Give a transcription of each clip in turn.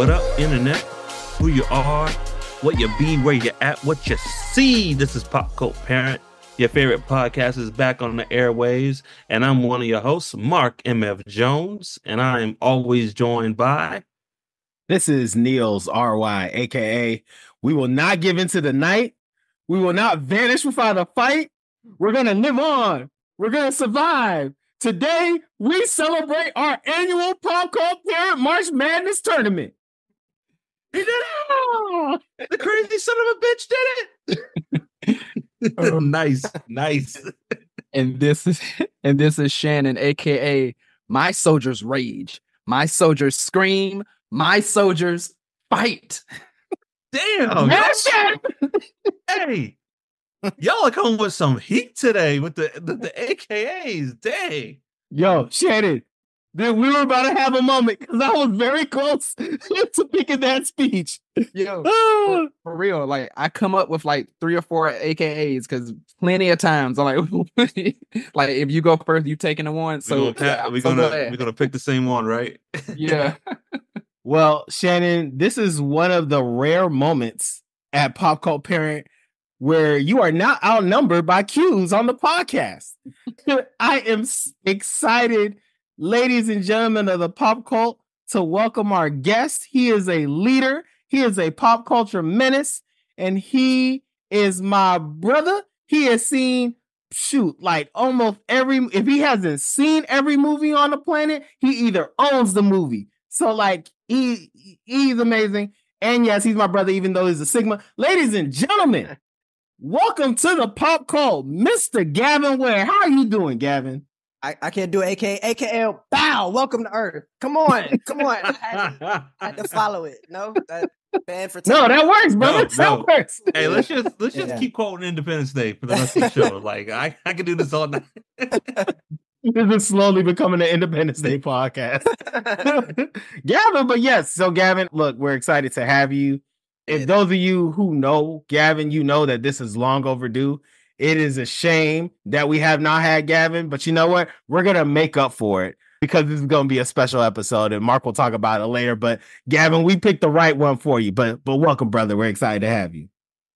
What up, internet? Who you are, what you be, where you at, what you see. This is Pop Cult Parent. Your favorite podcast is back on the airwaves, and I'm one of your hosts, Mark M.F. Jones, and I am always joined by... This is Niels R.Y., a.k.a. We will not give into the night. We will not vanish without a fight. We're going to live on. We're going to survive. Today, we celebrate our annual Pop Cult Parent March Madness tournament. He did it! The crazy son of a bitch did it! Nice. And this is Shannon, aka My Soldiers Rage, My Soldiers Scream, My Soldiers Fight. Damn! Hey, y'all are coming with some heat today with the AKAs. Dang. Yo, Shannon, then we were about to have a moment because I was very close to picking that speech. Yo, for real, like I come up with like 3 or 4 AKAs because plenty of times I'm like, like if you go first, you taking the one. So we're gonna pick the same one, right? Yeah. Well, Shannon, this is one of the rare moments at Pop Cult Parent where you are not outnumbered by Qs on the podcast. I am excited, ladies and gentlemen of the Pop Cult, to welcome our guest. He is a leader. He is a pop culture menace, and he is my brother. He has seen, like almost if he hasn't seen every movie on the planet, he either owns the movie. So like he's amazing. And yes, he's my brother, even though he's a Sigma. Ladies and gentlemen, welcome to the Pop Cult, Mr. Gavin Ware. How are you doing, Gavin? I can't do AKA bow. Welcome to Earth. Come on. I had to follow it. No, that banned for time. No, that works, brother. That works. Hey, let's just keep quoting Independence Day for the rest of the show. Like I can do this all night. This is slowly becoming an Independence Day podcast. Gavin, but yes. So Gavin, look, we're excited to have you. If those of you who know Gavin, you know that this is long overdue. It is a shame that we have not had Gavin, but you know what? We're going to make up for it because this is going to be a special episode and Mark will talk about it later. But Gavin, we picked the right one for you, but welcome, brother. We're excited to have you.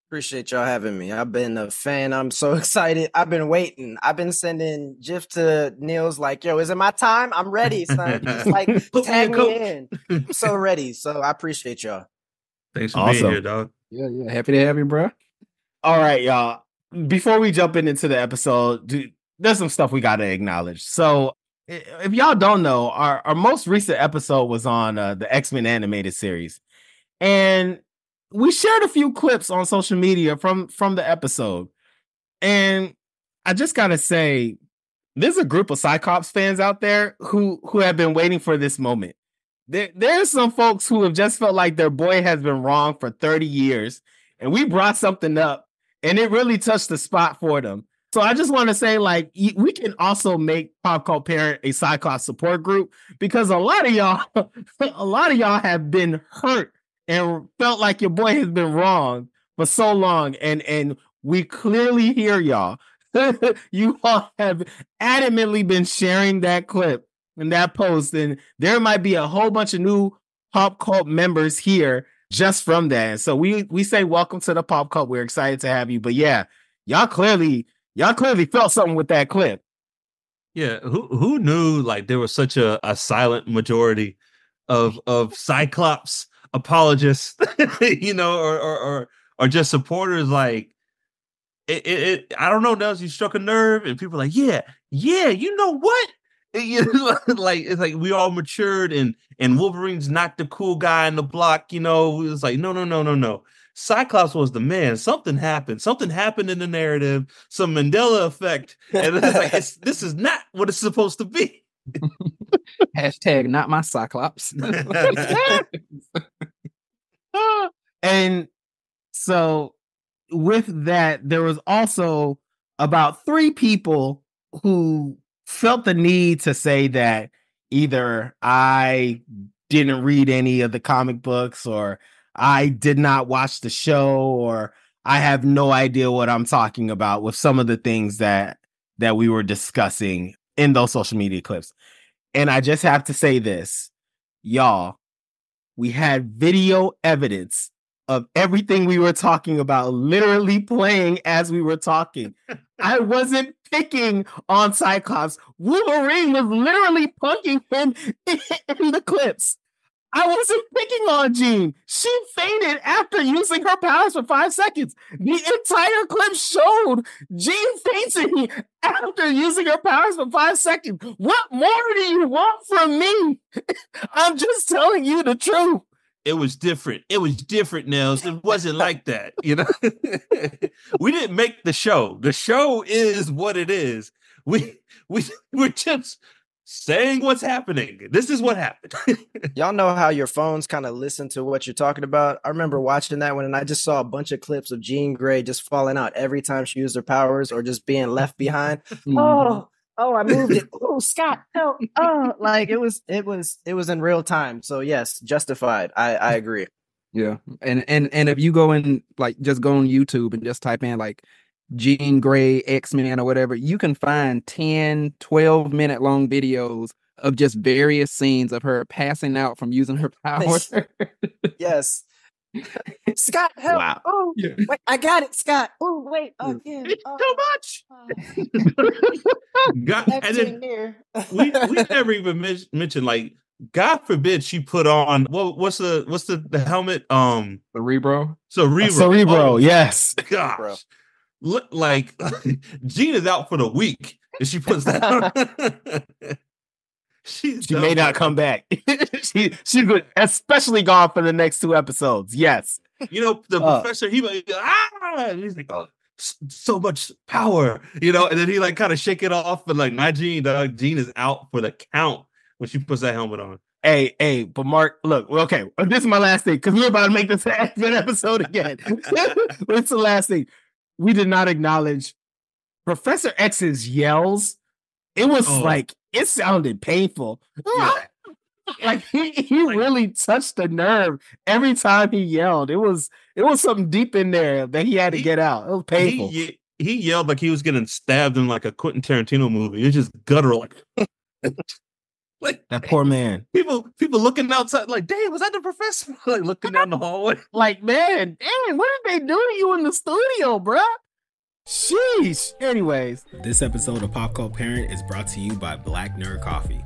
Appreciate y'all having me. I've been a fan. I'm so excited. I've been waiting. I've been sending GIF to Niels like, yo, is it my time? I'm ready, son. Just like tag me in. I'm so ready. So I appreciate y'all. Thanks for being here, dog. Yeah. Happy to have you, bro. All right, y'all. Before we jump into the episode, there's some stuff we got to acknowledge. So if y'all don't know, our most recent episode was on the X-Men animated series. And we shared a few clips on social media from the episode. And I just got to say, there's a group of Cyclops fans out there who have been waiting for this moment. There's some folks who have just felt like their boy has been wrong for 30 years. And we brought something up. And it really touched the spot for them. So I just want to say, like, we can also make Pop Cult Parent a Cyclops support group because a lot of y'all have been hurt and felt like your boy has been wrong for so long. And we clearly hear y'all. You all have adamantly been sharing that clip and that post. And there might be a whole bunch of new Pop Cult members here just from that. And so we say welcome to the Pop Cult. We're excited to have you. But yeah, y'all clearly felt something with that clip. Yeah, who knew like there was such a silent majority of Cyclops apologists, you know, or just supporters. Like it I don't know, Nels, you struck a nerve, and people are like, yeah, you know what? You know, like it's like we all matured and Wolverine's not the cool guy in the block, you know. It was like no. Cyclops was the man. Something happened in the narrative, some Mandela effect, and it's like this is not what it's supposed to be. Hashtag not my Cyclops. And so with that, there was also about 3 people who felt the need to say that either I didn't read any of the comic books, or I did not watch the show, or I have no idea what I'm talking about with some of the things that we were discussing in those social media clips. And I just have to say this, y'all, we had video evidence of everything we were talking about literally playing as we were talking. I wasn't picking on Cyclops. Wolverine was literally punking him in the clips. I wasn't picking on Jean. She fainted after using her powers for 5 seconds. The entire clip showed Jean fainting after using her powers for 5 seconds. What more do you want from me? I'm just telling you the truth. It was different. It was different, Nels. It wasn't like that, you know? We didn't make the show. The show is what it is. We're just saying what's happening. This is what happened. Y'all know how your phones kind of listen to what you're talking about? I remember watching that one, and I just saw a bunch of clips of Jean Grey just falling out every time she used her powers or just being left behind. Oh, I moved it. Oh, Scott. Oh, like it was in real time. So yes, justified. I agree. Yeah. And if you go in, like, just go on YouTube and just type in like Jean Grey X-Men or whatever, you can find 10, 12-minute long videos of just various scenes of her passing out from using her powers. Yes. Scott, help. Wow. Oh, yeah. Wait, I got it, Scott. Oh, wait. Again. It's too much. God, and then we never even mentioned, like, God forbid she put on what's the helmet? Cerebro. Cerebro, oh, yes. Gosh. Look like Jean is out for the week if she puts that on. She may not come back. she's especially gone for the next 2 episodes. Yes. You know, the professor, he's like, he's like, oh, so much power, you know, and then he like kind of shake it off and like, my Jean, dog, Jean is out for the count when she puts that helmet on. Hey, but Mark, look, okay, this is my last thing, because we're about to make this an episode again. What's the last thing? We did not acknowledge Professor X's yells. It was like, it sounded painful. Yeah. Like he really touched the nerve every time he yelled. It was something deep in there that he had to get out. It was painful. He yelled like he was getting stabbed in like a Quentin Tarantino movie. It was just guttural. Like that poor man. People looking outside like, damn, was that the professor? Like looking down the hallway. Like, man, damn, what did they do to you in the studio, bruh? Sheesh. Anyways, this episode of Pop Cult Parent is brought to you by Black Nerd Coffee.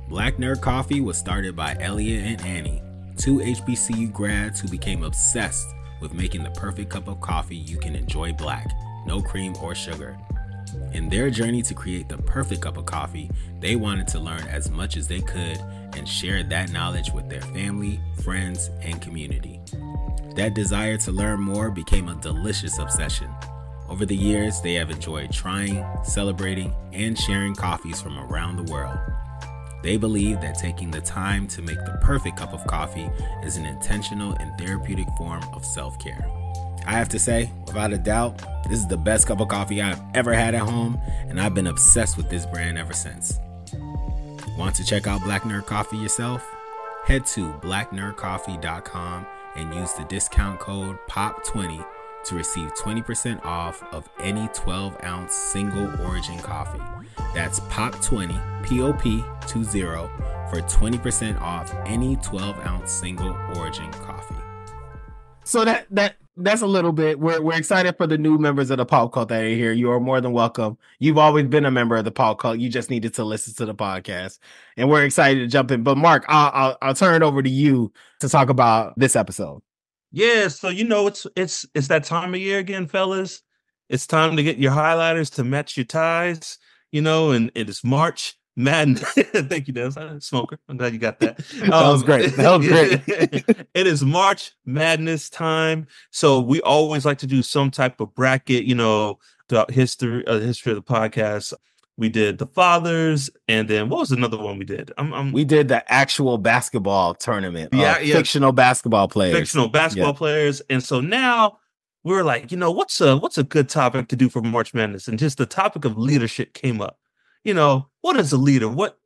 Black Nerd Coffee was started by Elliot and Annie, 2 HBCU grads who became obsessed with making the perfect cup of coffee you can enjoy black, no cream or sugar. In their journey to create the perfect cup of coffee, they wanted to learn as much as they could and share that knowledge with their family, friends, and community. That desire to learn more became a delicious obsession. Over the years, they have enjoyed trying, celebrating, and sharing coffees from around the world. They believe that taking the time to make the perfect cup of coffee is an intentional and therapeutic form of self-care. I have to say, without a doubt, this is the best cup of coffee I've ever had at home, and I've been obsessed with this brand ever since. Want to check out Black Nerd Coffee yourself? Head to blacknerdcoffee.com and use the discount code POP20 to receive 20% off of any 12-ounce single origin coffee. That's POP20, POP20, for 20% off any 12-ounce single origin coffee. So that's a little bit. We're excited for the new members of the Pop Cult that are here. You are more than welcome. You've always been a member of the Pop Cult. You just needed to listen to the podcast, and we're excited to jump in. But Mark, I'll turn it over to you to talk about this episode. Yeah, so you know it's that time of year again, fellas. It's time to get your highlighters to match your ties, you know, and it is March Madness. Thank you, Des. I'm a smoker. I'm glad you got that. That was great. It is March Madness time, so we always like to do some type of bracket, you know, throughout history of the podcast. We did the fathers, and then what was another one we did? We did the actual basketball tournament. Fictional basketball players. Fictional basketball players. And so now we're like, you know, what's a good topic to do for March Madness? And just the topic of leadership came up. You know, what is a leader? What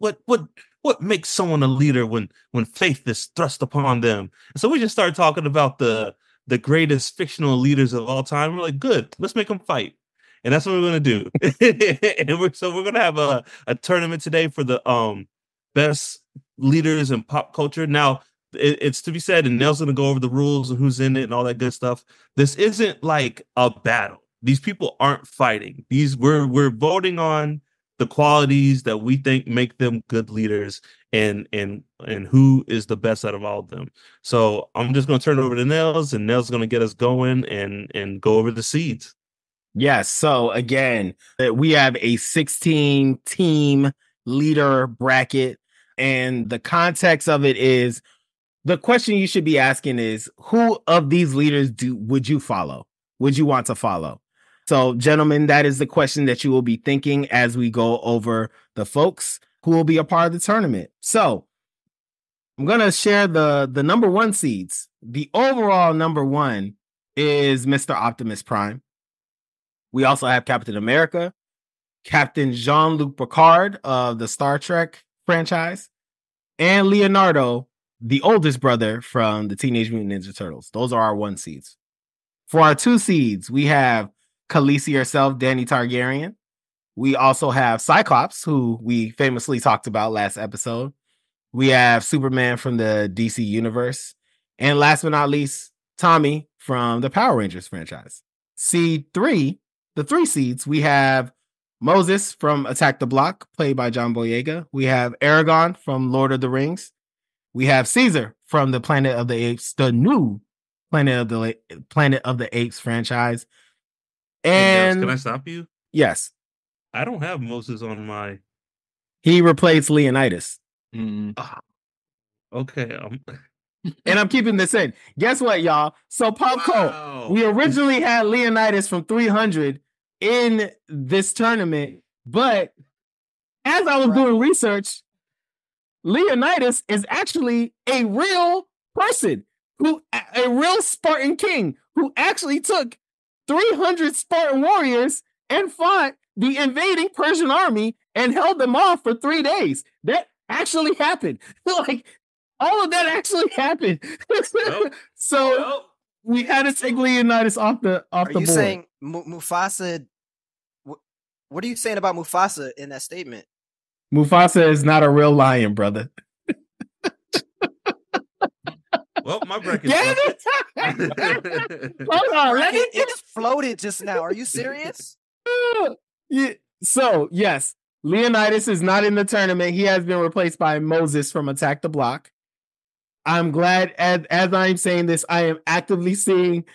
makes someone a leader when faith is thrust upon them? And so we just started talking about the greatest fictional leaders of all time. We're like, good, let's make them fight. And that's what we're going to do. And we're going to have a tournament today for the best leaders in pop culture. Now, it's to be said, and Nell's going to go over the rules and who's in it and all that good stuff. This isn't like a battle. These people aren't fighting. We're voting on the qualities that we think make them good leaders, and who is the best out of all of them. So I'm just going to turn it over to Nels, and Nels going to get us going and go over the seeds. Yes. So again, we have a 16 team leader bracket, and the context of it is the question you should be asking is, who of these leaders would you follow? Would you want to follow? So, gentlemen, that is the question that you will be thinking as we go over the folks who will be a part of the tournament. So, I'm going to share the number one seeds. The overall number one is Mr. Optimus Prime. We also have Captain America, Captain Jean-Luc Picard of the Star Trek franchise, and Leonardo, the oldest brother from the Teenage Mutant Ninja Turtles. Those are our one seeds. For our two seeds, we have Khaleesi herself, Dani Targaryen. We also have Cyclops, who we famously talked about last episode. We have Superman from the DC universe. And last but not least, Tommy from the Power Rangers franchise. Seed 3, the 3 seeds, we have Moses from Attack the Block, played by John Boyega. We have Aargon from Lord of the Rings. We have Caesar from the Planet of the Apes, the new Planet of the Apes franchise. And can I stop you? Yes. I don't have Moses on my. He replaced Leonidas. Okay. And I'm keeping this in. Guess what, y'all? So Popco, we originally had Leonidas from 300 in this tournament, but as I was doing research, Leonidas is actually a real person, a real Spartan king who actually took 300 Spartan warriors and fought the invading Persian army and held them off for 3 days. That actually happened. Like, all of that actually happened. So we had to take Leonidas off the board. Are you saying Mufasa? What are you saying about Mufasa in that statement? Mufasa is not a real lion, brother. Well, my bracket. Hold on, it floated just now. Are you serious? Yeah. So, yes, Leonidas is not in the tournament. He has been replaced by Moses from Attack the Block. I'm glad, as I'm saying this, I am actively seeing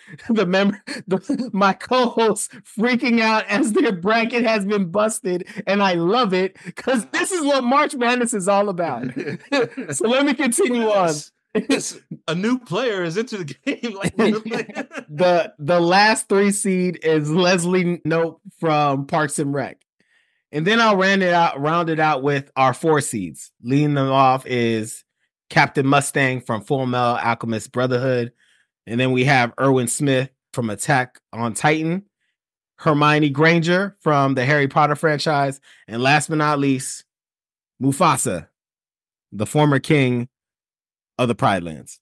my co-hosts freaking out as their bracket has been busted, and I love it because this is what March Madness is all about. So let me continue on. A new player is into the game. The last 3 seed is Leslie Knope from Parks and Rec. And then I'll round it out with our 4 seeds. Leading them off is Captain Mustang from Full Metal Alchemist Brotherhood. And then we have Erwin Smith from Attack on Titan, Hermione Granger from the Harry Potter franchise, and last but not least, Mufasa, the former king of the Pride Lands.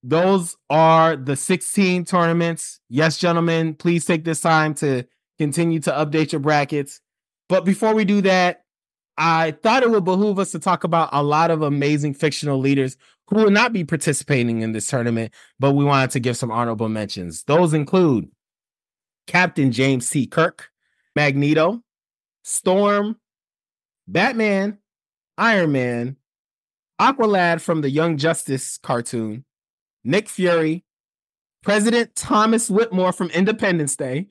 Those are the 16 tournaments. Yes, gentlemen, please take this time to continue to update your brackets. But before we do that, I thought it would behoove us to talk about a lot of amazing fictional leaders who will not be participating in this tournament, but we wanted to give some honorable mentions. Those include Captain James T. Kirk, Magneto, Storm, Batman, Iron Man, Aqualad from the Young Justice cartoon, Nick Fury, President Thomas Whitmore from Independence Day,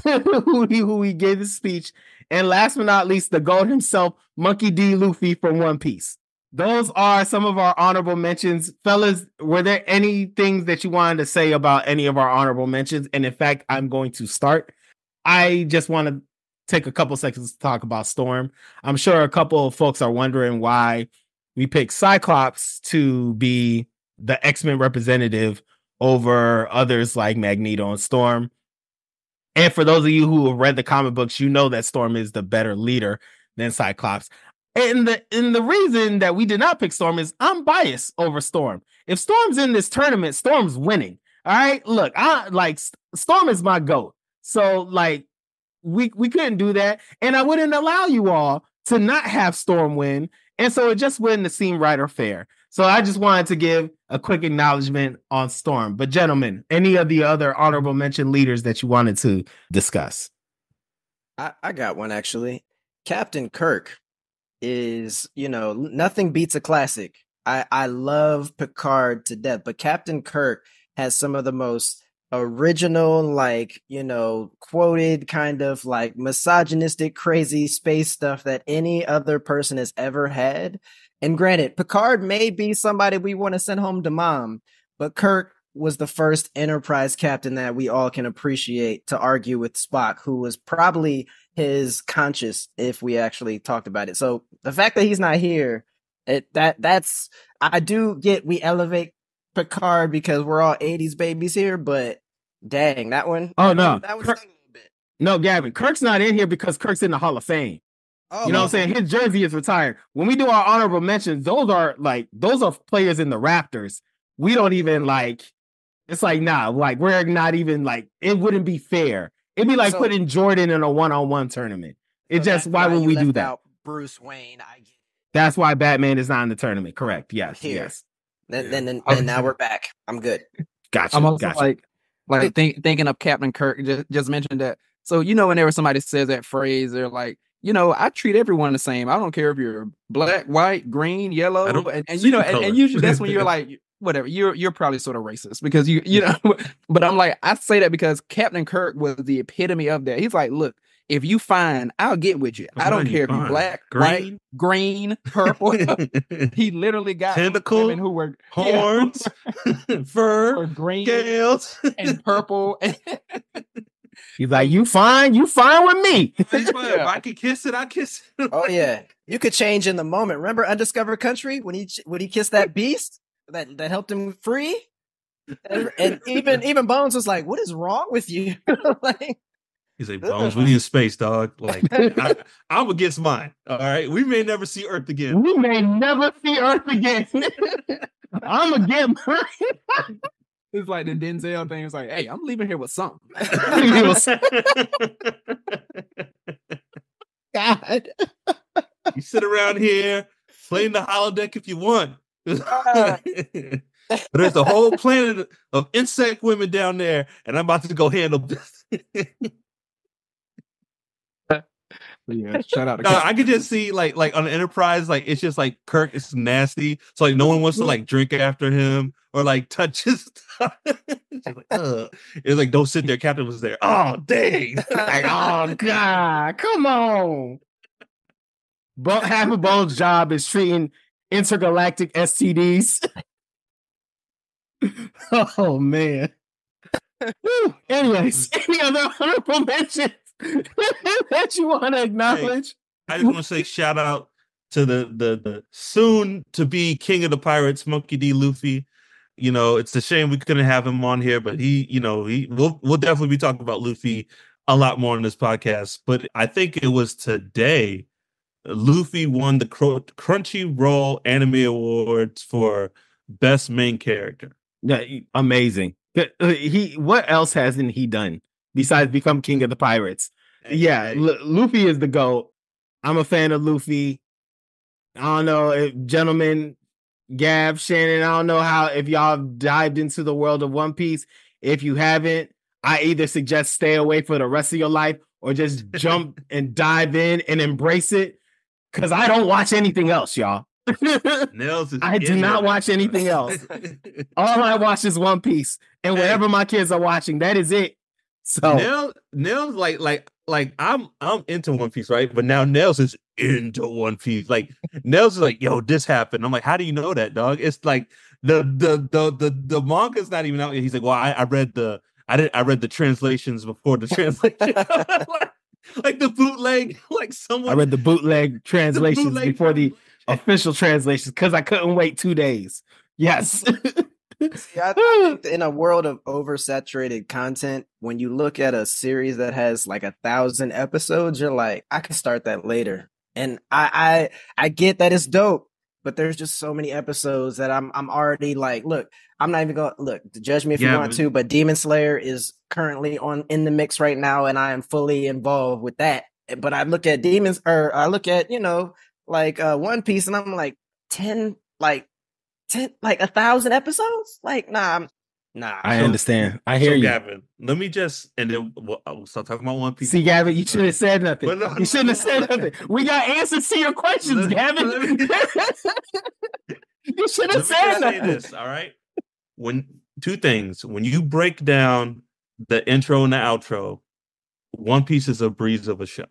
who he gave his speech, and last but not least, the GOAT himself, Monkey D. Luffy from One Piece. Those are some of our honorable mentions. Fellas, were there any things that you wanted to say about any of our honorable mentions? And in fact, I'm going to start. I just want to take a couple seconds to talk about Storm. I'm sure a couple of folks are wondering why we picked Cyclops to be the X-Men representative over others like Magneto and Storm. And for those of you who have read the comic books, you know that Storm is the better leader than Cyclops. And the reason that we did not pick Storm is I'm biased over Storm. If Storm's in this tournament, Storm's winning. All right, look, Storm is my GOAT. So we couldn't do that, and I wouldn't allow you all to not have Storm win. And so it just wouldn't seem right or fair. So I just wanted to give a quick acknowledgement on Storm. But gentlemen, any of the other honorable mention leaders that you wanted to discuss? I got one actually. Captain Kirk is, nothing beats a classic. I love Picard to death, but Captain Kirk has some of the most original, quoted kind of like misogynistic, crazy space stuff that any other person has ever had. And granted, Picard may be somebody we want to send home to mom, but Kirk was the first Enterprise captain that we all can appreciate to argue with Spock, who was probably his conscience if we actually talked about it. So the fact that he's not here, I do get we elevate Picard because we're all 80s babies here, but dang, that one. Oh, no. That was Kirk, a little bit. No, Gavin, Kirk's not in here because Kirk's in the Hall of Fame. Oh, you know what I'm saying? His jersey is retired. When we do our honorable mentions, those are players in the Raptors. We don't even it's like, nah, we're not even it wouldn't be fair. It'd be like putting Jordan in a one-on-one tournament. Why would we do that? Out Bruce Wayne, I get it. That's why Batman is not in the tournament. Correct. Yes. Here. Yes. Then now we're back. I'm good. Gotcha. I'm also thinking of Captain Kirk. Just mentioned that. So whenever somebody says that phrase, they're like, I treat everyone the same. I don't care if you're black, white, green, yellow, and usually that's when you're like, whatever. You're probably sort of racist because you know. But I'm like, I say that because Captain Kirk was the epitome of that. He's like, look, if you fine, I'll get with you. I don't care if you're black, white, green, purple. He literally got tentacle, women who were horns, fur, or green, scales, and purple. He's like, you fine with me. If I can kiss it, I kiss it. Oh yeah, you could change in the moment. Remember Undiscovered Country when he kissed that beast that helped him free, and even Bones was like, "What is wrong with you?" He's like, Bones, we need space, dog. I'm against mine. All right, we may never see Earth again. We may never see Earth again. I'm against mine. It's like the Denzel thing. It's like, hey, I'm leaving here with something. God. You sit around here playing the holodeck if you want. There's a whole planet of insect women down there, and I'm about to go handle this. Yeah, shout out to I could just see like on the Enterprise, it's just like Kirk is nasty, so no one wants to drink after him or touch his stuff. It's like, don't sit there. Captain was there. Oh dang! Oh God, come on. Half of Bones' job is treating intergalactic STDs. Oh man. Anyways, any other honorable mentions that you want to acknowledge? Hey, I just want to say shout out to the soon to be King of the Pirates, Monkey D. Luffy. It's a shame we couldn't have him on here, but we'll definitely be talking about Luffy a lot more on this podcast. But I think it was today Luffy won the Crunchyroll Anime Awards for Best Main Character. Yeah, amazing. What else hasn't he done besides become King of the Pirates? Yeah, Luffy is the GOAT. I'm a fan of Luffy. I don't know, gentlemen, Gav, Shannon, I don't know if y'all dived into the world of One Piece. If you haven't, I either suggest stay away for the rest of your life or just jump and dive in and embrace it. Because I don't watch anything else, y'all. I do not watch anything else. All I watch is One Piece. And whatever my kids are watching, that is it. So Nels I'm into One Piece, right? But now Nels is into One Piece. Nels is like, yo, this happened. I'm like, how do you know that, dog? It's like the manga's not even out yet. He's like, well, I read the translations before the translation. Like the bootleg, someone. I read the bootleg translations before the official translations because I couldn't wait 2 days. Yes. See, I think in a world of oversaturated content, when you look at a series that has 1,000 episodes, you're like, I can start that later. And I get that it's dope, but there's just so many episodes that I'm already look, I'm not even going to judge me if you want to, but Demon Slayer is currently in the mix right now, and I am fully involved with that. But I look at One Piece, and I'm like 10 like 1,000 episodes? Like, nah. I understand. I hear you. Gavin, let me just, and then we'll start talking about One Piece. See, Gavin, you should have said nothing. You shouldn't have said nothing. We got answers to your questions, Gavin. You should have said nothing. Say this, all right? Two things. When you break down the intro and the outro, One Piece is a breeze of a show.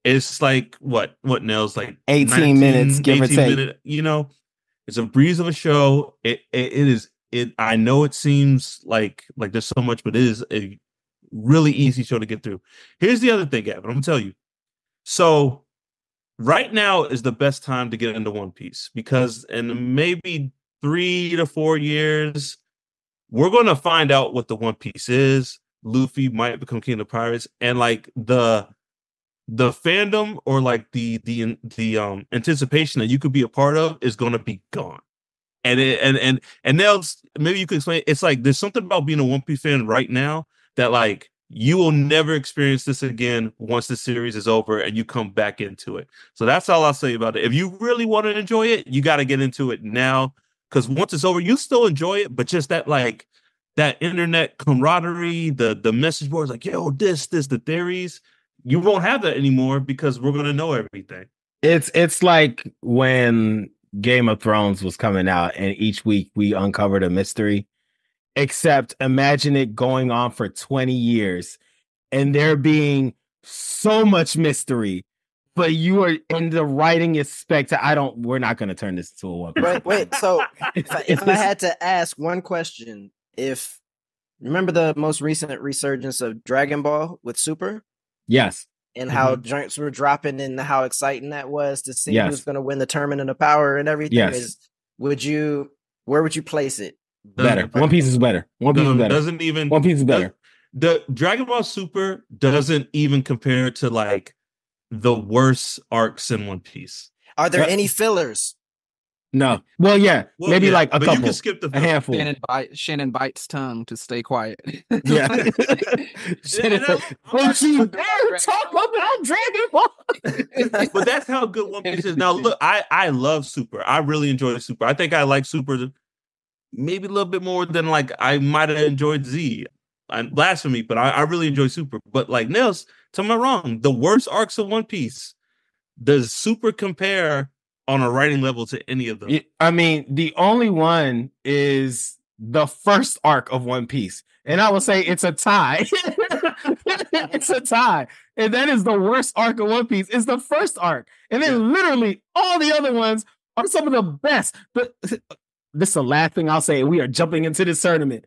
It's like what Nels, like 18 minutes, give or take. It's a breeze of a show. It is. I know it seems like there's so much, but it is a really easy show to get through. Here's the other thing, Gavin. I'm gonna tell you. So right now is the best time to get into One Piece because in maybe 3 to 4 years, we're gonna find out what the One Piece is. Luffy might become king of pirates, and like the fandom or like the anticipation that you could be a part of is gonna be gone. And Nels, maybe you could explain. It's like there's something about being a One Piece fan right now that like you will never experience this again once the series is over and you come back into it. So that's all I'll say about it. If you really want to enjoy it, you got to get into it now because once it's over, you still enjoy it, but just that like that internet camaraderie, the message boards, like yo, this, the theories, you won't have that anymore because we're gonna know everything. It's like when Game of Thrones was coming out and each week we uncovered a mystery, except imagine it going on for 20 years and there being so much mystery, but you are in the writing is we're not going to turn this into a one. Wait. So if I had to ask one question, remember the most recent resurgence of Dragon Ball with Super? Yes. And how joints were dropping and how exciting that was to see who's going to win the tournament of power and everything. Yes. Where would you place it? Better. One Piece is better. One Piece is better. The Dragon Ball Super doesn't even compare to like the worst arcs in One Piece. Are there any fillers? No. Well, maybe like a couple. You can skip a handful. Shannon bites tongue to stay quiet. Yeah. Don't you dare talk about Dragon Ball. But that's how good One Piece is. Now, look, I love Super. I really enjoy Super. I think I like Super maybe a little bit more than like I might have enjoyed Z. Blasphemy, but I really enjoy Super. But like Nels, tell me I'm wrong. The worst arcs of One Piece, does Super compare on a writing level to any of them? I mean, the only one is the first arc of One Piece. And I will say it's a tie. It's a tie. And that is the worst arc of One Piece. It's the first arc. And then literally all the other ones are some of the best. But this is the last thing I'll say. We are jumping into this tournament.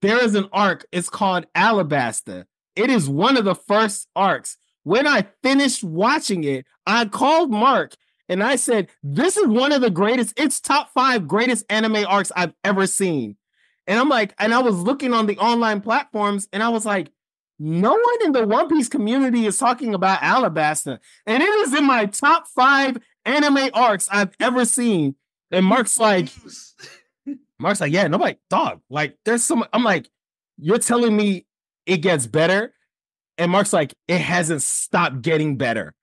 There is an arc. It's called Alabasta. It is one of the first arcs. When I finished watching it, I called Mark and I said, this is one of the greatest, it's top 5 greatest anime arcs I've ever seen. And I'm like, and I was looking on the online platforms and I was like, no one in the One Piece community is talking about Alabasta. And it is in my top 5 anime arcs I've ever seen. And Mark's like, yeah, nobody, dog. Like, there's some, I'm like, you're telling me it gets better? And Mark's like, it hasn't stopped getting better.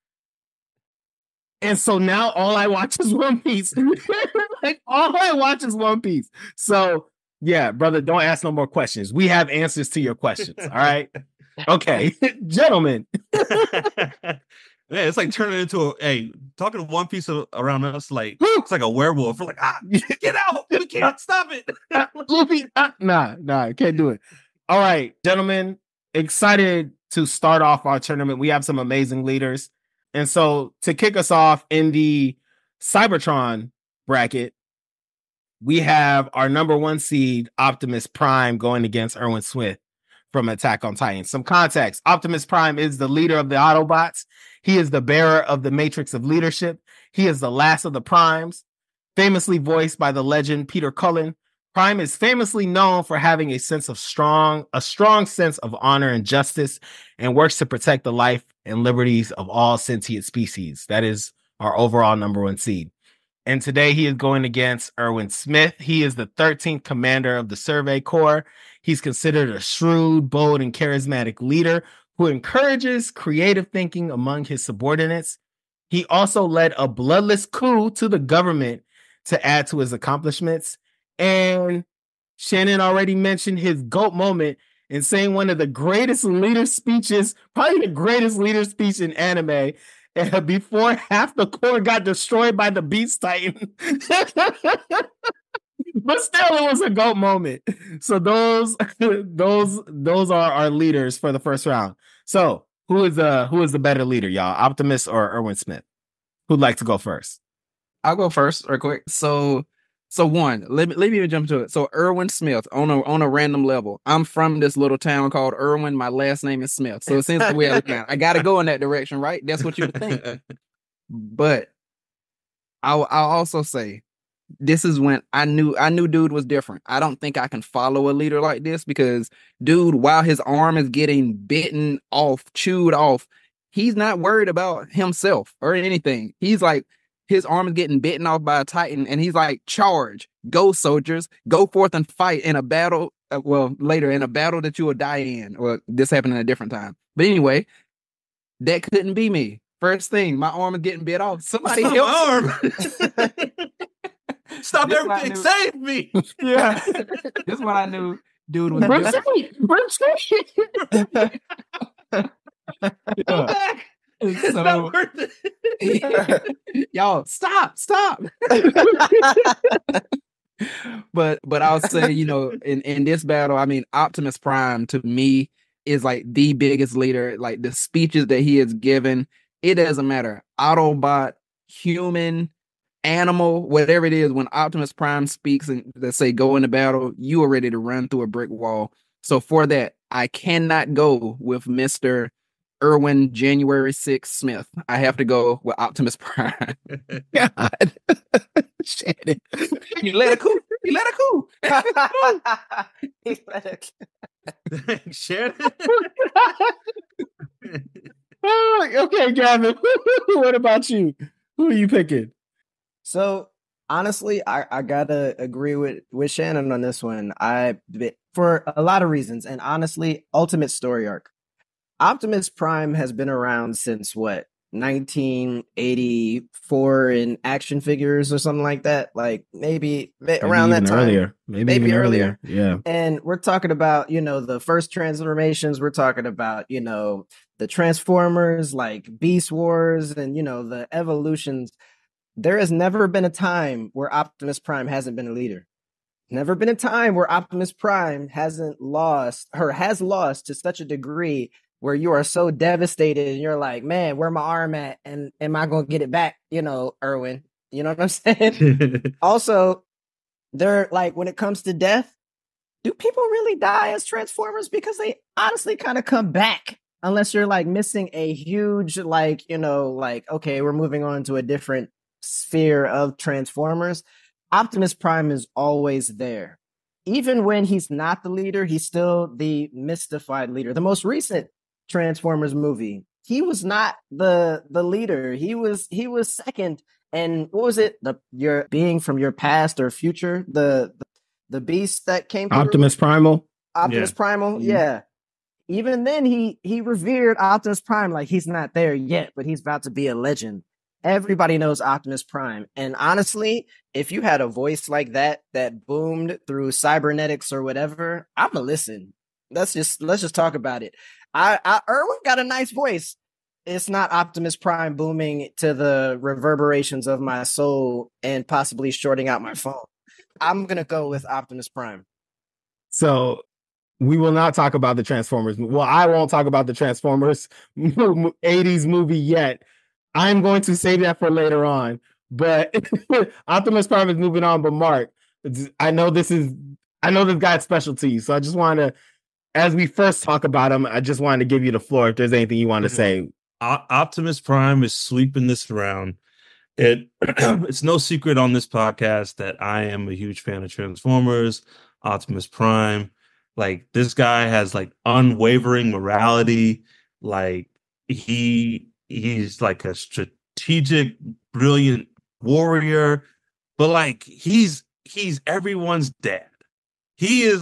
And so now all I watch is One Piece. Like, all I watch is One Piece. So, yeah, brother, don't ask no more questions. We have answers to your questions. All right. Okay. Gentlemen. Man, it's like turning into talking to One Piece around us, like it's like a werewolf. We're like, get out. We can't stop it. Nah, can't do it. All right, gentlemen, excited to start off our tournament. We have some amazing leaders. And so to kick us off in the Cybertron bracket, we have our number 1 seed, Optimus Prime, going against Erwin Smith from Attack on Titan. Some context. Optimus Prime is the leader of the Autobots. He is the bearer of the Matrix of Leadership. He is the last of the Primes, famously voiced by the legend Peter Cullen. Prime is famously known for having a strong sense of honor and justice, and works to protect the life and liberties of all sentient species. That is our overall number 1 seed. And today he is going against Erwin Smith. He is the 13th commander of the Survey Corps. He's considered a shrewd, bold, and charismatic leader who encourages creative thinking among his subordinates. He also led a bloodless coup to the government to add to his accomplishments. And Shannon already mentioned his GOAT moment in saying one of the greatest leader speeches, probably the greatest leader speech in anime, before half the core got destroyed by the Beast Titan. But still, it was a GOAT moment. So those are our leaders for the first round. So who is the better leader, y'all? Optimus or Erwin Smith? Who'd like to go first? I'll go first, real quick. So one, let me even jump to it. So Erwin Smith, on a random level. I'm from this little town called Erwin. My last name is Smith. So since the way I gotta go in that direction, right? That's what you would think. But I'll also say this is when I knew dude was different. I don't think I can follow a leader like this because dude, while his arm is getting bitten off, chewed off, he's not worried about himself or anything. He's like, his arm is getting bitten off by a Titan, and he's like, charge, go soldiers, go forth and fight in a battle. Later in a battle that you will die in. Well, this happened in a different time. But anyway, that couldn't be me. First thing, my arm is getting bit off. Somebody help my arm. Stop everything. Save me. Yeah. This is when I knew dude was Go back. It's not worth it. Y'all, stop. But I'll say, in this battle, I mean, Optimus Prime to me is like the biggest leader. Like the speeches that he has given, it doesn't matter. Autobot, human, animal, whatever it is, when Optimus Prime speaks and they say go into battle, you are ready to run through a brick wall. So for that, I cannot go with Mr. Erwin January 6th Smith. I have to go with Optimus Prime. God. Shannon. You let it cool. He let it. Shannon. Okay, Gavin. What about you? Who are you picking? So honestly, I gotta agree with Shannon on this one. For a lot of reasons, and honestly, ultimate story arc. Optimus Prime has been around since 1984 in action figures or something like that. Like maybe around that time. Earlier. Maybe even earlier. Yeah. And we're talking about, the first transformations. We're talking about, the Transformers, like Beast Wars and, the evolutions. There has never been a time where Optimus Prime hasn't been a leader. Never been a time where Optimus Prime has lost to such a degree where you are so devastated and you're like, man, where my arm at? And am I going to get it back? Erwin, you know what I'm saying? Also, they're like, when it comes to death, do people really die as Transformers? Because they honestly kind of come back unless you're like missing a huge, okay, we're moving on to a different sphere of Transformers. Optimus Prime is always there. Even when he's not the leader, he's still the mystified leader. The most recent Transformers movie, he was not the leader. He was second. And what was it? Your being from your past or future, the beast that came through? Optimus Primal. Optimus Primal, yeah. Even then, he revered Optimus Prime like he's not there yet, but he's about to be a legend. Everybody knows Optimus Prime. And honestly, if you had a voice like that boomed through cybernetics or whatever, I'm gonna listen. Let's just talk about it. Erwin got a nice voice. It's not Optimus Prime booming to the reverberations of my soul and possibly shorting out my phone. I'm gonna go with Optimus Prime. So we will not talk about the Transformers. Well, I won't talk about the Transformers 80s movie yet. I'm going to save that for later on. But Optimus Prime is moving on. But Mark, I know this guy's specialty. So I just want to, as we first talk about him, I just wanted to give you the floor if there's anything you want to say. Optimus Prime is sweeping this around. It's no secret on this podcast that I am a huge fan of Transformers, Optimus Prime. Like, this guy has like unwavering morality. Like, he's like a strategic, brilliant warrior, but like he's everyone's dad. He is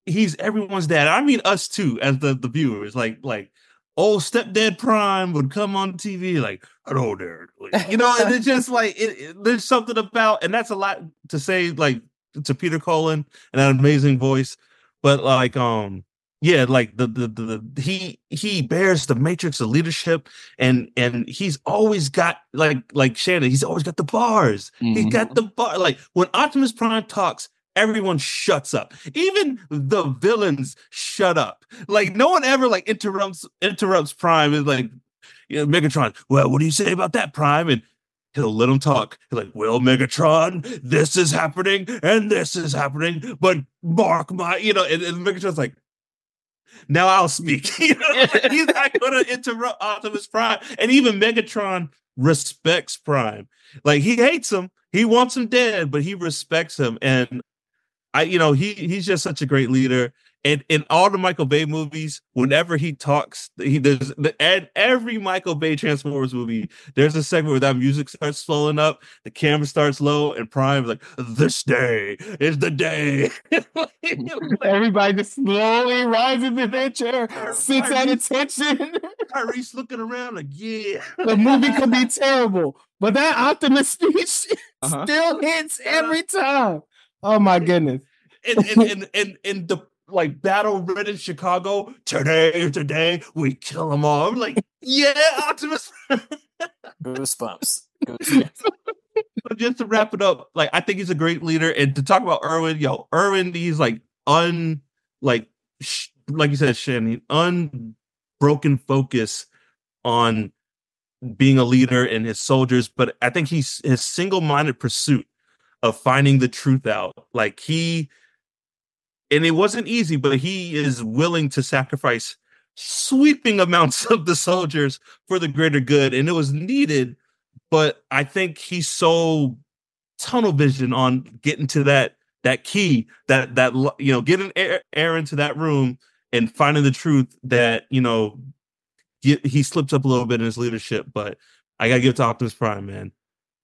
he's everyone's dad. I mean, us too, as the viewers. Like old stepdad Prime would come on TV like, hello there. You know, and it's just like there's something about, and that's a lot to say like to Peter Cullen and that amazing voice. But like yeah, like he bears the matrix of leadership, and he's always got like Shannon, he's always got the bars. He's got the bar. Like when Optimus Prime talks, everyone shuts up. Even the villains shut up. Like no one ever like interrupts Prime. Is like, you know, Megatron, well, what do you say about that, Prime? And he'll let him talk. He's like, well, Megatron, this is happening and this is happening, but mark my, you know, and Megatron's like, now I'll speak. You know, he's not going to interrupt Optimus Prime. And even Megatron respects Prime. Like he hates him. He wants him dead, but he respects him. And he's just such a great leader. And in all the Michael Bay movies, whenever he talks, every Michael Bay Transformers movie, there's a segment where that music starts slowing up, the camera starts low, and Prime is like, this day is the day. Everybody just slowly rises in their chair, sits at attention. Tyrese looking around like, yeah. The movie could be terrible, but that Optimus speech still hits every time. Oh my goodness. And the like battle ridden Chicago, today we kill them all. I'm like, yeah, Optimus. Goosebumps. But just to wrap it up, like I think he's a great leader. And to talk about Erwin, Erwin, he's like like you said, Shannon, unbroken focus on being a leader and his soldiers. But I think his single-minded pursuit of finding the truth out. Like and it wasn't easy, but he is willing to sacrifice sweeping amounts of the soldiers for the greater good. And it was needed, but I think he's so tunnel vision on getting to that key, that getting air into that room and finding the truth that, he slips up a little bit in his leadership. But I got to give it to Optimus Prime, man.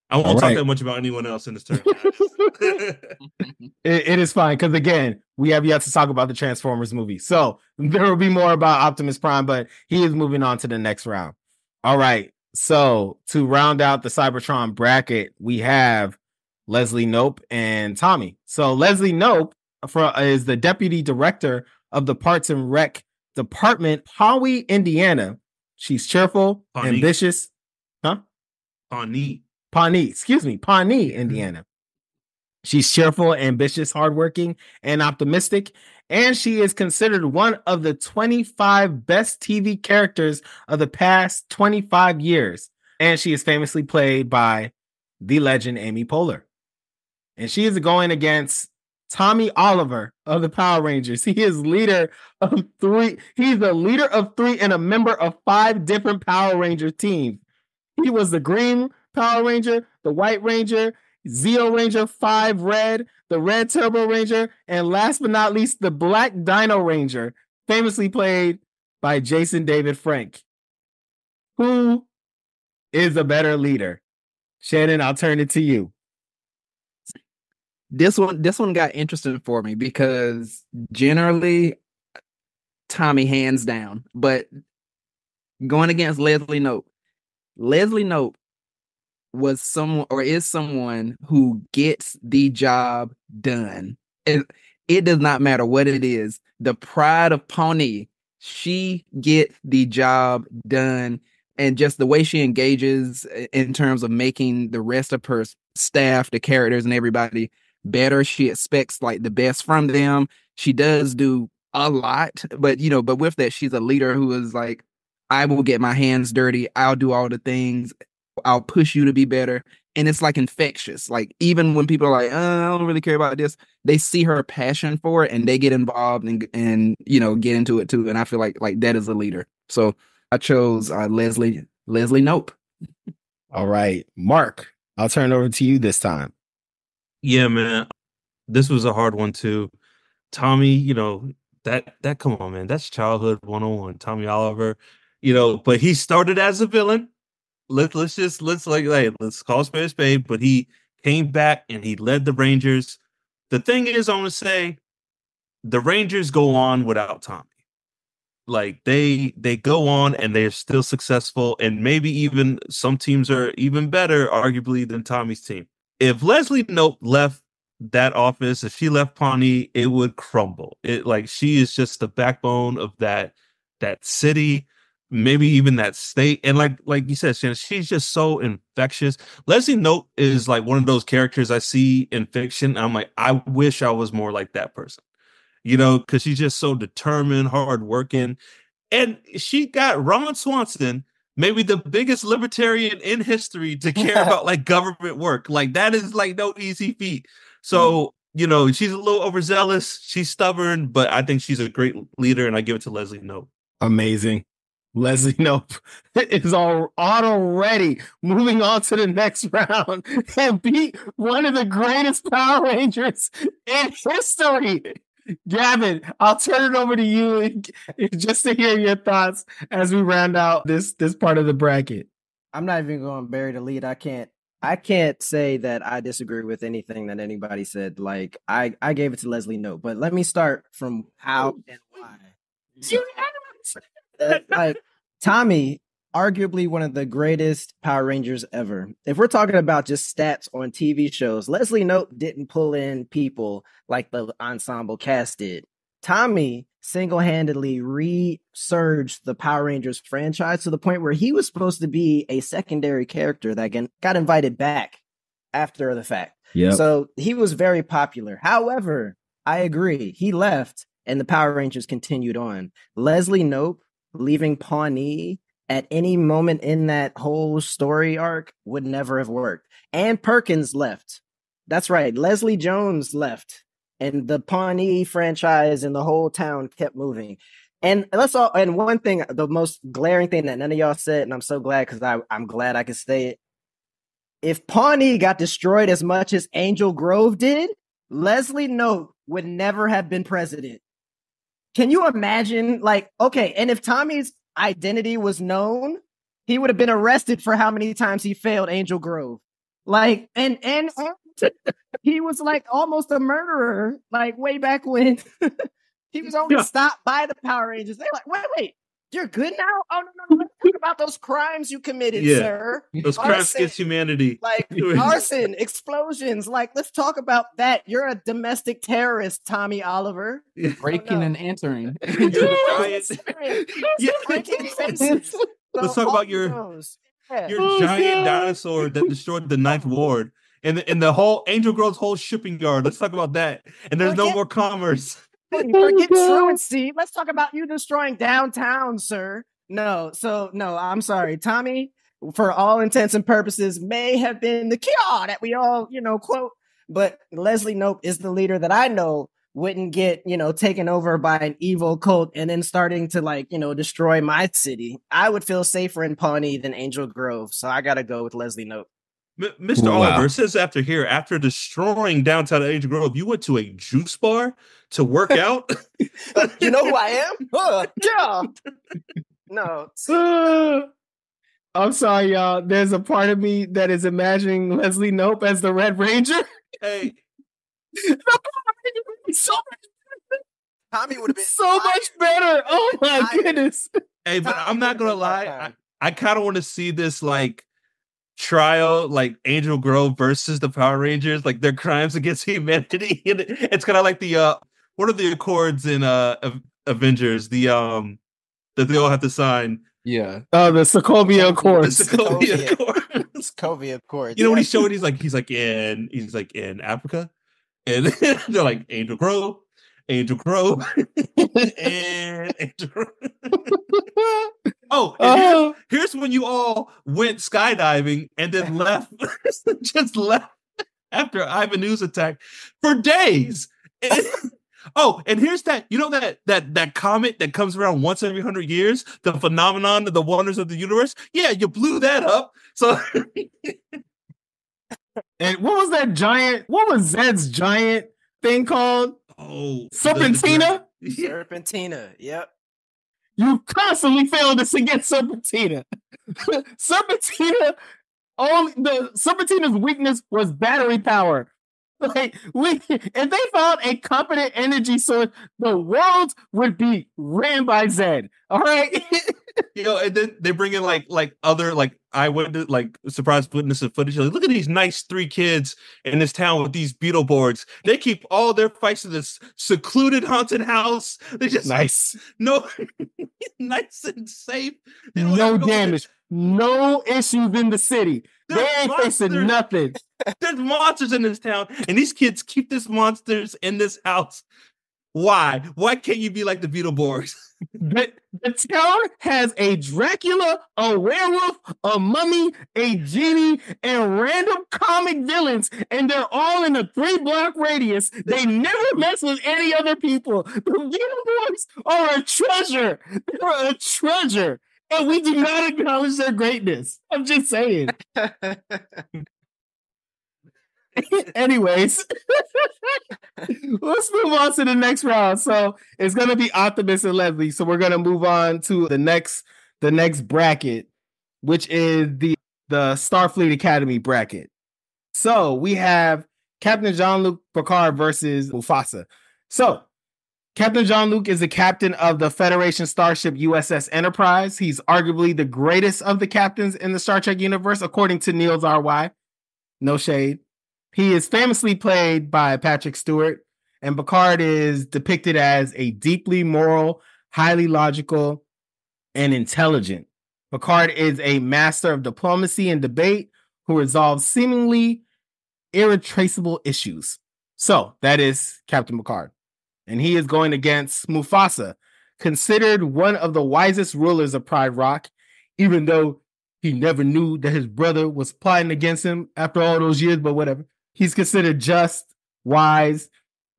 I won't talk that much about anyone else in this turn. It is fine because again, we have yet to talk about the Transformers movie, so there will be more about Optimus Prime, but he is moving on to the next round. All right, so to round out the Cybertron bracket, we have Leslie Knope and Tommy. So Leslie Knope is the deputy director of the Parks and Rec Department, Pawnee, Indiana. She's cheerful, ambitious. Pawnee, Indiana. She's cheerful, ambitious, hardworking, and optimistic. And she is considered one of the 25 best TV characters of the past 25 years. And she is famously played by the legend Amy Poehler. And she is going against Tommy Oliver of the Power Rangers. He is leader of 3. He's the leader of 3 and a member of 5 different Power Ranger teams. He was the Green Power Ranger, the White Ranger, Zeo Ranger 5 Red, the Red Turbo Ranger, and last but not least, the Black Dino Ranger, famously played by Jason David Frank. Who is a better leader? Shannon, I'll turn it to you. This one got interesting for me because generally Tommy hands down, but going against Leslie Knope. Leslie Knope was someone or is someone who gets the job done. It does not matter what it is. The pride of Pawnee, she gets the job done. And just the way she engages in terms of making the rest of her staff, the characters and everybody better. She expects like the best from them. She does do a lot, but with that, she's a leader who is like, I will get my hands dirty. I'll do all the things. I'll push you to be better. And it's like infectious. Like even when people are like, I don't really care about this, they see her passion for it and they get involved and get into it too. And I feel like that is a leader. So I chose Leslie Knope. All right, Mark, I'll turn it over to you this time. Yeah, man. This was a hard one too. Tommy, that come on, man. That's childhood 101. Tommy Oliver, but he started as a villain. Let's call spade a spade, but he came back and he led the Rangers. The thing is, I want to say the Rangers go on without Tommy. Like they go on and they're still successful, and maybe even some teams are even better, arguably, than Tommy's team. If Leslie Knope left that office, if she left Pawnee, it would crumble. It like she is just the backbone of that city, maybe even that state. And like you said, Shannon, she's just so infectious. Leslie Knope is like one of those characters I see in fiction. I'm like, I wish I was more like that person. Because she's just so determined, hardworking. And she got Ron Swanson, maybe the biggest libertarian in history, to care about like government work. Like that is like no easy feat. So, she's a little overzealous. She's stubborn, but I think she's a great leader, and I give it to Leslie Knope. Amazing. Leslie Knope is already moving on to the next round and beat one of the greatest Power Rangers in history. Gavin, I'll turn it over to you just to hear your thoughts as we round out this part of the bracket. I'm not even going to bury the lead. I can't say that I disagree with anything that anybody said. Like I gave it to Leslie Knope, but let me start from how and why. Like Tommy, arguably one of the greatest Power Rangers ever. If we're talking about just stats on TV shows, Leslie Knope didn't pull in people like the ensemble cast did. Tommy single-handedly resurged the Power Rangers franchise to the point where he was supposed to be a secondary character that got invited back after the fact. Yep. So he was very popular. However, I agree. He left and the Power Rangers continued on. Leslie Knope leaving Pawnee at any moment in that whole story arc would never have worked. And Perkins left. That's right. Leslie Jones left. And the Pawnee franchise and the whole town kept moving. And one thing, the most glaring thing that none of y'all said, and I'm so glad because I'm glad I could say it. If Pawnee got destroyed as much as Angel Grove did, Leslie Knope would never have been president. Can you imagine? And if Tommy's identity was known, he would have been arrested for how many times he failed Angel Grove. And he was like almost a murderer, like way back when. He was only stopped by the Power Rangers. They're like, wait, you're good now? Oh, no, let's talk about those crimes you committed, sir. Those crimes against humanity. Like arson, explosions. Like, let's talk about that. You're a domestic terrorist, Tommy Oliver. Breaking and entering. Let's talk about your giant dinosaur that destroyed the Ninth Ward. And the whole Angel Grove's whole shipping yard. Let's talk about that. And there's no more commerce. Forget truancy. Let's talk about you destroying downtown, sir. No, I'm sorry. Tommy, for all intents and purposes, may have been the cure that we all, quote. But Leslie Knope is the leader that I know wouldn't get, taken over by an evil cult and then starting to destroy my city. I would feel safer in Pawnee than Angel Grove. So I got to go with Leslie Knope. Mr. Oliver says after destroying downtown Angel Grove, you went to a juice bar to work out. You know who I am? Yeah. No. I'm sorry, y'all. There's a part of me that is imagining Leslie Knope as the Red Ranger. Hey. Tommy would have been so much better. Oh my goodness. Hey, but I'm not gonna lie. I kind of want to see this trial, like Angel Grove versus the Power Rangers, like their crimes against humanity. It's kind of like the what are the accords in Avengers? The that they all have to sign. Yeah. Oh, the Sokovia Accords. The Sokovia Accords. Sokovia Accords. When he's showing, he's like in Africa, and they're like Angel Grove, and Angel Grove. Oh, here's when you all went skydiving and then left, just left after Ivanhoe's attack for days. And here's that, that comet that comes around once every 100 years, the phenomenon of the wonders of the universe. Yeah, you blew that up. So, and what was Zed's giant thing called? Oh, Serpentina? Serpentina, yep. You constantly failed us against Serpentina. Serpentina's weakness was battery power. Like if they found a competent energy source, the world would be ran by Zed. All right. And then they bring in like other like eyewitness, like surprise witness and footage. Like, look at these nice 3 kids in this town with these Beetleborgs. They keep all their fights in this secluded haunted house. They just nice, no, nice and safe. No damage, no issues in the city. They ain't facing nothing. There's monsters in this town, and these kids keep these monsters in this house. Why? Why can't you be like the Beetleborgs? The town has a Dracula, a werewolf, a mummy, a genie, and random comic villains, and they're all in a 3-block radius. They never mess with any other people. The Beetleborgs are a treasure. They're a treasure, and we do not acknowledge their greatness. I'm just saying. Anyways, let's move on to the next round. So it's gonna be Optimus and Leslie. So we're gonna move on to the next bracket, which is the Starfleet Academy bracket. So we have Captain Jean-Luc Picard versus Mufasa. So Captain Jean-Luc is the captain of the Federation starship USS Enterprise. He's arguably the greatest of the captains in the Star Trek universe, according to Niels R.Y. No shade. He is famously played by Patrick Stewart, and Picard is depicted as a deeply moral, highly logical, and intelligent. Picard is a master of diplomacy and debate who resolves seemingly irretraceable issues. So that is Captain Picard. And he is going against Mufasa, considered one of the wisest rulers of Pride Rock, even though he never knew that his brother was plotting against him after all those years, but whatever. He's considered just, wise,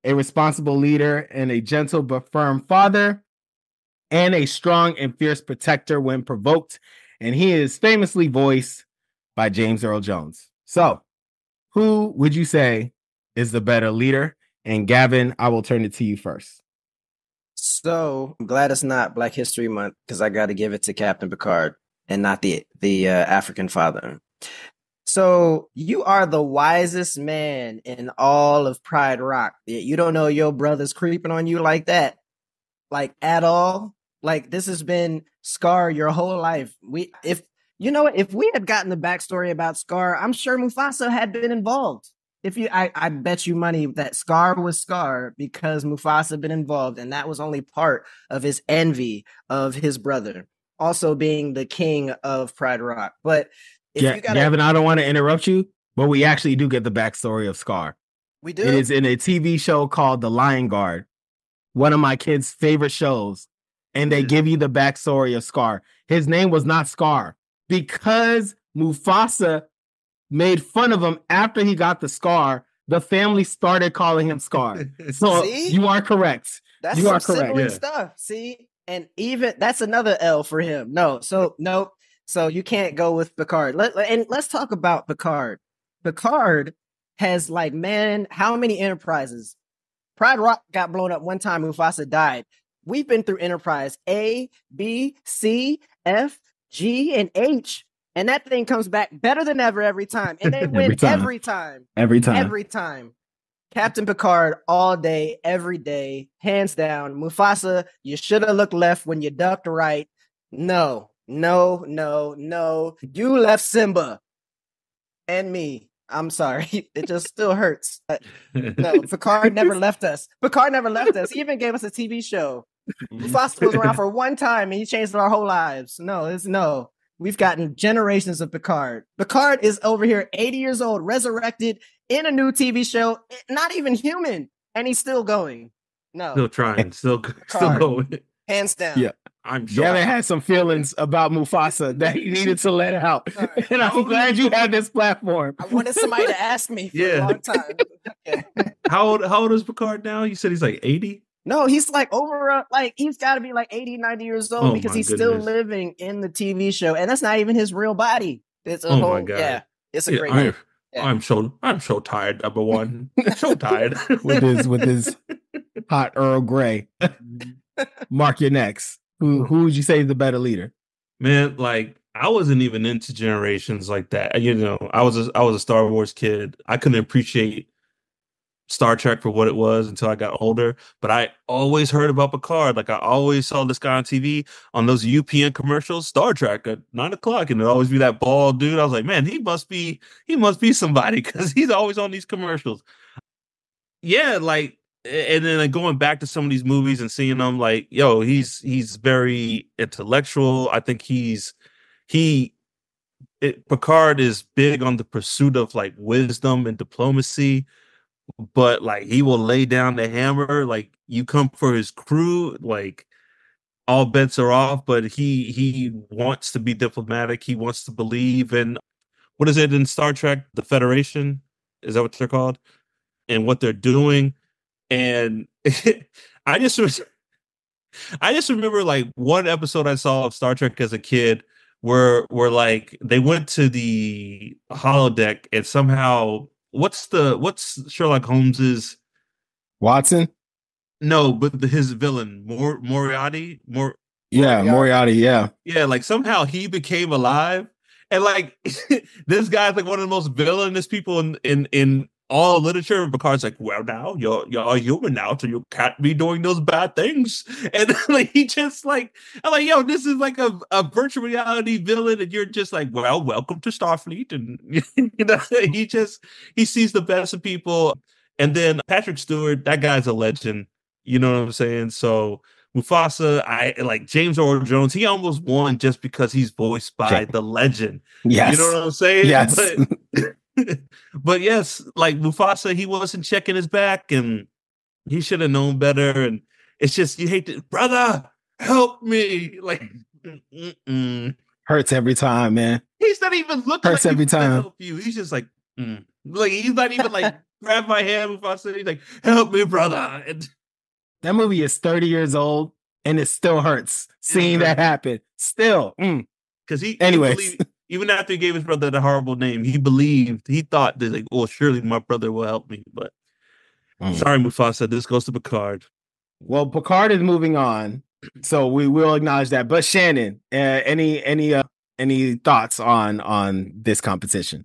a responsible leader, and a gentle but firm father, and a strong and fierce protector when provoked. And he is famously voiced by James Earl Jones. So, who would you say is the better leader? And Gavin, I will turn it to you first. So, I'm glad it's not Black History Month, because I got to give it to Captain Picard and not the African father. So you are the wisest man in all of Pride Rock. You don't know your brother's creeping on you like that, like at all. Like this has been Scar your whole life. If we had gotten the backstory about Scar, I'm sure Mufasa had been involved. I bet you money that Scar was Scar because Mufasa had been involved, and that was only part of his envy of his brother, also being the king of Pride Rock. But Gavin, I don't want to interrupt you, but we actually do get the backstory of Scar. We do. It is in a TV show called The Lion Guard, one of my kids' favorite shows, and they give you the backstory of Scar. His name was not Scar because Mufasa made fun of him after he got the scar. The family started calling him Scar. So See? You are correct. That's you are some correct. sibling stuff. See, and even that's another L for him. No. So you can't go with Picard. Let's talk about Picard. Picard has how many Enterprises? Pride Rock got blown up one time. Mufasa died. We've been through Enterprise A, B, C, F, G, and H. And that thing comes back better than ever every time. And they win every time. Every time. Captain Picard all day, every day, hands down. Mufasa, you should have looked left when you ducked right. No. You left Simba and me. I'm sorry. It just still hurts. No, Picard never left us. He even gave us a TV show. Mufasa was around for one time and he changed our whole lives. No. We've gotten generations of Picard. Picard is over here 80 years old, resurrected in a new TV show, not even human, and he's still going. No. Still trying, still going. Hands down. Yeah. I'm sure. Gavin had some feelings about Mufasa that he needed to let out. And I'm glad you had this platform. I wanted somebody to ask me for a long time. Okay. How old is Picard now? You said he's like 80? No, he's he's got to be 80, 90 years old because he's still living in the TV show. And that's not even his real body. It's a whole, my God. Yeah, it's a great I'm so tired, number one. So tired. with his hot Earl Grey. Mark your next. Who would you say is the better leader? Man, I wasn't even into Generations like that. I was a Star Wars kid. I couldn't appreciate Star Trek for what it was until I got older. But I always heard about Picard. Like I always saw this guy on TV on those UPN commercials, Star Trek at 9 o'clock, and it'd always be that bald dude. I was like, man, he must be somebody because he's always on these commercials. Yeah, like, and then like, going back to some of these movies and seeing them, like, yo, he's very intellectual. I think Picard is big on the pursuit of like wisdom and diplomacy, but like he will lay down the hammer. Like you come for his crew, like all bets are off. But he wants to be diplomatic. He wants to believe in what is it in Star Trek? The Federation, is that what they're called? And what they're doing. And I just remember like one episode I saw of Star Trek as a kid where like they went to the holodeck and somehow what's Sherlock Holmes's Watson? No, but his villain, Moriarty. Moriarty, yeah. Yeah, like somehow he became alive. And like this guy's like one of the most villainous people in all literature. And Picard's like, well, now you're a human now, so you can't be doing those bad things. And like he just like, I'm like, yo, this is like a virtual reality villain, and you're just like, well, welcome to Starfleet. And you know, he sees the best of people. And then Patrick Stewart, that guy's a legend. You know what I'm saying? So Mufasa, I like James Earl Jones. He almost won just because he's voiced by the legend. Yes. You know what I'm saying? Yes. But yes, like Mufasa, he wasn't checking his back, and he should have known better. And it's just you hate to, brother, help me. Like hurts every time, man. He's not even looking. Hurts like every time. Help you. He's just like, like he's not even like grab my hand. Mufasa. He's like, help me, brother. And that movie is 30 years old, and it still hurts seeing that happen. Still, because anyways. Even after he gave his brother the horrible name, he thought that like, oh, surely my brother will help me. But sorry, Mufasa, this goes to Picard. Well, Picard is moving on, so we will acknowledge that. But Shannon, any thoughts on this competition?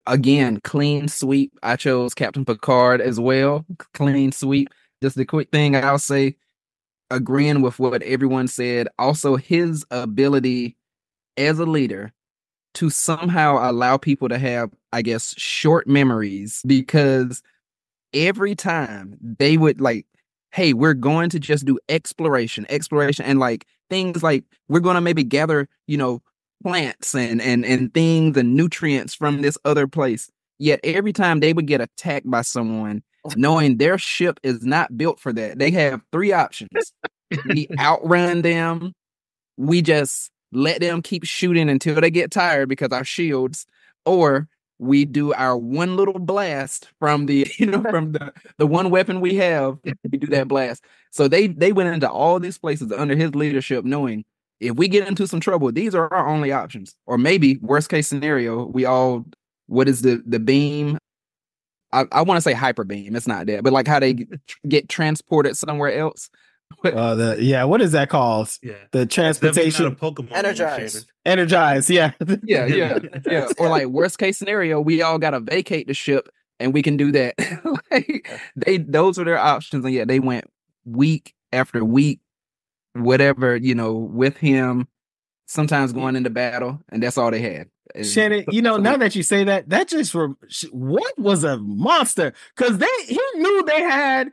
Again, clean sweep. I chose Captain Picard as well. Clean sweep. Just the quick thing I'll say, agreeing with what everyone said. Also, his ability as a leader to somehow allow people to have, I guess, short memories, because every time they would like, hey, we're going to just do exploration, and like things like we're going to maybe gather, plants and things and nutrients from this other place. Yet every time they would get attacked by someone, knowing their ship is not built for that, they have three options. We outrun them, we just let them keep shooting until they get tired because our shields, or we do our one little blast from the, from the one weapon we have. We do that blast. So they went into all these places under his leadership, knowing if we get into some trouble, these are our only options. Or maybe worst case scenario, what is the beam? I want to say hyper beam. It's not that, but like how they get transported somewhere else. What is that called? Yeah. The transportation. Energize. Yeah. Yeah. Or like worst case scenario, we all gotta vacate the ship and we can do that. Those are their options. And they went week after week, whatever, with him, sometimes going into battle, and that's all they had. Shannon, now that you say that just what was a monster, because he knew they had.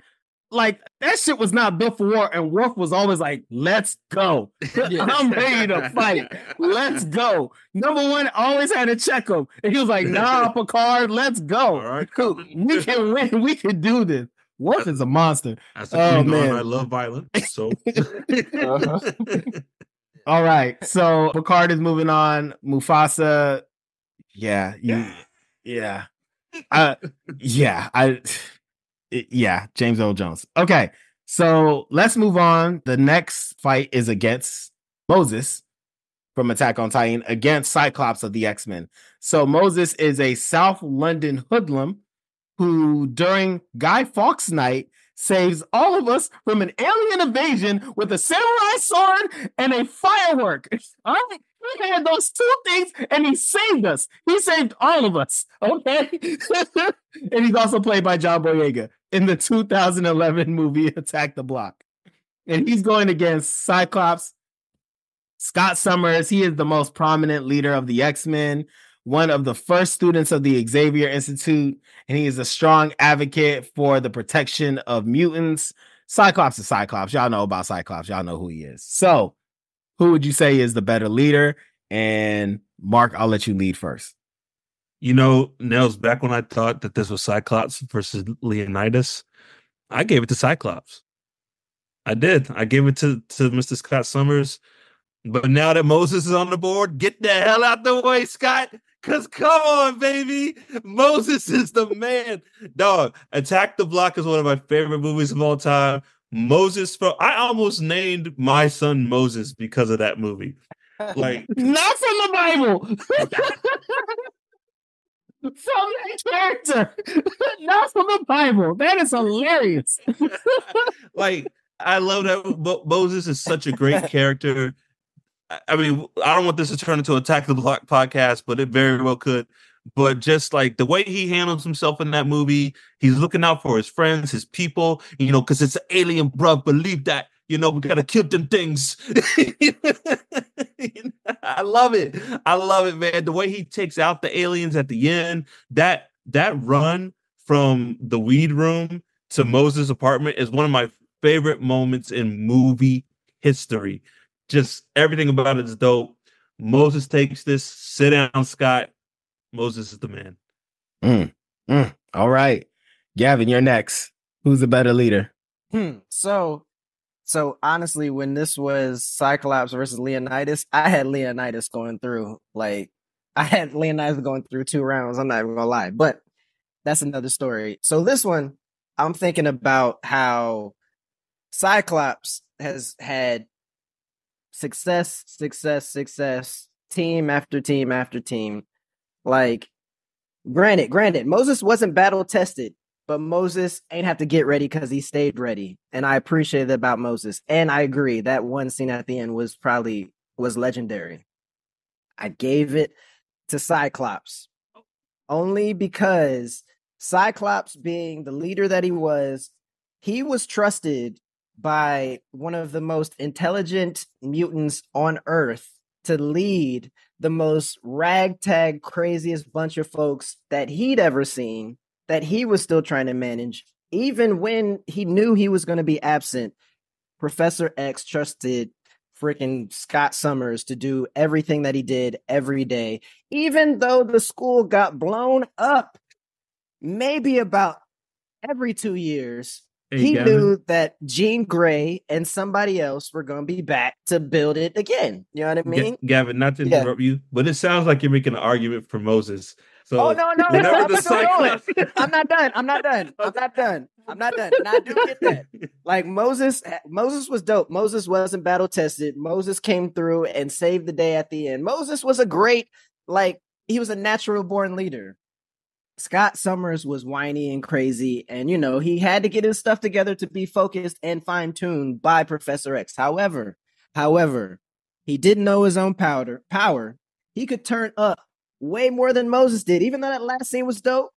Like, that shit was not built for war, and Worf was always like, let's go. I'm ready to fight. Let's go. Number one always had to check him. And he was like, nah, Picard, let's go. All right, cool. We can win. We can do this. Worf is a monster. Man. I love violence. So. All right. So, Picard is moving on. Mufasa. Yeah. James Earl Jones. Okay, so let's move on. The next fight is against Moses from Attack on Titan against Cyclops of the X-Men. So Moses is a South London hoodlum who, during Guy Fawkes night, saves all of us from an alien invasion with a samurai sword and a firework. All right? He had those two things and he saved us. He saved all of us. Okay. And he's also played by John Boyega in the 2011 movie Attack the Block. And he's going against Cyclops, Scott Summers. He is the most prominent leader of the X-Men, one of the first students of the Xavier Institute, and he is a strong advocate for the protection of mutants. Cyclops is Cyclops. Y'all know about Cyclops. Y'all know who he is. So, who would you say is the better leader? And Mark, I'll let you lead first. You know, Nels, back when I thought that this was Cyclops versus Leonidas, I gave it to Cyclops. I did. I gave it to Mr. Scott Summers. But now that Moses is on the board, get the hell out the way, Scott. Because come on, baby. Moses is the man. Dog, Attack the Block is one of my favorite movies of all time. I almost named my son Moses because of that movie. Like, not from the Bible. From that character. Not from the Bible. That is hilarious. Like, I love that Moses is such a great character. I mean, I don't want this to turn into an Attack the Block podcast, but it very well could. But just like the way he handles himself in that movie, he's looking out for his friends, his people, you know, because it's an alien, bruv. Believe that. You know, we got to kill them things. I love it. I love it, man. The way he takes out the aliens at the end, that run from the weed room to Moses' apartment is one of my favorite moments in movie history. Just everything about it is dope. Moses takes this. Sit down, Scott. Moses is the man. All right. Gavin, you're next. Who's the better leader? So honestly, when this was Cyclops versus Leonidas, I had Leonidas going through. Like, I had Leonidas going through 2 rounds. I'm not even gonna lie, but that's another story. So this one, I'm thinking about how Cyclops has had success, team after team after team. Like, granted, Moses wasn't battle tested, but Moses ain't have to get ready because he stayed ready. And I appreciate that about Moses. And I agree that one scene at the end was legendary. I gave it to Cyclops only because Cyclops, being the leader that he was trusted by one of the most intelligent mutants on Earth to lead the most ragtag, craziest bunch of folks that he'd ever seen, that he was still trying to manage. Even when he knew he was going to be absent, Professor X trusted freaking Scott Summers to do everything that he did every day, even though the school got blown up maybe about every 2 years. He knew that Jean Grey and somebody else were going to be back to build it again. You know what I mean? Gavin, not to interrupt you, but it sounds like you're making an argument for Moses. So no. I'm not done. And I do get that. Like, Moses was dope. Moses wasn't battle tested. Moses came through and saved the day at the end. Moses was he was a natural born leader. Scott Summers was whiny and crazy, and, you know, he had to get his stuff together to be focused and fine-tuned by Professor X. However, he didn't know his own power. He could turn up way more than Moses did. Even though that last scene was dope,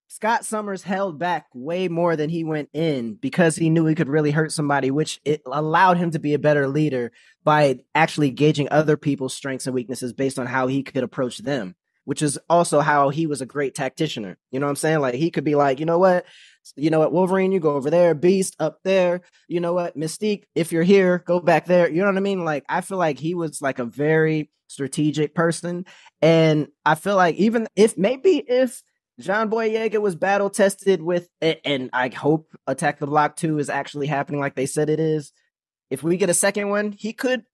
Scott Summers held back way more than he went in because he knew he could really hurt somebody, which it allowed him to be a better leader by actually gauging other people's strengths and weaknesses based on how he could approach them, which is also how he was a great tacticianer. You know what I'm saying? Like, he could be like, you know what, Wolverine, you go over there. Beast, up there. You know what, Mystique, if you're here, go back there. You know what I mean? Like, I feel like he was like a very strategic person. And I feel like even if John Boyega was battle tested with it, and I hope Attack the Block 2 is actually happening like they said it is, if we get a second one, he could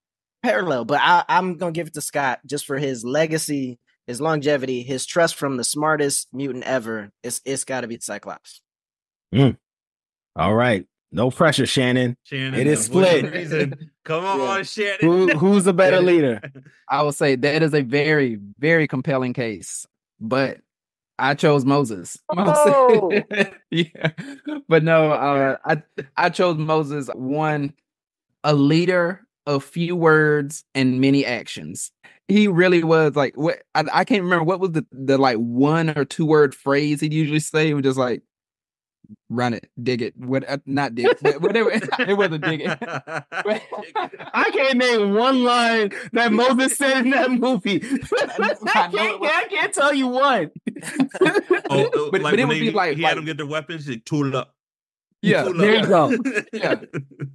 parallel. But I'm going to give it to Scott just for his legacy, his longevity, his trust from the smartest mutant ever. It's got to be Cyclops. All right. No pressure, Shannon. It is split. Come on, Shannon. Who's the better leader? I would say that is a very, very compelling case. But I chose Moses. Oh! Yeah. But no, I chose Moses. One, a leader of few words and many actions. He really was like, what I can't remember what was the like 1 or 2 word phrase he'd usually say. He was just like, run it, dig it, what not dig it, whatever. It wasn't dig it. I can't name one line that Moses said in that movie. I can't tell you one. But it would be like he had them get their weapons, he tool it up. Yeah, there you go. Yeah,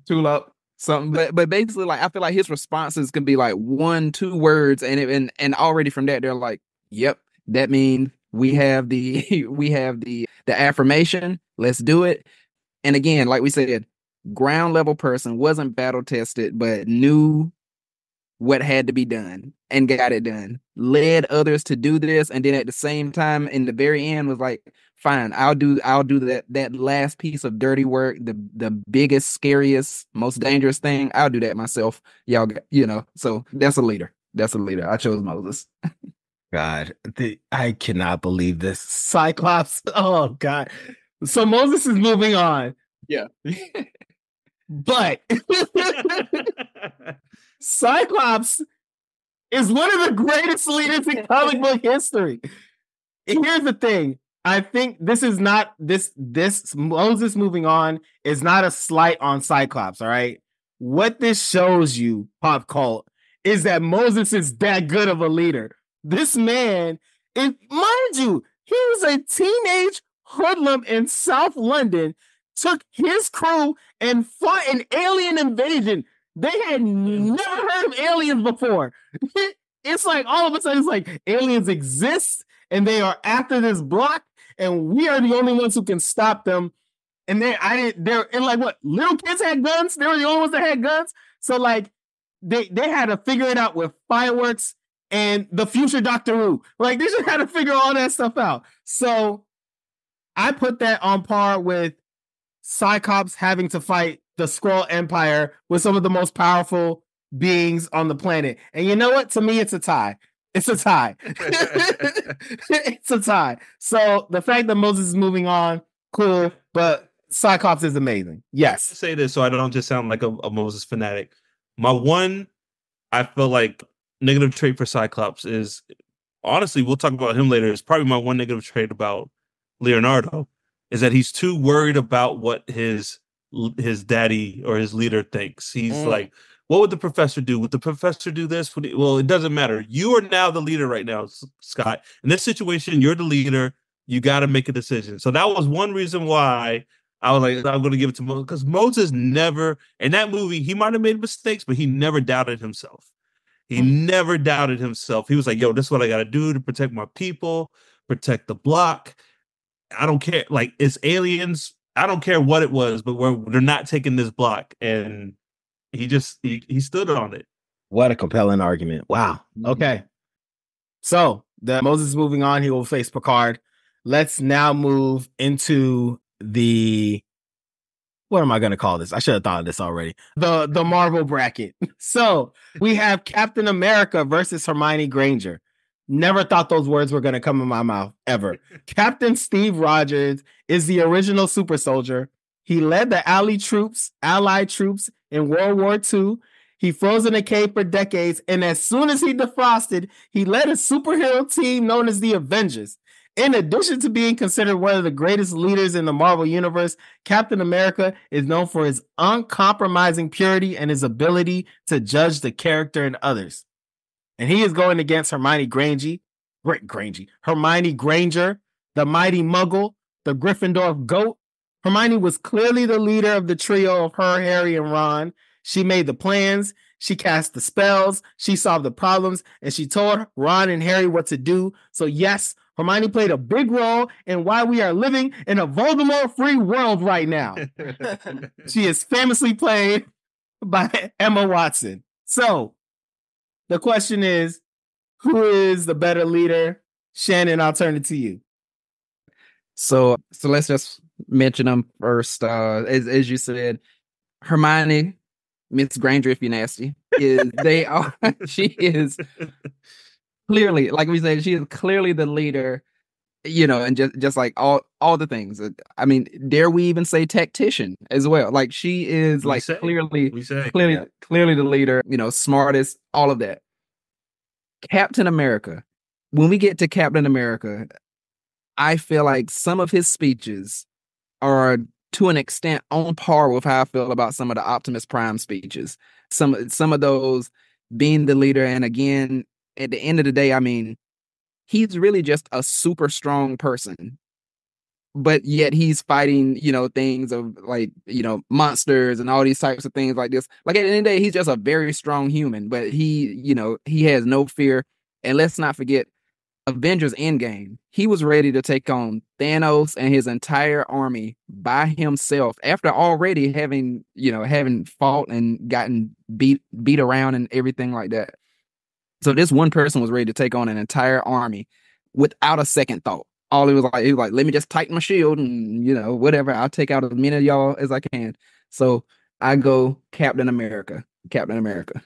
tool up something. But basically, like I feel like his responses can be like 1, 2 words, and already from that they're like, yep, that means we have the affirmation. Let's do it. And again, like we said, ground level person, wasn't battle tested, but knew what had to be done and got it done. Led others to do this, and then at the same time, in the very end, was like, fine, I'll do that last piece of dirty work, the biggest, scariest, most dangerous thing. I'll do that myself. Y'all, so that's a leader. That's a leader. I chose Moses. God, I cannot believe this. Cyclops. Oh God. So Moses is moving on. Yeah. But Cyclops is one of the greatest leaders in comic book history. And here's the thing. I think this is not this Moses moving on is not a slight on Cyclops, all right? What this shows you, pop cult, is that Moses is that good of a leader. This man, mind you, he was a teenage hoodlum in South London, took his crew and fought an alien invasion. They had never heard of aliens before. It's like all of a sudden, it's like aliens exist and they are after this block, and we are the only ones who can stop them. And they're like what? Little kids had guns. They were the only ones that had guns. So like they had to figure it out with fireworks and the future Doctor Who. Like they just had to figure all that stuff out. So I put that on par with Cyclops having to fight the Skrull Empire with some of the most powerful beings on the planet. And you know what? To me, it's a tie. It's a tie. It's a tie. So the fact that Moses is moving on, cool, but Cyclops is amazing. Yes. I say this so I don't just sound like a Moses fanatic. My one, I feel like, negative trait for Cyclops is, honestly, we'll talk about him later. It's probably my one negative trait about Leonardo, is that he's too worried about what his daddy or his leader thinks. He's like, what would the professor do? Would the professor do this? Well, it doesn't matter. You are now the leader right now, Scott. In this situation, you're the leader. You got to make a decision. So that was one reason why I was like, I'm going to give it to Moses, because Moses never, in that movie, he might have made mistakes, but he never doubted himself. He never doubted himself. He was like, yo, this is what I got to do to protect my people, protect the block. I don't care. Like, it's aliens. I don't care what it was, but they're not taking this block. And he stood on it. What a compelling argument. Wow. Okay. So Moses is moving on. He will face Picard. Let's now move into what am I going to call this? I should have thought of this already. The Marvel bracket. So we have Captain America versus Hermione Granger. Never thought those words were going to come in my mouth, ever. Captain Steve Rogers is the original super soldier. He led the Allied troops in World War II. He froze in a cave for decades, and as soon as he defrosted, he led a superhero team known as the Avengers. In addition to being considered one of the greatest leaders in the Marvel Universe, Captain America is known for his uncompromising purity and his ability to judge the character in others. And he is going against Hermione Granger, the mighty Muggle, the Gryffindor goat. Hermione was clearly the leader of the trio of her, Harry, and Ron. She made the plans, she cast the spells, she solved the problems, and she told Ron and Harry what to do. So yes, Hermione played a big role in why we are living in a Voldemort-free world right now. She is famously played by Emma Watson. So the question is, who is the better leader? Shannon, I'll turn it to you. So let's just mention them first. As you said, Hermione, Miss Granger, if you're nasty, she is clearly, like we said, she is clearly the leader. and just like all the things. I mean, dare we even say tactician as well? Like she is like clearly the leader, smartest, all of that. Captain America. When we get to Captain America, I feel like some of his speeches are to an extent on par with how I feel about some of the Optimus Prime speeches. Some of those being the leader, and again, at the end of the day, I mean, he's really just a super strong person, but yet he's fighting, things of like, monsters and all these types of things like this. Like at the end of the day, he's just a very strong human, but he has no fear. And let's not forget, Avengers Endgame, he was ready to take on Thanos and his entire army by himself after already having fought and gotten beat around and everything like that. So this one person was ready to take on an entire army without a second thought. All he was like, let me just tighten my shield and, whatever. I'll take out as many of y'all as I can. So I go Captain America. Captain America.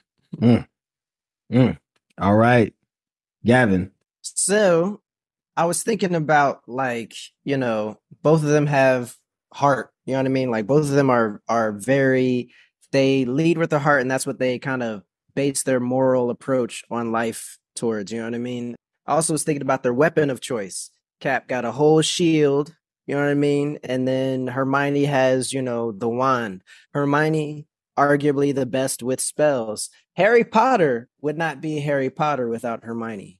All right. Gavin. So I was thinking about both of them have heart. You know what I mean? Like both of them are they lead with their heart, and that's what they kind of base their moral approach on life towards. You know what I mean? I also was thinking about their weapon of choice. Cap got a whole shield, you know what I mean? And then Hermione has, the wand. Hermione, arguably the best with spells. Harry Potter would not be Harry Potter without Hermione.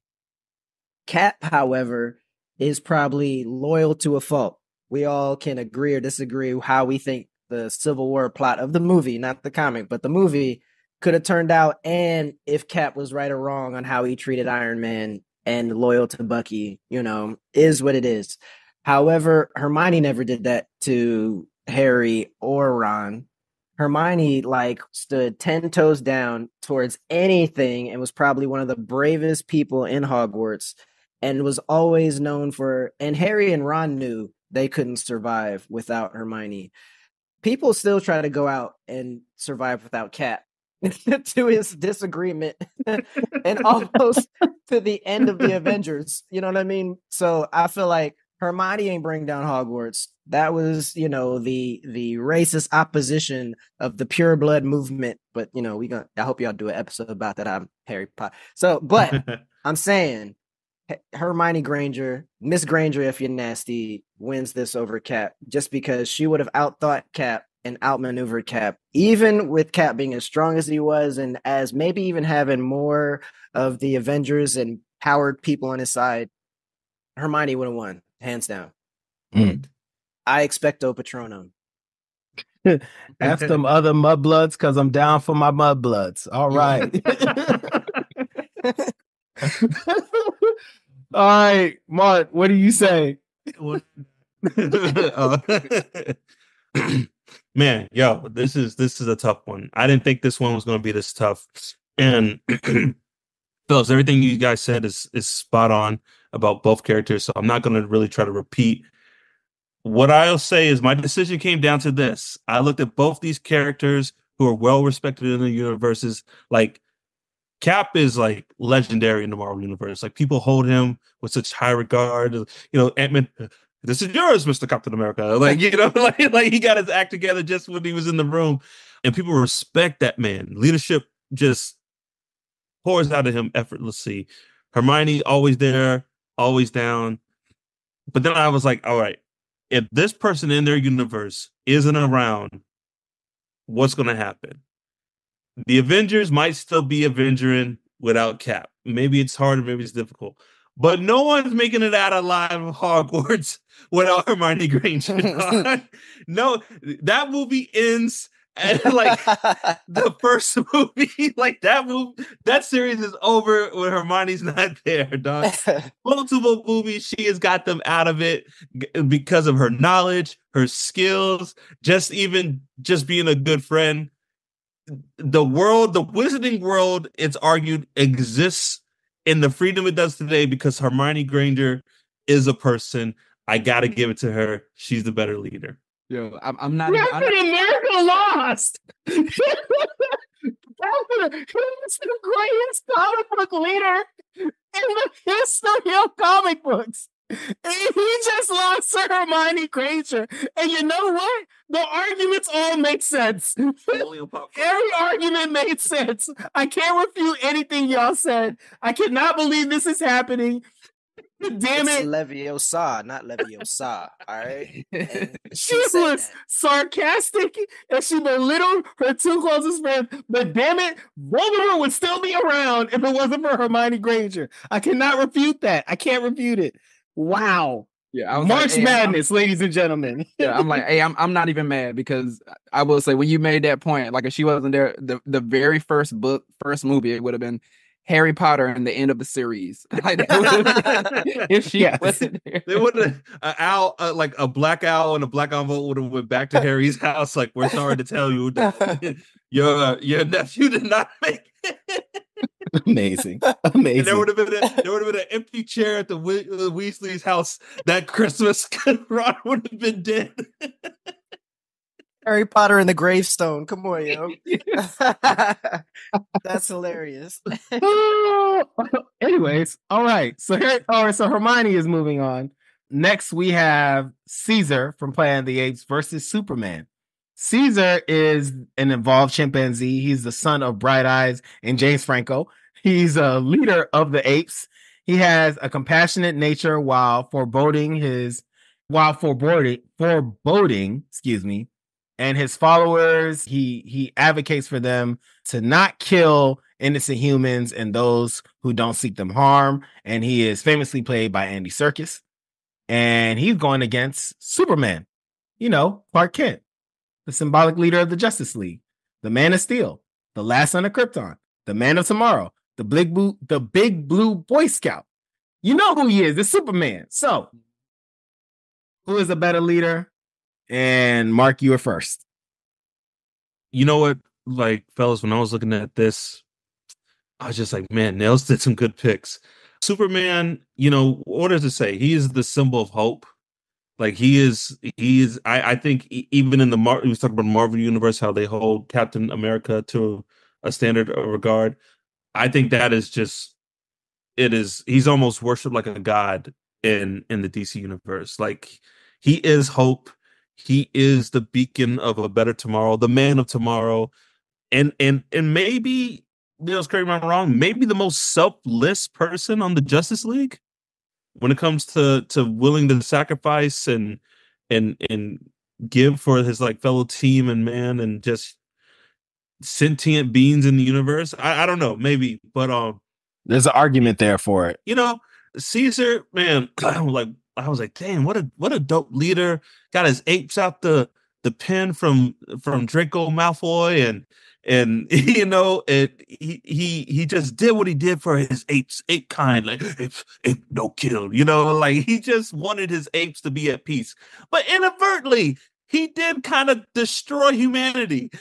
Cap, however, is probably loyal to a fault. We all can agree or disagree how we think the Civil War plot of the movie, not the comic, but the movie could have turned out, and if Cap was right or wrong on how he treated Iron Man and loyal to Bucky, is what it is. However, Hermione never did that to Harry or Ron. Hermione stood 10 toes down towards anything and was probably one of the bravest people in Hogwarts and was always known for, and Harry and Ron knew they couldn't survive without Hermione. People still try to go out and survive without Cap. To his disagreement and almost to the end of the Avengers, you know what I mean? So I feel like Hermione ain't bring down Hogwarts. That was, the racist opposition of the pure blood movement. But I hope y'all do an episode about that. I'm Harry Potter. So, but I'm saying Hermione Granger, Miss Granger, if you're nasty, wins this over Cap just because she would have outthought Cap and outmaneuvered Cap, even with Cap being as strong as he was and as maybe even having more of the Avengers and powered people on his side. Hermione would have won, hands down. I expecto Patronum. F them other mudbloods, because I'm down for my mudbloods. All right. All right, Mark, what do you say? Man, this is a tough one. I didn't think this one was going to be this tough. And fellas, everything you guys said is spot on about both characters. So I'm not going to really try to repeat. What I'll say is my decision came down to this. I looked at both these characters who are well respected in the universes. Like Cap is like legendary in the Marvel universe. Like people hold him with such high regard. Ant-Man, this is yours, Mr. Captain America. Like, like he got his act together just when he was in the room. And people respect that man. Leadership just pours out of him effortlessly. Hermione, always there, always down. But then I was like, all right, if this person in their universe isn't around, what's going to happen? The Avengers might still be Avengering without Cap. Maybe it's hard, maybe it's difficult. But no one's making it out alive of Hogwarts without Hermione Granger. No, that movie ends at the first movie. That series is over when Hermione's not there, dog. Multiple movies, she has got them out of it because of her knowledge, her skills, just being a good friend. The wizarding world, it's argued, exists in the freedom it does today because Hermione Granger is a person. I gotta give it to her. She's the better leader. Yo, I'm not. America lost. He's the greatest comic book leader in the history of comic books. And he just lost to Hermione Granger. And you know what? The arguments all make sense. Every argument made sense. I can't refute anything y'all said. I cannot believe this is happening. Damn It's it. Leviosa, not Leviosa. All right. And She was sarcastic and she belittled her two closest friends. But damn it, Voldemort would still be around if it wasn't for Hermione Granger. I cannot refute that. I can't refute it. Wow. Yeah, I was March like, hey, Madness, ladies and gentlemen. Yeah, I'm like, hey, I'm not even mad because I will say when you made that point, like if she wasn't there, the very first movie, it would have been Harry Potter and the end of the series. Like if she wasn't there, they would have an owl, like a black owl and a black envelope would have went back to Harry's house. Like, we're sorry to tell you that your nephew did not make it. Amazing. And there would have been an empty chair at the Weasley's house that Christmas. Ron would have been dead. Harry Potter and the gravestone. Come on, yo. That's hilarious. Anyways, all right. So Hermione is moving on. Next, we have Caesar from Planet of the Apes versus Superman. Caesar is an evolved chimpanzee. He's the son of Bright Eyes and James Franco. He's a leader of the apes. He has a compassionate nature while foreboding, excuse me, and his followers, he advocates for them to not kill innocent humans and those who don't seek them harm. And he is famously played by Andy Serkis. And he's going against Superman, Clark Kent, the symbolic leader of the Justice League, the Man of Steel, the last son of Krypton, the Man of Tomorrow, the big blue Boy Scout. You know who he is, the Superman. So, who is a better leader? And Mark, you were first. You know what, like, fellas, when I was looking at this, I was just like, man, Nails did some good picks. Superman, what does it say? He is the symbol of hope. Like, he is. I think even in the we was talking about Marvel Universe, how they hold Captain America to a standard of regard. I think that is just, he's almost worshipped like a god in the DC universe. Like, he is hope. He is the beacon of a better tomorrow, the man of tomorrow. And maybe, correct me if I'm wrong, maybe the most selfless person on the Justice League when it comes to willing to sacrifice and give for his like fellow team and man and just sentient beings in the universe. I don't know, maybe, but there's an argument there for it. Caesar, man, I was like, damn, what a dope leader. Got his apes out the pen from Draco Malfoy and he just did what he did for his ape kind, like ape no kill, like he just wanted his apes to be at peace. But inadvertently, he did kind of destroy humanity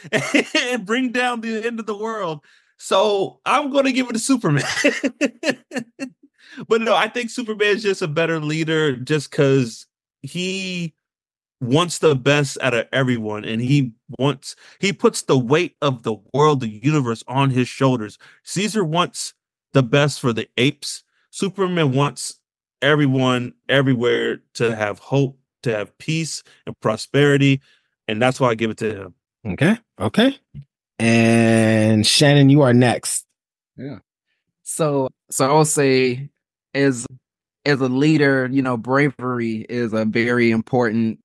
and bring down the end of the world. So I'm going to give it to Superman. But no, I think Superman is just a better leader just because he wants the best out of everyone, and he puts the weight of the world, the universe on his shoulders. Caesar wants the best for the apes. Superman wants everyone everywhere to have hope, to have peace and prosperity, and that's why I give it to him. Okay. And Shannon, you are next. Yeah. So I will say, as a leader, bravery is a very important,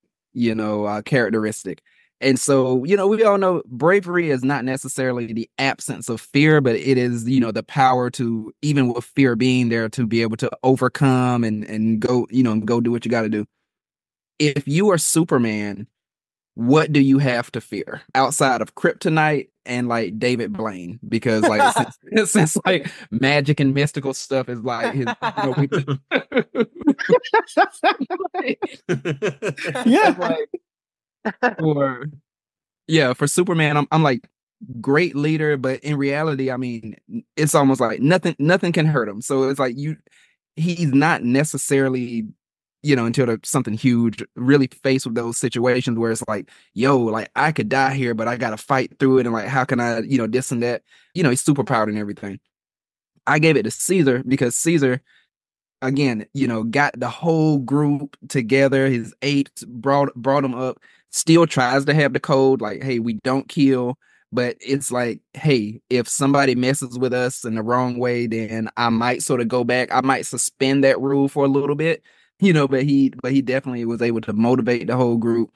characteristic. And so, we all know bravery is not necessarily the absence of fear, but it is, the power to, even with fear being there, to be able to overcome and go, go do what you got to do. If you are Superman, what do you have to fear outside of kryptonite and like David Blaine? Because like since like magic and mystical stuff is like his, for Superman, I'm like great leader, but in reality, I mean, it's almost like nothing can hurt him. So it's like he's not necessarily, until there's something huge, really faced with those situations where it's like, like I could die here, but I got to fight through it. And like, how can I, this and that, he's super powered and everything. I gave it to Caesar because Caesar, again, got the whole group together. His apes brought them up. Still tries to have the code like, hey, we don't kill. But it's like, hey, if somebody messes with us in the wrong way, then I might sort of go back. I might suspend that rule for a little bit, But he definitely was able to motivate the whole group,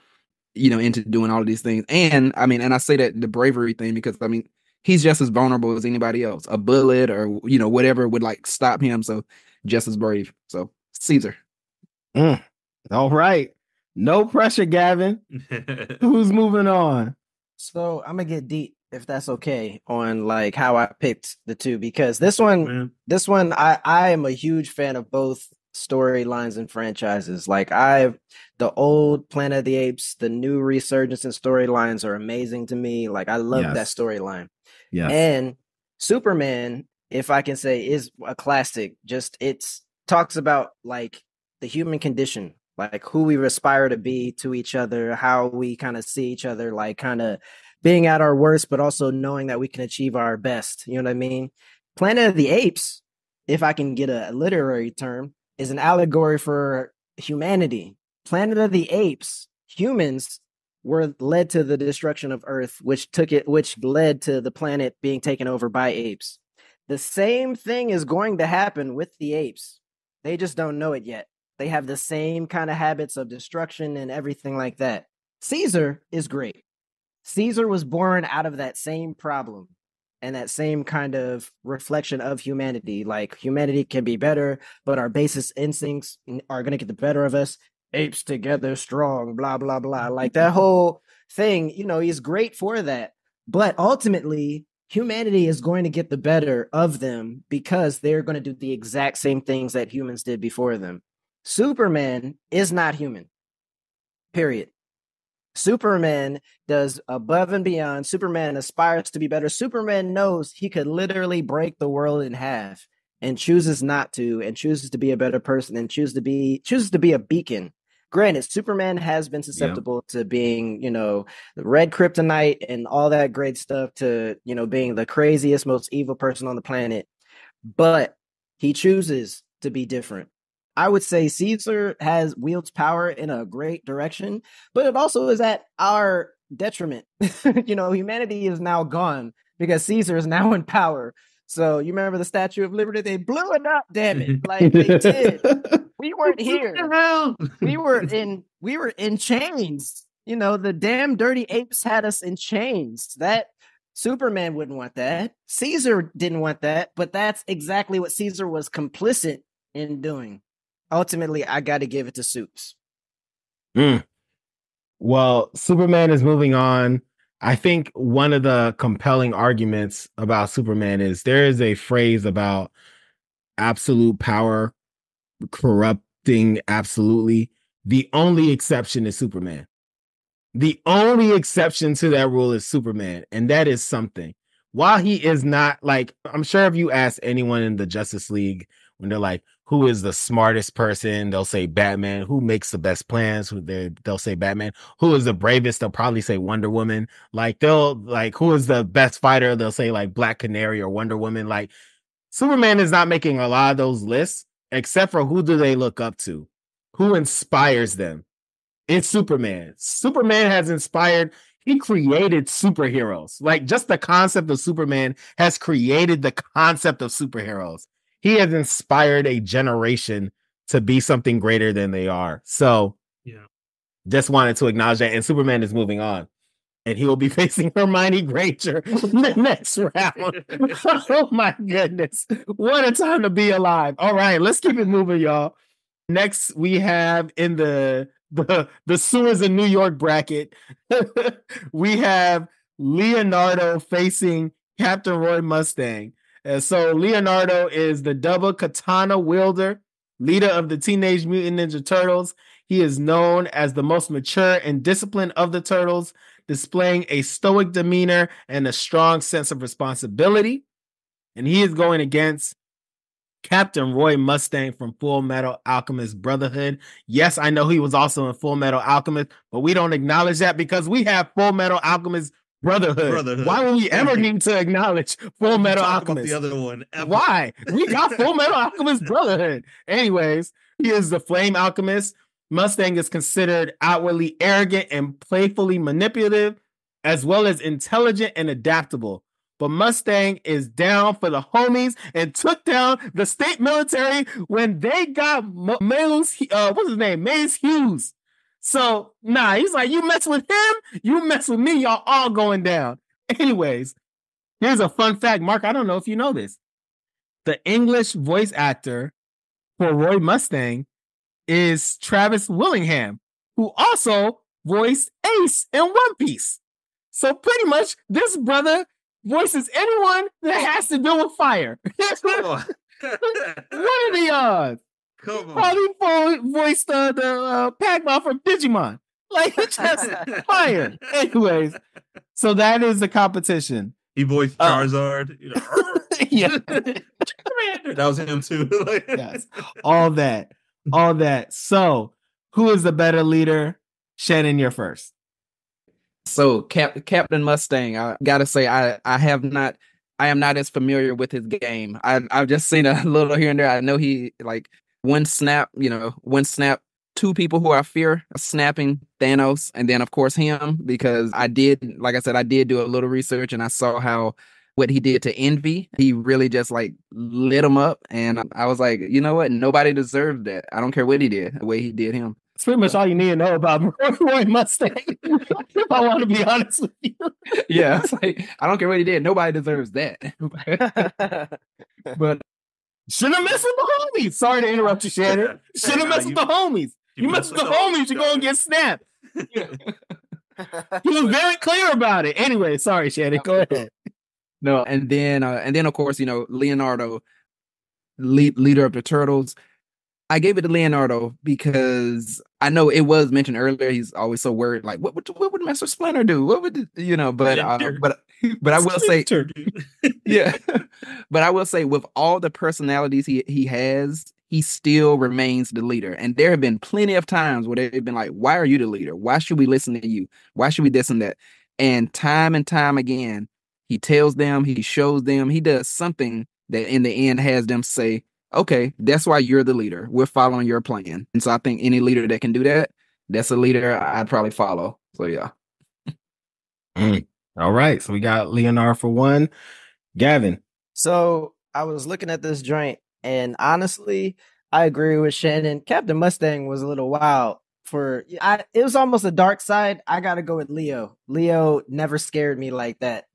into doing all of these things. And I mean, and I say that the bravery thing because I mean, he's just as vulnerable as anybody else. A bullet or whatever would like stop him. So just as brave. So Caesar. All right, no pressure, Gavin. Who's moving on? So I'm gonna get deep, if that's okay, on like how I picked the two, because this one, I am a huge fan of both storylines and franchises. Like the old Planet of the Apes, the new resurgence and storylines are amazing to me. Like I love that storyline. Yeah, and Superman, if I can say, is a classic. Just it's talks about like the human condition, like who we aspire to be to each other, how we kind of see each other, like kind of being at our worst, but also knowing that we can achieve our best. You know what I mean? Planet of the Apes, if I can get a literary term, is an allegory for humanity. Planet of the Apes, humans were led to the destruction of Earth, which led to the planet being taken over by apes. The same thing is going to happen with the apes. They just don't know it yet. They have the same kind of habits of destruction and everything like that. Caesar is great. Caesar was born out of that same problem and that same kind of reflection of humanity. Like humanity can be better, but our basest instincts are going to get the better of us. Apes together strong, blah, blah, blah. Like that whole thing, he's great for that. But ultimately, humanity is going to get the better of them because they're going to do the exact same things that humans did before them. Superman is not human, period. Superman does above and beyond. Superman aspires to be better. Superman knows he could literally break the world in half and chooses not to, and chooses to be a better person and chooses to be a beacon. Granted, Superman has been susceptible to being, the red kryptonite and all that great stuff, to, being the craziest, most evil person on the planet, but he chooses to be different. I would say Caesar wields power in a great direction, but it also is at our detriment. Humanity is now gone because Caesar is now in power. So you remember the Statue of Liberty? They blew it up, damn it. Like they did. We weren't here. We were in chains. The damn dirty apes had us in chains. That Superman wouldn't want that. Caesar didn't want that, but that's exactly what Caesar was complicit in doing. Ultimately, I got to give it to Supes. Well, Superman is moving on. I think one of the compelling arguments about Superman is there is a phrase about absolute power corrupting absolutely. The only exception is Superman. The only exception to that rule is Superman, and that is something. While he is not, like, I'm sure if you ask anyone in the Justice League when they're like, who is the smartest person, they'll say Batman. Who makes the best plans, they'll say Batman. Who is the bravest, they'll probably say Wonder Woman. Like, who is the best fighter, they'll say like Black Canary or Wonder Woman. Like, Superman is not making a lot of those lists, except for who do they look up to? Who inspires them? It's Superman. Superman has inspired, he created superheroes. Like, just the concept of Superman has created the concept of superheroes. He has inspired a generation to be something greater than they are. So, just wanted to acknowledge that. And Superman is moving on. And he will be facing Hermione Granger in the next round. Oh my goodness. What a time to be alive. All right, let's keep it moving, y'all. Next, we have in the sewers of New York bracket, we have Leonardo facing Captain Roy Mustang. So Leonardo is the double katana wielder, leader of the Teenage Mutant Ninja Turtles. He is known as the most mature and disciplined of the Turtles, displaying a stoic demeanor and a strong sense of responsibility. And he is going against Captain Roy Mustang from Full Metal Alchemist Brotherhood. Yes, I know he was also in Full Metal Alchemist, but we don't acknowledge that because we have Full Metal Alchemist Brotherhood. Why would we ever need to acknowledge Full Metal Alchemist? About the other one. Why? We got Full Metal Alchemist Brotherhood. Anyways, he is the Flame Alchemist. Mustang is considered outwardly arrogant and playfully manipulative, as well as intelligent and adaptable. But Mustang is down for the homies and took down the state military when they got Mace Hughes. So, he's like, you mess with him, you mess with me, y'all all going down. Anyways, here's a fun fact, Mark. I don't know if you know this. The English voice actor for Roy Mustang is Travis Willingham, who also voiced Ace in One Piece. So pretty much, this brother voices anyone that has to do with fire. Come on. What are the odds? Come on. Probably voiced the Pac-Man from Digimon. Like, just fire. Anyways, so that is the competition. He voiced Charizard. Yeah. That was him too. Yes. All that. So, who is the better leader? Shannon, you're first. So Captain Mustang, I gotta say, I am not as familiar with his game. I've just seen a little here and there. I know he like one snap, two people who I fear snapping, Thanos, and then of course him, because I did do a little research and I saw what he did to Envy. He really just like lit him up, and I was like, you know what? Nobody deserved that. I don't care what he did, the way he did him. It's pretty much all you need to know about Roy Mustang. If I want to be honest with you. Yeah, it's like, I don't care what he did. Nobody deserves that. But shouldn't have messed with the homies. Sorry to interrupt you, Shannon. Shouldn't have messed with the homies. You mess with the homies, you're going to get snapped. He was very clear about it. Anyway, sorry, Shannon. Go ahead. No, and then of course, Leonardo, leader of the Turtles. I gave it to Leonardo because I know it was mentioned earlier. He's always so worried, like, what would Master Splinter do? What would But I will say, yeah. But I will say, with all the personalities he has, he still remains the leader. And there have been plenty of times where they've been like, "Why are you the leader? Why should we listen to you? Why should we this and that?" And time again, he tells them, he shows them, he does something that in the end has them say, okay, that's why you're the leader. We're following your plan. And so I think any leader that can do that, that's a leader I'd probably follow. So yeah. All right. So we got Leonardo for one. Gavin. So I was looking at this joint, and honestly, I agree with Shannon. Captain Mustang was a little wild. It was almost a dark side. I gotta go with Leo. Leo never scared me like that.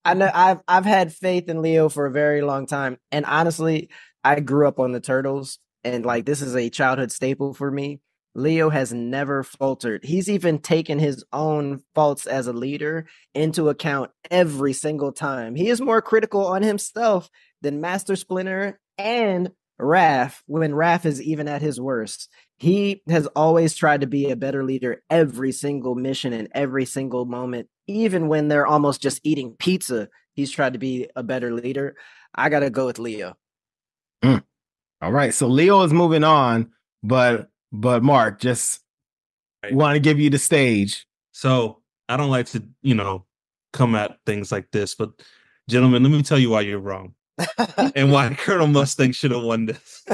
I know I've had faith in Leo for a very long time, and honestly, I grew up on the Turtles, and like this is a childhood staple for me. Leo has never faltered. He's even taken his own faults as a leader into account every single time. He is more critical on himself than Master Splinter and Raph, when Raph is even at his worst. He has always tried to be a better leader every single mission and every single moment. Even when they're almost just eating pizza, he's tried to be a better leader. I got to go with Leo. All right. So Leo is moving on, but Mark, just want to give you the stage. So I don't like to, come at things like this, but gentlemen, let me tell you why you're wrong and why Colonel Mustang should have won this.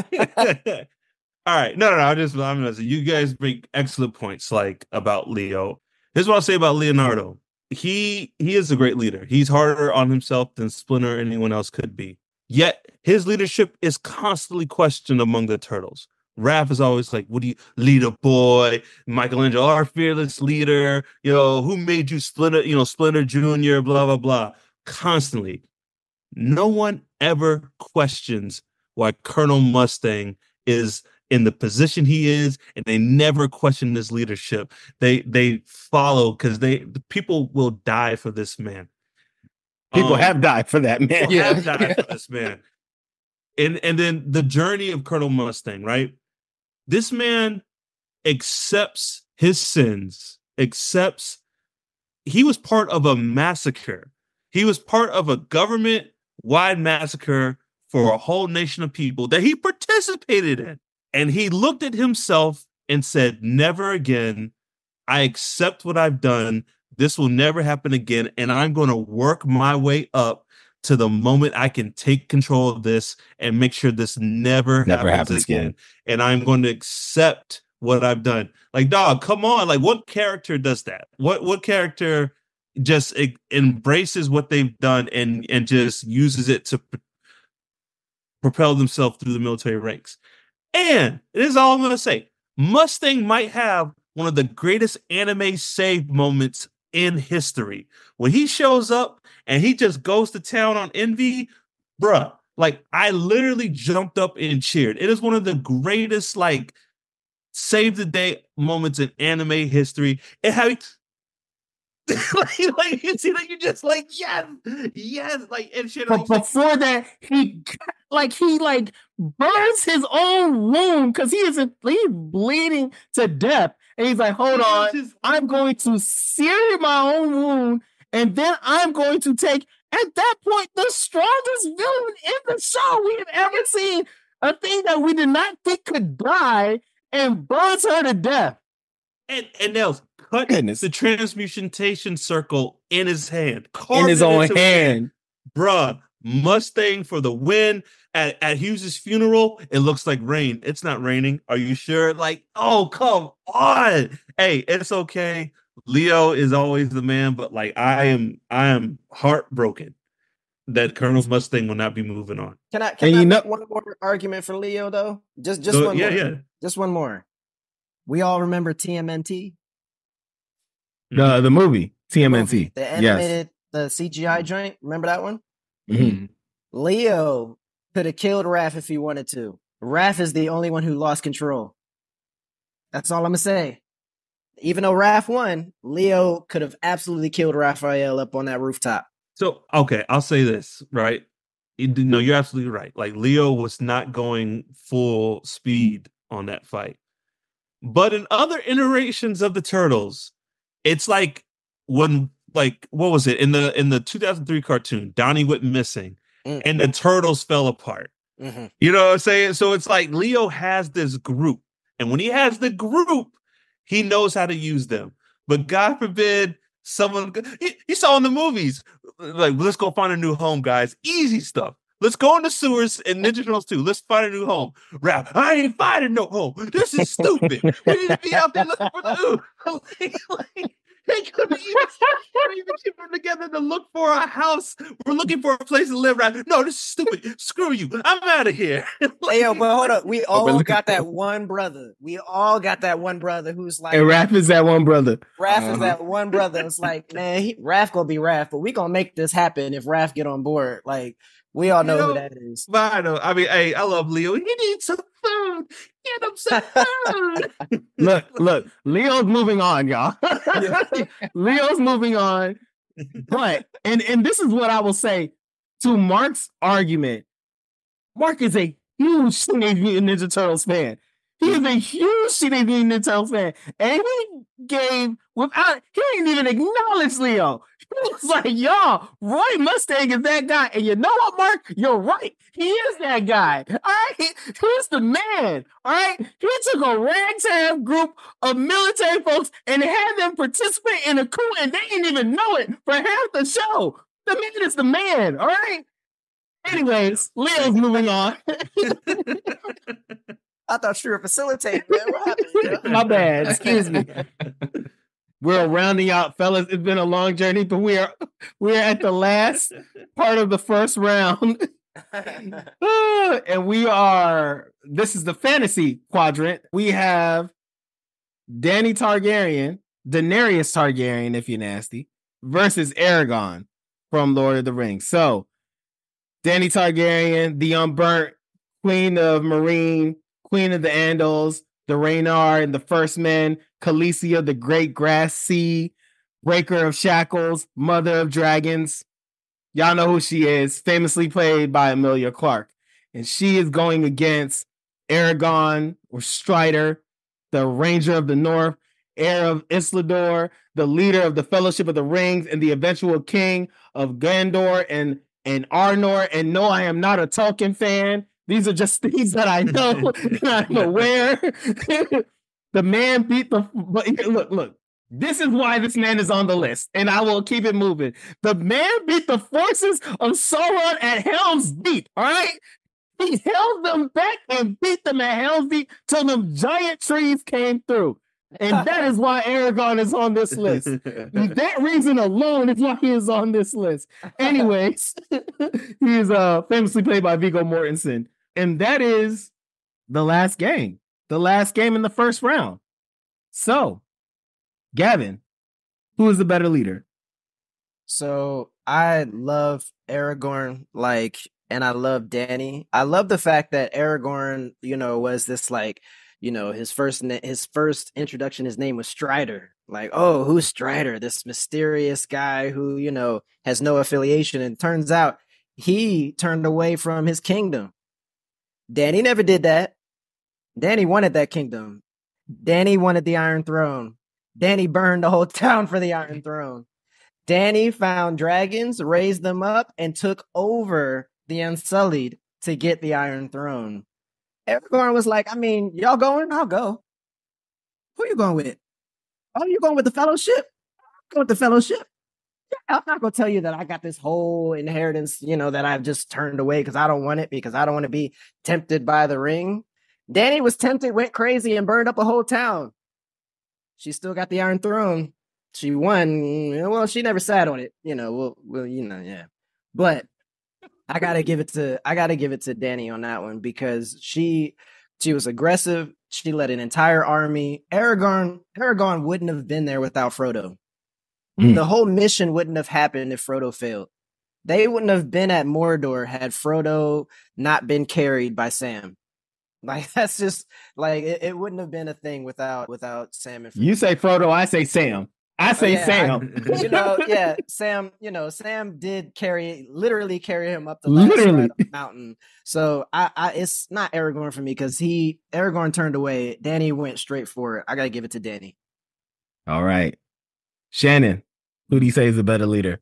All right. No. I'm gonna say you guys bring excellent points like about Leo. Here's what I'll say about Leonardo. He is a great leader. He's harder on himself than Splinter or anyone else could be. Yet his leadership is constantly questioned among the Turtles. Raph is always like, "What do you, leader boy? Michelangelo, our fearless leader. Who made you Splinter? Splinter Jr. Blah blah blah." Constantly, no one ever questions why Colonel Mustang is in the position he is, and they never question his leadership. They follow because the people will die for this man. People have died for that man. Have died for this man. And then the journey of Colonel Mustang, right? This man accepts his sins, he was part of a massacre. He was part of a government-wide massacre for a whole nation of people that he participated in. And he looked at himself and said, "Never again. I accept what I've done this will never happen again, and I'm going to work my way up to the moment I can take control of this and make sure this never happens again. And I'm going to accept what I've done. Like, dog, come on. Like, what character does that? What character just embraces what they've done and just uses it to propel themselves through the military ranks? And this is all I'm going to say. Mustang might have one of the greatest anime save moments in history. When he shows up and he just goes to town on Envy, bruh, like, I literally jumped up and cheered. It is one of the greatest, like, save the day moments in anime history. And how like you see that, you're just like, yes, like, and shit. But before that, he burns his own wound because he's bleeding to death, and he's like, hold on, I'm going to sear my own wound, and then I'm going to take, at that point, the strongest villain in the show we have ever seen, a thing that we did not think could die, and burns her to death. And Nels cut the transmutation circle in his hand. In his own hand. Bruh, Mustang for the win. At Hughes' funeral, it looks like rain. It's not raining. Are you sure? Like, oh, come on. Hey, it's okay. Leo is always the man, but like, I am heartbroken that Colonel Mustang will not be moving on. Can I make one more argument for Leo though? Just one more. Yeah. Just one more. We all remember TMNT? The movie, TMNT. The animated, the CGI joint. Remember that one? Mm-hmm. Leo could have killed Raph if he wanted to. Raph is the only one who lost control. That's all I'm going to say. Even though Raph won, Leo could have absolutely killed Raphael up on that rooftop. So, okay, I'll say this, right? No, you're absolutely right. Like, Leo was not going full speed on that fight. But in other iterations of the Turtles, it's like when, like, what was it? In the 2003 cartoon, Donnie went missing and the Turtles fell apart. Mm-hmm. You know what I'm saying? So it's like Leo has this group. And when he has the group, he knows how to use them. But God forbid someone, you saw in the movies, like, let's go find a new home, guys. Easy stuff. Let's go in the sewers in Ninja Turtles 2. Let's find a new home. Rap, I ain't finding no home. This is stupid. We need to be out there looking for the they couldn't even keep them together to look for a house. We're looking for a place to live, right? No, this is stupid. Screw you. I'm out of here. Hey, yo, but hold up. We all got that one brother. We all got that one brother who's like... And Raph is that one brother. Raph is that one brother. It's like, man, Raph gonna be Raph, but we gonna make this happen if Raph get on board. Like, we all know who that is. But I know. I mean, hey, I love Leo. He needs some food. Get him some food. Look. Leo's moving on, y'all. Leo's moving on. But, and this is what I will say to Mark's argument. Mark is a huge Teenage Mutant Ninja Turtles fan. He is a huge Teenage Mutant Ninja Turtles fan. And he didn't even acknowledge Leo. He was like, y'all, Roy Mustang is that guy. And you know what, Mark? You're right. He is that guy. All right? He's the man. All right? He took a ragtag group of military folks and had them participate in a coup, and they didn't even know it for half the show. The man is the man. All right? Anyways, Leo's moving on. I thought you were facilitating, man. What happened? My bad. Excuse me. We're rounding out, fellas. It's been a long journey, but we're at the last part of the first round. And this is the fantasy quadrant. We have Dani Targaryen, Daenerys Targaryen, if you're nasty, versus Aargon from Lord of the Rings. So, Dani Targaryen, the unburnt Queen of Marine, Queen of the Andals, the Rhaenyra and the First Men, Khaleesi, the Great Grass Sea, Breaker of Shackles, Mother of Dragons. Y'all know who she is, famously played by Emilia Clarke. And she is going against Aargon or Strider, the Ranger of the North, heir of Isildur, the leader of the Fellowship of the Rings, and the eventual king of Gondor and Arnor. And no, I am not a Tolkien fan. These are just things that I know and I'm aware. The man beat look. This is why this man is on the list, and I will keep it moving. The man beat the forces of Sauron at Helm's Deep, all right? He held them back and beat them at Helm's Deep till them giant trees came through. And that is why Aargon is on this list. That reason alone is why he is on this list. Anyways, he is famously played by Viggo Mortensen. And that is the last game. The last game in the first round. So, Gavin, who is the better leader? So I love Aragorn, and I love Dani. I love the fact that Aragorn, was this his first introduction, his name was Strider. Like, oh, who's Strider? This mysterious guy who, has no affiliation. And turns out he turned away from his kingdom. Dani never did that. Dani wanted that kingdom. Dani wanted the Iron Throne. Dani burned the whole town for the Iron Throne. Dani found dragons, raised them up, and took over the Unsullied to get the Iron Throne. Aragorn was like, y'all going? I'll go. Who you going with? Oh, you going with the Fellowship? I'll go with the Fellowship. Yeah, I'm not going to tell you that I got this whole inheritance, that I've just turned away because I don't want it, because I don't want to be tempted by the ring. Dani was tempted, went crazy, and burned up a whole town. She still got the Iron Throne. She won. Well, she never sat on it. Yeah. But I gotta give it to Dani on that one, because she was aggressive. She led an entire army. Aragorn wouldn't have been there without Frodo. The whole mission wouldn't have happened if Frodo failed. They wouldn't have been at Mordor had Frodo not been carried by Sam. Like, that's just it wouldn't have been a thing without Sam and Frodo. You say Frodo, I say Sam. I say Sam. Sam, Sam did literally carry him up the last side of the mountain. So it's not Aragorn for me, because Aragorn turned away. Dani went straight for it. I got to give it to Dani. All right. Shannon, who do you say is the better leader?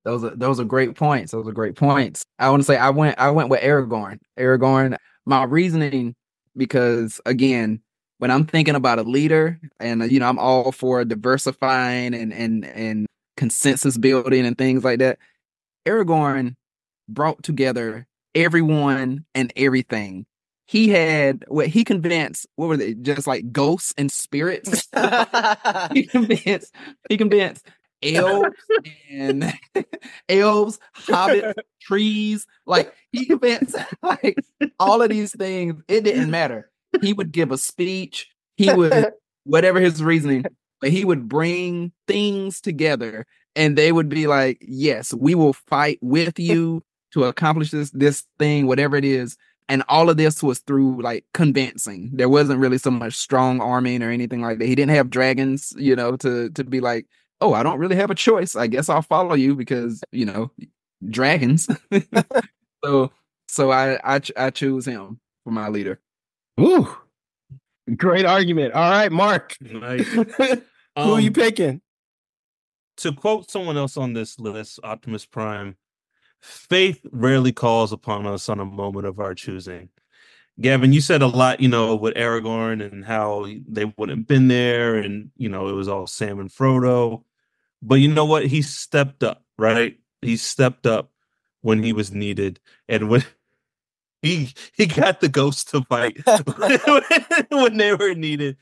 Those are great points. I want to say I went with Aragorn. Aragorn, my reasoning, because again, when I'm thinking about a leader, and I'm all for diversifying and consensus building and things like that, Aragorn brought together everyone and everything. He had he convinced, what were they, just like ghosts and spirits? he convinced elves, hobbits, trees. Like, he convinced all of these things. It didn't matter. He would give a speech. He would, whatever his reasoning, but he would bring things together, and they would be like, yes, we will fight with you to accomplish this thing, whatever it is. And all of this was through convincing. There wasn't really so much strong arming or anything like that. He didn't have dragons, to be like, oh, I don't really have a choice. I guess I'll follow you because, dragons. So I choose him for my leader. Ooh, great argument. All right, Mark. Nice. Who are you picking? To quote someone else on this list, Optimus Prime, faith rarely calls upon us on a moment of our choosing. Gavin, you said a lot, with Aragorn and how they wouldn't have been there, and it was all Sam and Frodo. But you know what? He stepped up, right? He stepped up when he was needed, and when he got the ghosts to fight when they were needed.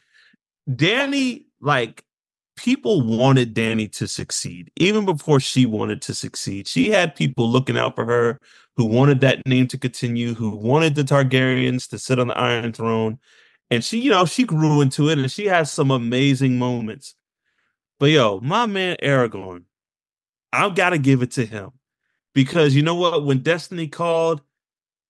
Dani, people wanted Dani to succeed even before she wanted to succeed. She had people looking out for her who wanted that name to continue, who wanted the Targaryens to sit on the Iron Throne. And she, she grew into it, and she has some amazing moments. But my man Aragorn, I've got to give it to him, because you know what? When Destiny called,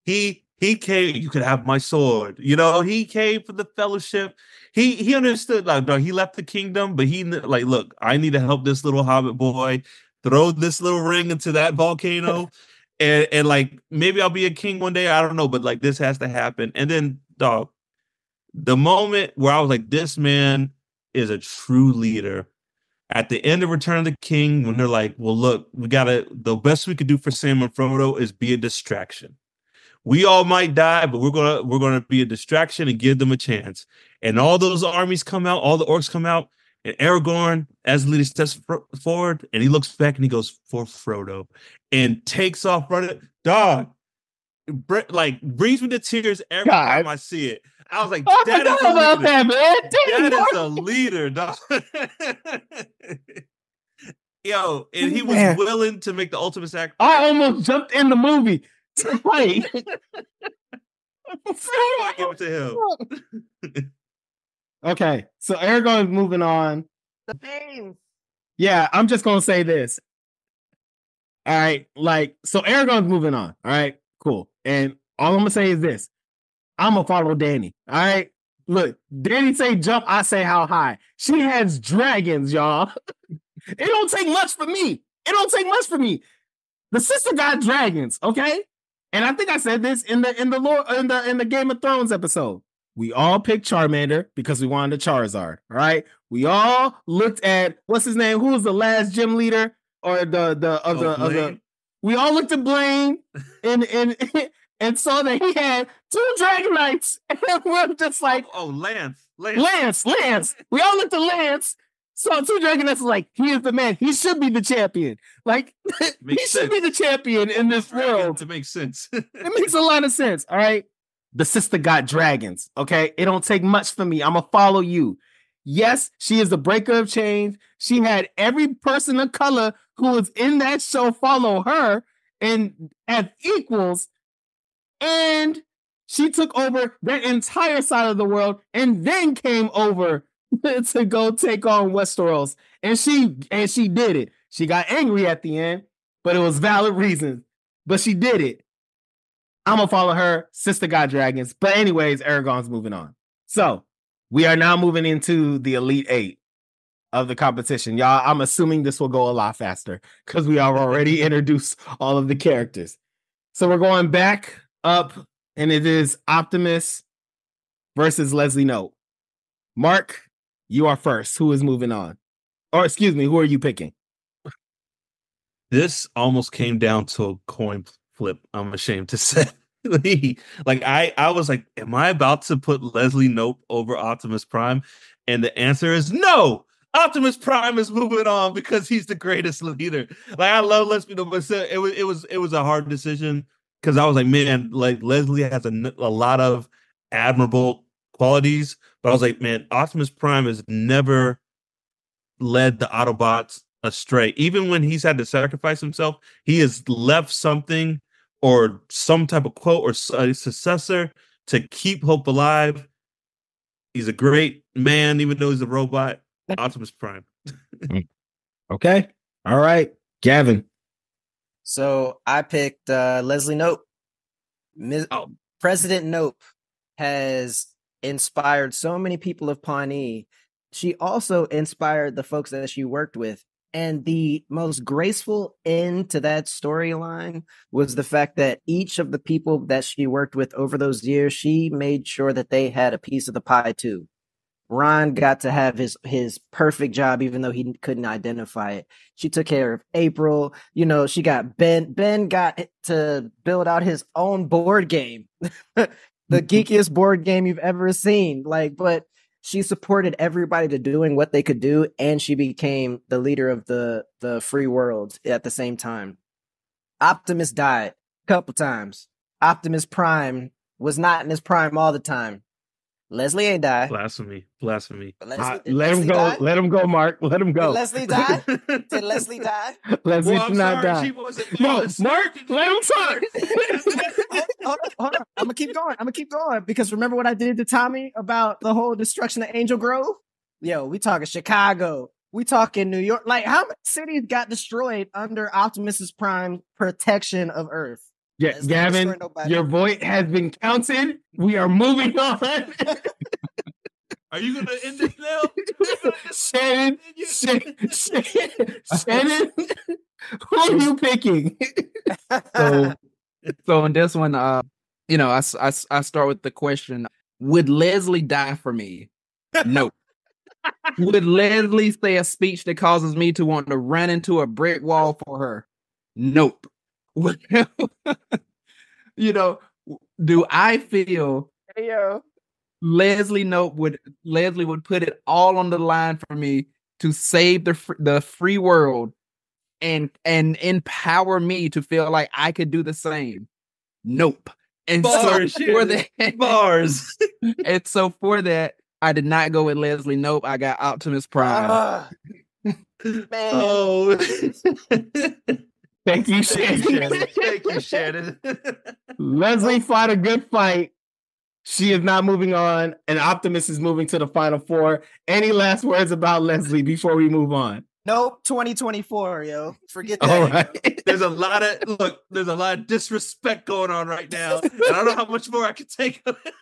he came. You could have my sword. He came for the Fellowship. He understood. He left the kingdom, but he look, I need to help this little hobbit boy throw this little ring into that volcano, and maybe I'll be a king one day. I don't know, but this has to happen. And then, dog, the moment where I was like, this man is a true leader. At the end of Return of the King, when they're like, well, look, the best we could do for Sam and Frodo is be a distraction. We all might die, but we're gonna be a distraction and give them a chance. And all those armies come out, all the orcs come out, And Aragorn, as the leader, steps forward, and he looks back and he goes, "For Frodo," and takes off running. Dog, like brings me to tears every time I see it. I was like, "That is a leader. That is a leader, dog." Yo, and he was willing to make the ultimate sacrifice. I almost jumped in the movie to fight. I give it to him. Okay, so Aragorn's moving on. The pain. Yeah, I'm just gonna say this. All right, so Aragorn's moving on. All right, cool. And all I'm gonna say is this: I'm gonna follow Dani. All right, look, Dani say jump, I say how high. She has dragons, y'all. It don't take much for me. The sister got dragons, okay? And I think I said this in the Game of Thrones episode. We all picked Charmander because we wanted a Charizard. All right. We all looked at what's his name? Who was the last gym leader or the we all looked at Blaine and saw that he had 2 Dragon Knights. And we're just like, Lance. We all looked at Lance. Saw 2 Dragon Knights, like, he is the man. He should be the champion. Like, he should be the champion in this world. It makes sense. It makes a lot of sense. All right. The sister got dragons, okay? It don't take much for me. I'm going to follow you. Yes, she is the breaker of chains. She had every person of color who was in that show follow her and as equals. And she took over that entire side of the world and then came over to go take on Westeros. And she did it. She got angry at the end, but it was valid reasons. But she did it. I'm going to follow her. Sister got dragons. But anyways, Aragorn's moving on. So we are now moving into the Elite 8 of the competition. Y'all, I'm assuming this will go a lot faster because we have already introduced all of the characters. So we're going back up, and it is Optimus versus Leslie Knope. Mark, you are first. Who is moving on? Or excuse me, who are you picking? This almost came down to a coin flip, I'm ashamed to say. Like I was like, am I about to put Leslie Knope over Optimus Prime? And the answer is no. Optimus Prime is moving on because he's the greatest leader. Like, I love Leslie Knope, but it was a hard decision because I was like, man, like Leslie has a lot of admirable qualities, but I was like, man, Optimus Prime has never led the Autobots astray. Even when he's had to sacrifice himself, he has left something or some type of quote or a successor to keep hope alive. He's a great man, even though he's a robot. Optimus Prime. Okay. All right. Gavin. So I picked Leslie Knope. President Knope has inspired so many people of Pawnee. She also inspired the folks that she worked with. And the most graceful end to that storyline was the fact that each of the people that she worked with over those years, she made sure that they had a piece of the pie too. Ron got to have his perfect job, even though he couldn't identify it. She took care of April. You know, she got Ben. Ben got to build out his own board game, the geekiest board game you've ever seen. But she supported everybody to doing what they could do, and she became the leader of the free world at the same time. Optimus died a couple times. Optimus Prime was not in his prime all the time. Leslie ain't died. Blasphemy. Let him go. Let him go, Mark. Let him go. Did Leslie die? Did Leslie die? Leslie did not die. No, Mark, let him talk. Hold on. I'm gonna keep going because remember what I did to Tommy about the whole destruction of Angel Grove? Yo, we talking Chicago. We talking New York. Like, how many cities got destroyed under Optimus Prime protection of Earth? Yeah, Gavin, your vote has been counted. We are moving on. Are you going to end this now? Shannon, who are you picking? So in this one, I start with the question: would Leslie die for me? No. Would Leslie say a speech that causes me to want to run into a brick wall for her? Nope. Do I feel Leslie would put it all on the line for me to save the free world and empower me to feel like I could do the same. Nope. And Bars, so for that, bars. and so for that, I did not go with Leslie. Nope. I got Optimus Prime. Man. Oh. Thank you, Shannon. Thank you, Shannon. Leslie fought a good fight. She is not moving on, and Optimus is moving to the final four. Any last words about Leslie before we move on? Nope, 2024, yo. Forget that. All right. There's a lot of disrespect going on right now. And I don't know how much more I can take of it.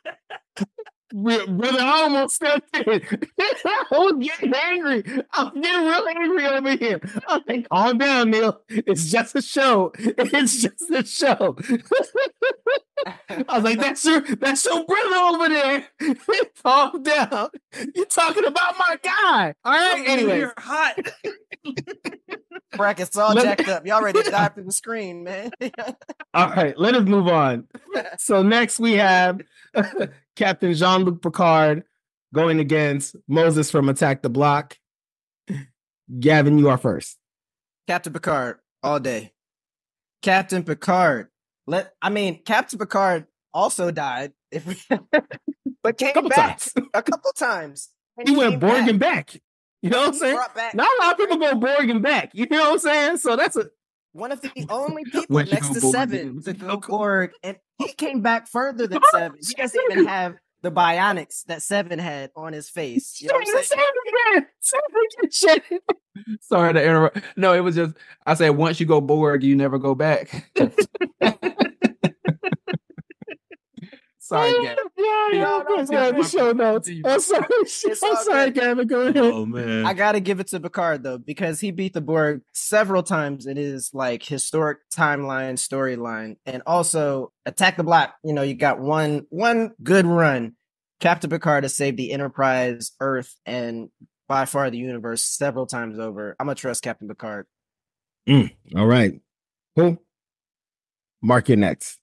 Brother, I almost stepped in. I was getting angry. I was getting real angry over here. I was like, calm down, Neil. It's just a show. It's just a show. I was like, that's your brother over there. Calm down. You're talking about my guy. All right. Anyway, You're hot. Brackets all jacked up. Y'all ready to dive through the screen, man. all right. Let us move on. So next we have Captain Jean-Luc Picard going against Moses from Attack the Block. Gavin, you are first. Captain Picard, all day. Captain Picard. Captain Picard also died, but came back a couple times. He went Borg and back. You know what I'm saying? Back. Not a lot of people go Borg and back. You know what I'm saying? So that's one of the only people next to Seven to go Borg, and he came back further than Seven. He doesn't even have the bionics that Seven had on his face. You know what I'm saying? Sorry to interrupt. No, it was just I said once you go Borg, you never go back. Sorry, Gavin. I'm sorry, Gavin. Go ahead. Oh man. I gotta give it to Picard though, because he beat the Borg several times in his like historic timeline storyline, and also Attack the Block. You know, you got one good run. Captain Picard has saved the Enterprise, Earth, and by far the universe several times over. I'm gonna trust Captain Picard. All right. Cool. Mark your next.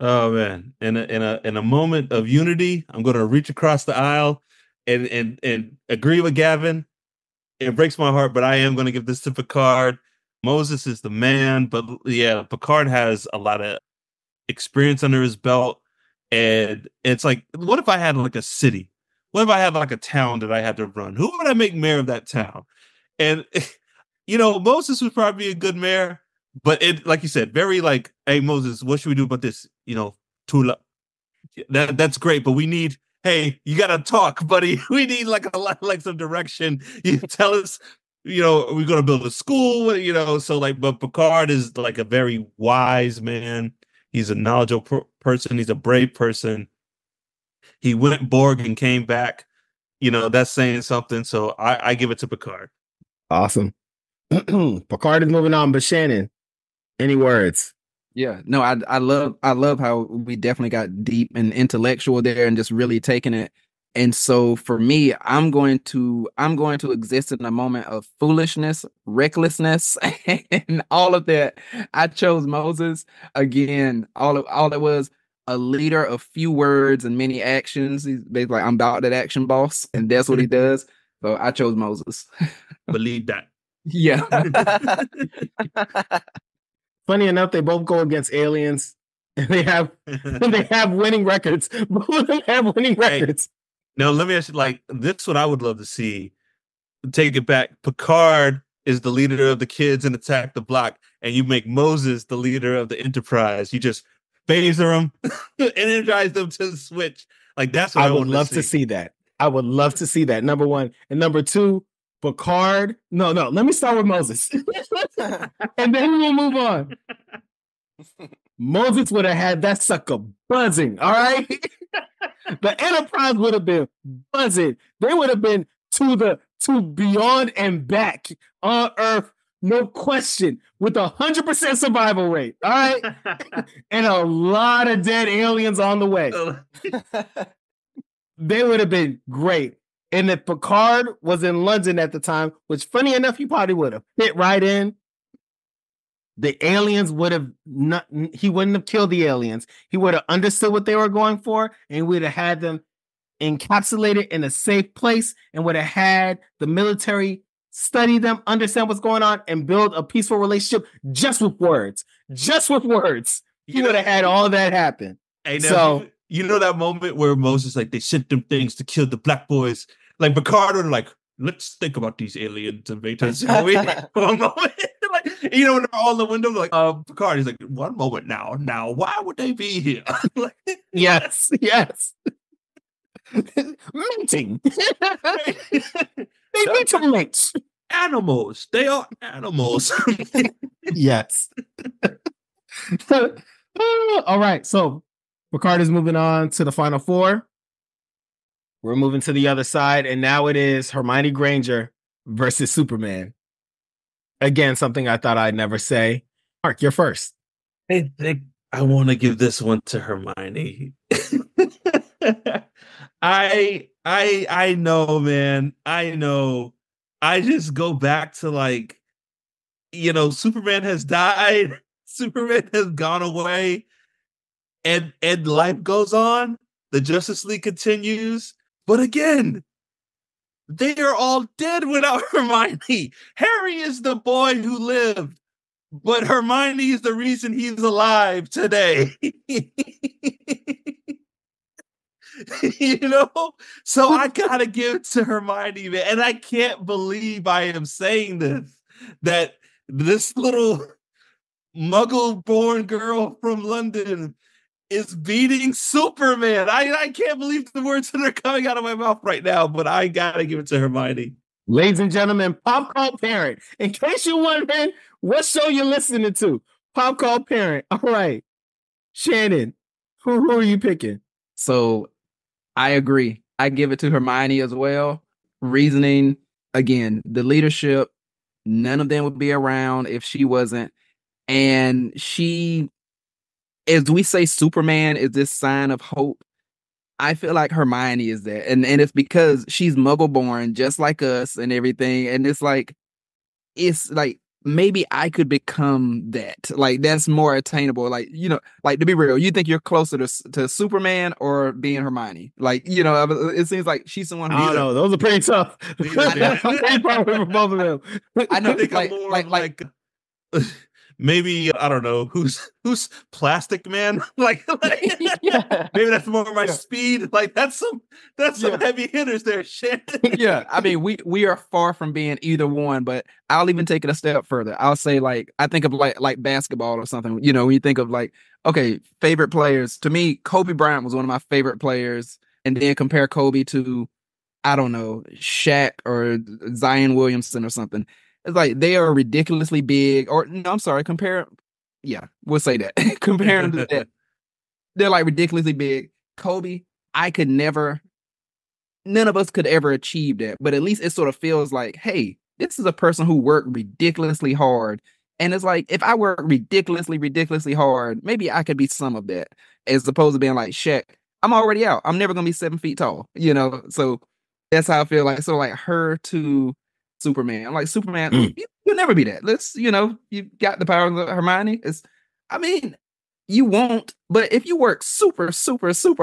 Oh man. In a moment of unity, I'm gonna reach across the aisle and agree with Gavin. It breaks my heart, but I am gonna give this to Picard. Moses is the man, but yeah, Picard has a lot of experience under his belt. And it's like, what if I had like a city? What if I had like a town that I had to run? Who would I make mayor of that town? And Moses would probably be a good mayor, but it, like you said, very like, hey Moses, what should we do about this? Tula. That's great, but we need, hey, you gotta talk, buddy. We need like some direction. You tell us, we're gonna build a school, but Picard is like a very wise man. He's a knowledgeable person. He's a brave person. He went Borg and came back. That's saying something. So I give it to Picard. Awesome. Picard is moving on, but Shannon, any words? Yeah, no, I love how we definitely got deep and intellectual there and just really taking it. And so for me, I'm going to exist in a moment of foolishness, recklessness, and all of that. I chose Moses again. All it was a leader of few words and many actions. He's basically like, I'm about that action boss, and that's what he does. So I chose Moses. Believe that. Yeah. Funny enough, they both go against aliens, and they have winning records. Both of them have winning records. Now, let me ask you, this is what I would love to see. Take it back. Picard is the leader of the kids in Attack the Block, and you make Moses the leader of the Enterprise. You just phaser them, energize them to the switch. That's what I would love to see that. I would love to see that, number one. And number two, Picard. No, let me start with Moses. And then we'll move on. Moses would have had that sucker buzzing, all right? The Enterprise would have been buzzing. They would have been to beyond and back on Earth, no question, with 100% survival rate, all right? And a lot of dead aliens on the way. They would have been great. And if Picard was in London at the time, which funny enough, he probably would have fit right in. The aliens would have he wouldn't have killed the aliens. He would have understood what they were going for, and we'd have had them encapsulated in a safe place and would have had the military study them, understand what's going on, and build a peaceful relationship just with words. Just with words. He would have had all that happen. Hey, now, you know that moment where Moses, like, they sent them things to kill the black boys? Like, Picard are like, let's think about these aliens invaders. For a moment. Like, you know, when they're all in the window, like, Picard, he's like, one moment now. Now, why would they be here? Like, yes. Mating. They need to mate. Animals. They are animals. Yes. All right. So Picard is moving on to the final four. We're moving to the other side, and now it is Hermione Granger versus Superman. Again, something I thought I'd never say. Mark, you're first. I think I want to give this one to Hermione. I know, man. I know. I just go back to, like, you know, Superman has died. Superman has gone away. And life goes on. The Justice League continues. But again, they are all dead without Hermione. Harry is the boy who lived. But Hermione is the reason he's alive today. You know? So I gotta give it to Hermione, man. And I can't believe I am saying this. That this little muggle-born girl from London is beating Superman. I can't believe the words that are coming out of my mouth right now, but I gotta give it to Hermione. Ladies and gentlemen, Pop Call Parent. In case you're wondering what show you're listening to, Pop Call Parent. All right. Shannon, who are you picking? So I agree. I give it to Hermione as well. Reasoning, again, the leadership, none of them would be around if she wasn't. And she, as we say, Superman is this sign of hope. I feel like Hermione is that. And it's because she's muggle born just like us and everything. And it's like maybe I could become that. Like, that's more attainable. Like, you know, like, to be real, you think you're closer to Superman or being Hermione? Like, you know, it seems like she's someone who... I don't know. Those are pretty tough. I'm probably for both of them. I know. I think I'm more like maybe, I don't know, who's Plastic Man? like Yeah. Maybe that's more my speed. Like, that's some heavy hitters there, shit. Yeah, I mean, we are far from being either one, but I'll even take it a step further. I'll say, like, I think of like basketball or something. You know, when you think of, like, okay, favorite players. To me, Kobe Bryant was one of my favorite players, and then compare Kobe to, I don't know, Shaq or Zion Williamson or something. It's like they are ridiculously big, or no, I'm sorry, we'll say that. Compare them to that. They're like ridiculously big. Kobe, none of us could ever achieve that, but at least it sort of feels like, hey, this is a person who worked ridiculously hard. And it's like, if I work ridiculously hard, maybe I could be some of that, as opposed to being like Shaq. I'm already out. I'm never going to be 7 feet tall, you know? So that's how I feel like. So like her to Superman. I'm like, Superman, you'll never be that. Let's, you know, you got the power of Hermione. You won't, but if you work super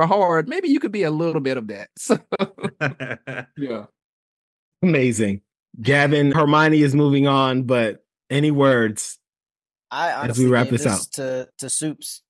hard, maybe you could be a little bit of that. So, yeah. Amazing. Gavin, Hermione is moving on, but any words as we wrap this out? To Soups.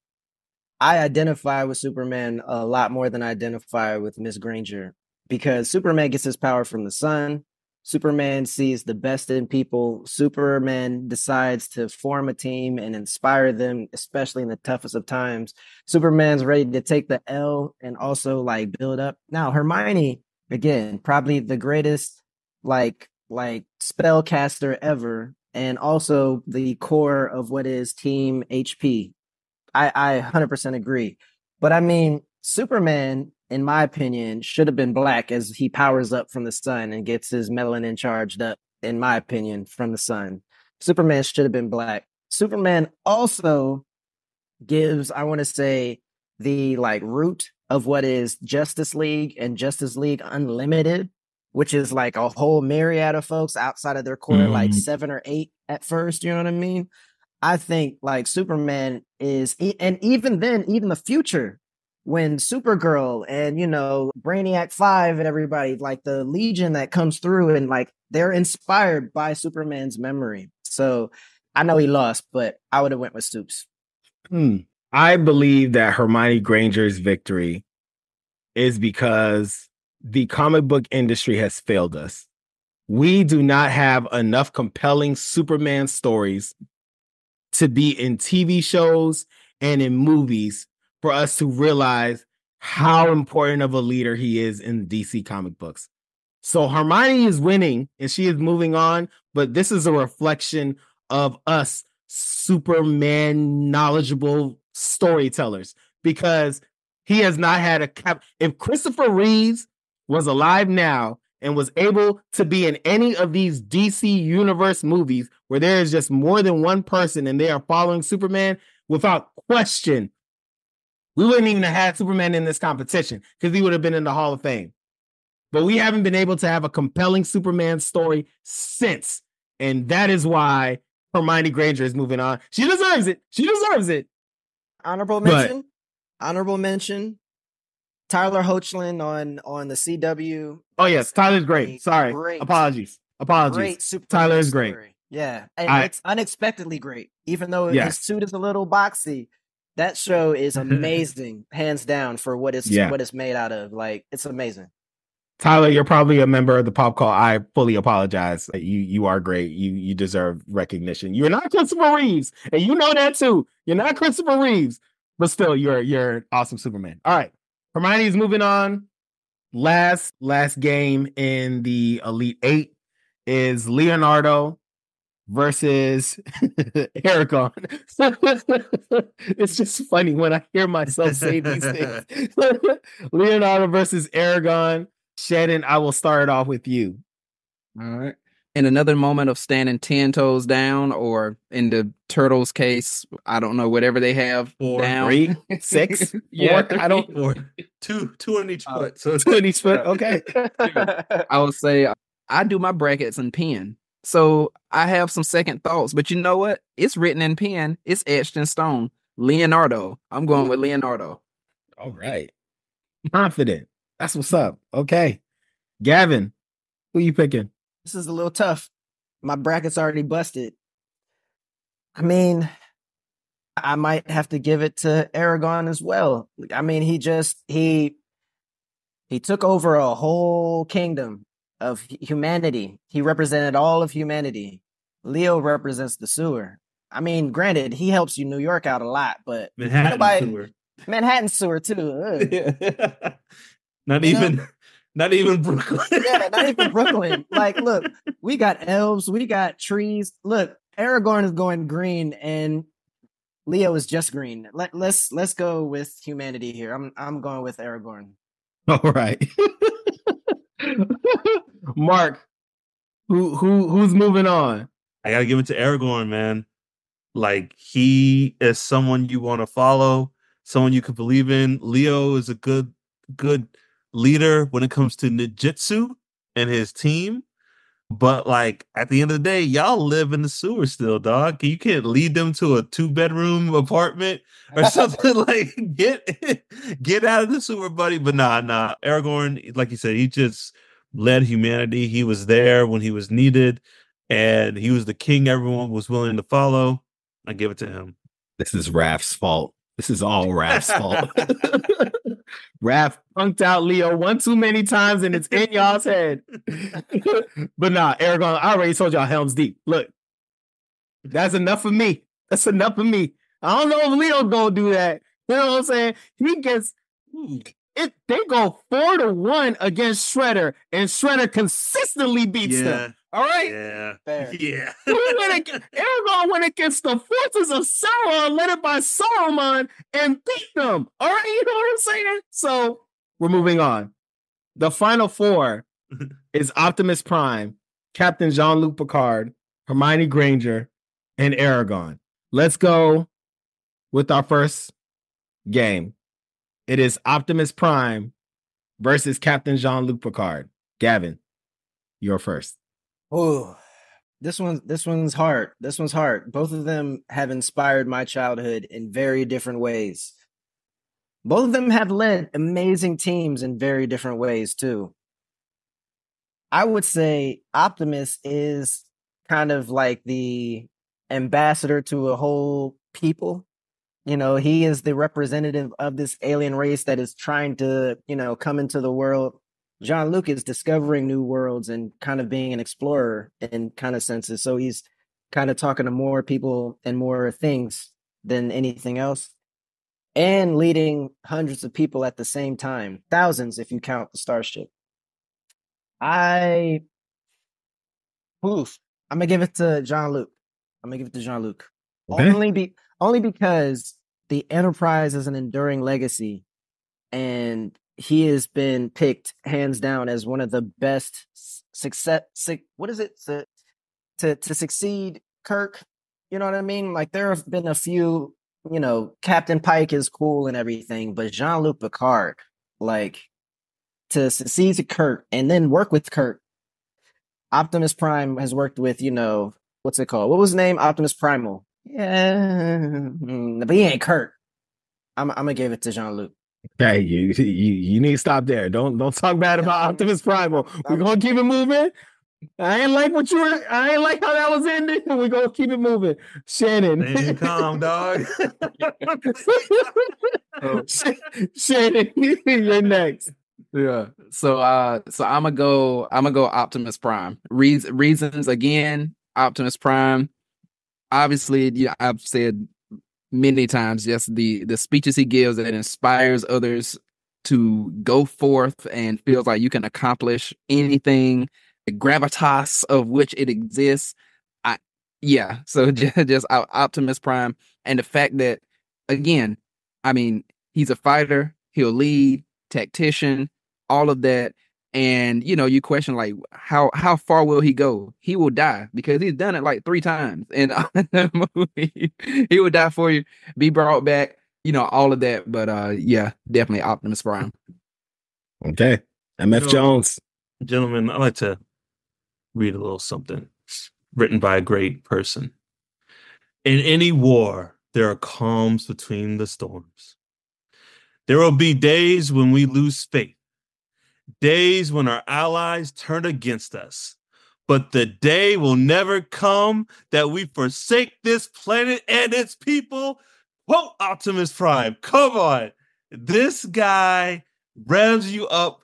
I identify with Superman a lot more than I identify with Miss Granger, because Superman gets his power from the sun. Superman sees the best in people. Superman decides to form a team and inspire them, especially in the toughest of times. Superman's ready to take the L and also, like, build up. Now, Hermione, again, probably the greatest like spellcaster ever, and also the core of what is Team HP. I 100% agree. But I mean, Superman, in my opinion, should have been black, as he powers up from the sun and gets his melanin charged up, in my opinion, from the sun. Superman should have been black. Superman also gives, I want to say, the like root of what is Justice League and Justice League Unlimited, which is like a whole myriad of folks outside of their core, like 7 or 8 at first, you know what I mean? I think like Superman is, and even then, even the future, when Supergirl and, Brainiac 5 and everybody, like the Legion that comes through and like they're inspired by Superman's memory. So I know he lost, but I would have went with Stoops. I believe that Hermione Granger's victory is because the comic book industry has failed us. We do not have enough compelling Superman stories to be in TV shows and in movies for us to realize how important of a leader he is in DC comic books. So Hermione is winning and she is moving on, but this is a reflection of us Superman knowledgeable storytellers, because he has not had a cap. If Christopher Reeves was alive now and was able to be in any of these DC universe movies where there is just more than one person and they are following Superman, without question, we wouldn't even have had Superman in this competition because he would have been in the Hall of Fame. But we haven't been able to have a compelling Superman story since. And that is why Hermione Granger is moving on. She deserves it. She deserves it. Honorable mention. Tyler Hoechlin on the CW. Oh yes, Tyler's great. Sorry, apologies. Great Superman Tyler is story. great. Yeah, and it's unexpectedly great. Even though his suit is a little boxy, that show is amazing, hands down, for what it's made out of. Like, it's amazing. Tyler, you're probably a member of the Pop Call. I fully apologize. You are great. You deserve recognition. You're not Christopher Reeves, and you know that too. You're not Christopher Reeves, but still, you're an awesome Superman. All right, Hermione is moving on. Last game in the Elite Eight is Leonardo versus Aargon. It's just funny when I hear myself say these things. Leonardo versus Aargon. Shannon, I will start it off with you. All right. In another moment of standing 10 toes down, or in the Turtles' case, I don't know, whatever they have. 4, down. 3, 6, 4. I don't. 4. Two on each foot. So 2 on each foot. Okay. I would say I do my brackets in pen. So I have some second thoughts, but you know what? It's written in pen. It's etched in stone. Leonardo. I'm going with Leonardo. All right. Confident. That's what's up. Okay. Gavin, who you picking? This is a little tough. My bracket's already busted. I mean, I might have to give it to Aargon as well. I mean, he took over a whole kingdom of humanity. He represented all of humanity. Leo represents the sewer. I mean, granted, he helps you New York out a lot, but Manhattan sewer too. Not even Brooklyn. Yeah, not even Brooklyn. Like, look, we got elves, we got trees. Look, Aragorn is going green, and Leo is just green. Let's go with humanity here. I'm going with Aragorn. All right, Mark, who's moving on? I gotta give it to Aragorn, man. Like, he is someone you want to follow, someone you can believe in. Leo is a good leader when it comes to ninjutsu and his team, but like at the end of the day, y'all live in the sewer still, dog. You can't lead them to a 2-bedroom apartment or something. Like, get out of the sewer, buddy. But nah, Aragorn, like you said, he just led humanity. He was there when he was needed, and he was the king everyone was willing to follow. I give it to him. This is Raph's fault. This is all Raph's fault. Raph punked out Leo one too many times, and it's in y'all's head. But nah, Aargon, I already told y'all Helm's Deep. Look, that's enough for me. That's enough for me. I don't know if Leo's gonna do that. You know what I'm saying? He gets it. They go 4-1 against Shredder, and Shredder consistently beats them. All right? Yeah. Fair. Yeah. Aragorn went against the forces of Sauron, led by Saruman, and beat them. All right? You know what I'm saying? So we're moving on. The final 4 is Optimus Prime, Captain Jean-Luc Picard, Hermione Granger, and Aargon. Let's go with our first game. It is Optimus Prime versus Captain Jean-Luc Picard. Gavin, you're first. Oh, this one's hard. This one's hard. Both of them have inspired my childhood in very different ways. Both of them have led amazing teams in very different ways too. I would say Optimus is kind of like the ambassador to a whole people. You know, he is the representative of this alien race that is trying to, you know, come into the world. Jean-Luc is discovering new worlds and kind of being an explorer in kind of senses. So he's kind of talking to more people and more things than anything else, and leading hundreds of people at the same time, thousands if you count the starship. I'm gonna give it to Jean-Luc. Okay. Only because the Enterprise is an enduring legacy, and he has been picked hands down as one of the best to succeed Kirk. You know what I mean? Like, there have been a few, you know, Captain Pike is cool and everything, but Jean-Luc Picard, like, to succeed to Kirk and then work with Kirk. Optimus Prime has worked with, you know, what's it called? What was his name? Optimus Primal. Yeah, but he ain't Kirk. I'm gonna give it to Jean-Luc. Hey, you need to stop there. Don't talk bad about Optimus Primal. We're gonna keep it moving. I ain't like how that was ending. We're gonna keep it moving. Shannon. Man, calm, dog. Shannon, you're next. Yeah. So I'm gonna go Optimus Prime. Reasons again, Optimus Prime. Obviously, yeah, I've said many times, just the speeches he gives that inspires others to go forth and feels like you can accomplish anything, the gravitas of which it exists. So just Optimus Prime, and the fact that, again, I mean, he's a fighter, he'll lead, tactician, all of that. And, you know, you question, like, how far will he go? He will die, because he's done it like 3 times in the movie. He would die for you, be brought back, you know, all of that. But yeah, definitely Optimus Prime. Okay. MF Jones. Gentlemen, I'd like to read a little something written by a great person. In any war, there are calms between the storms. There will be days when we lose faith, days when our allies turn against us. But the day will never come that we forsake this planet and its people. Quote Optimus Prime. Come on. This guy revs you up.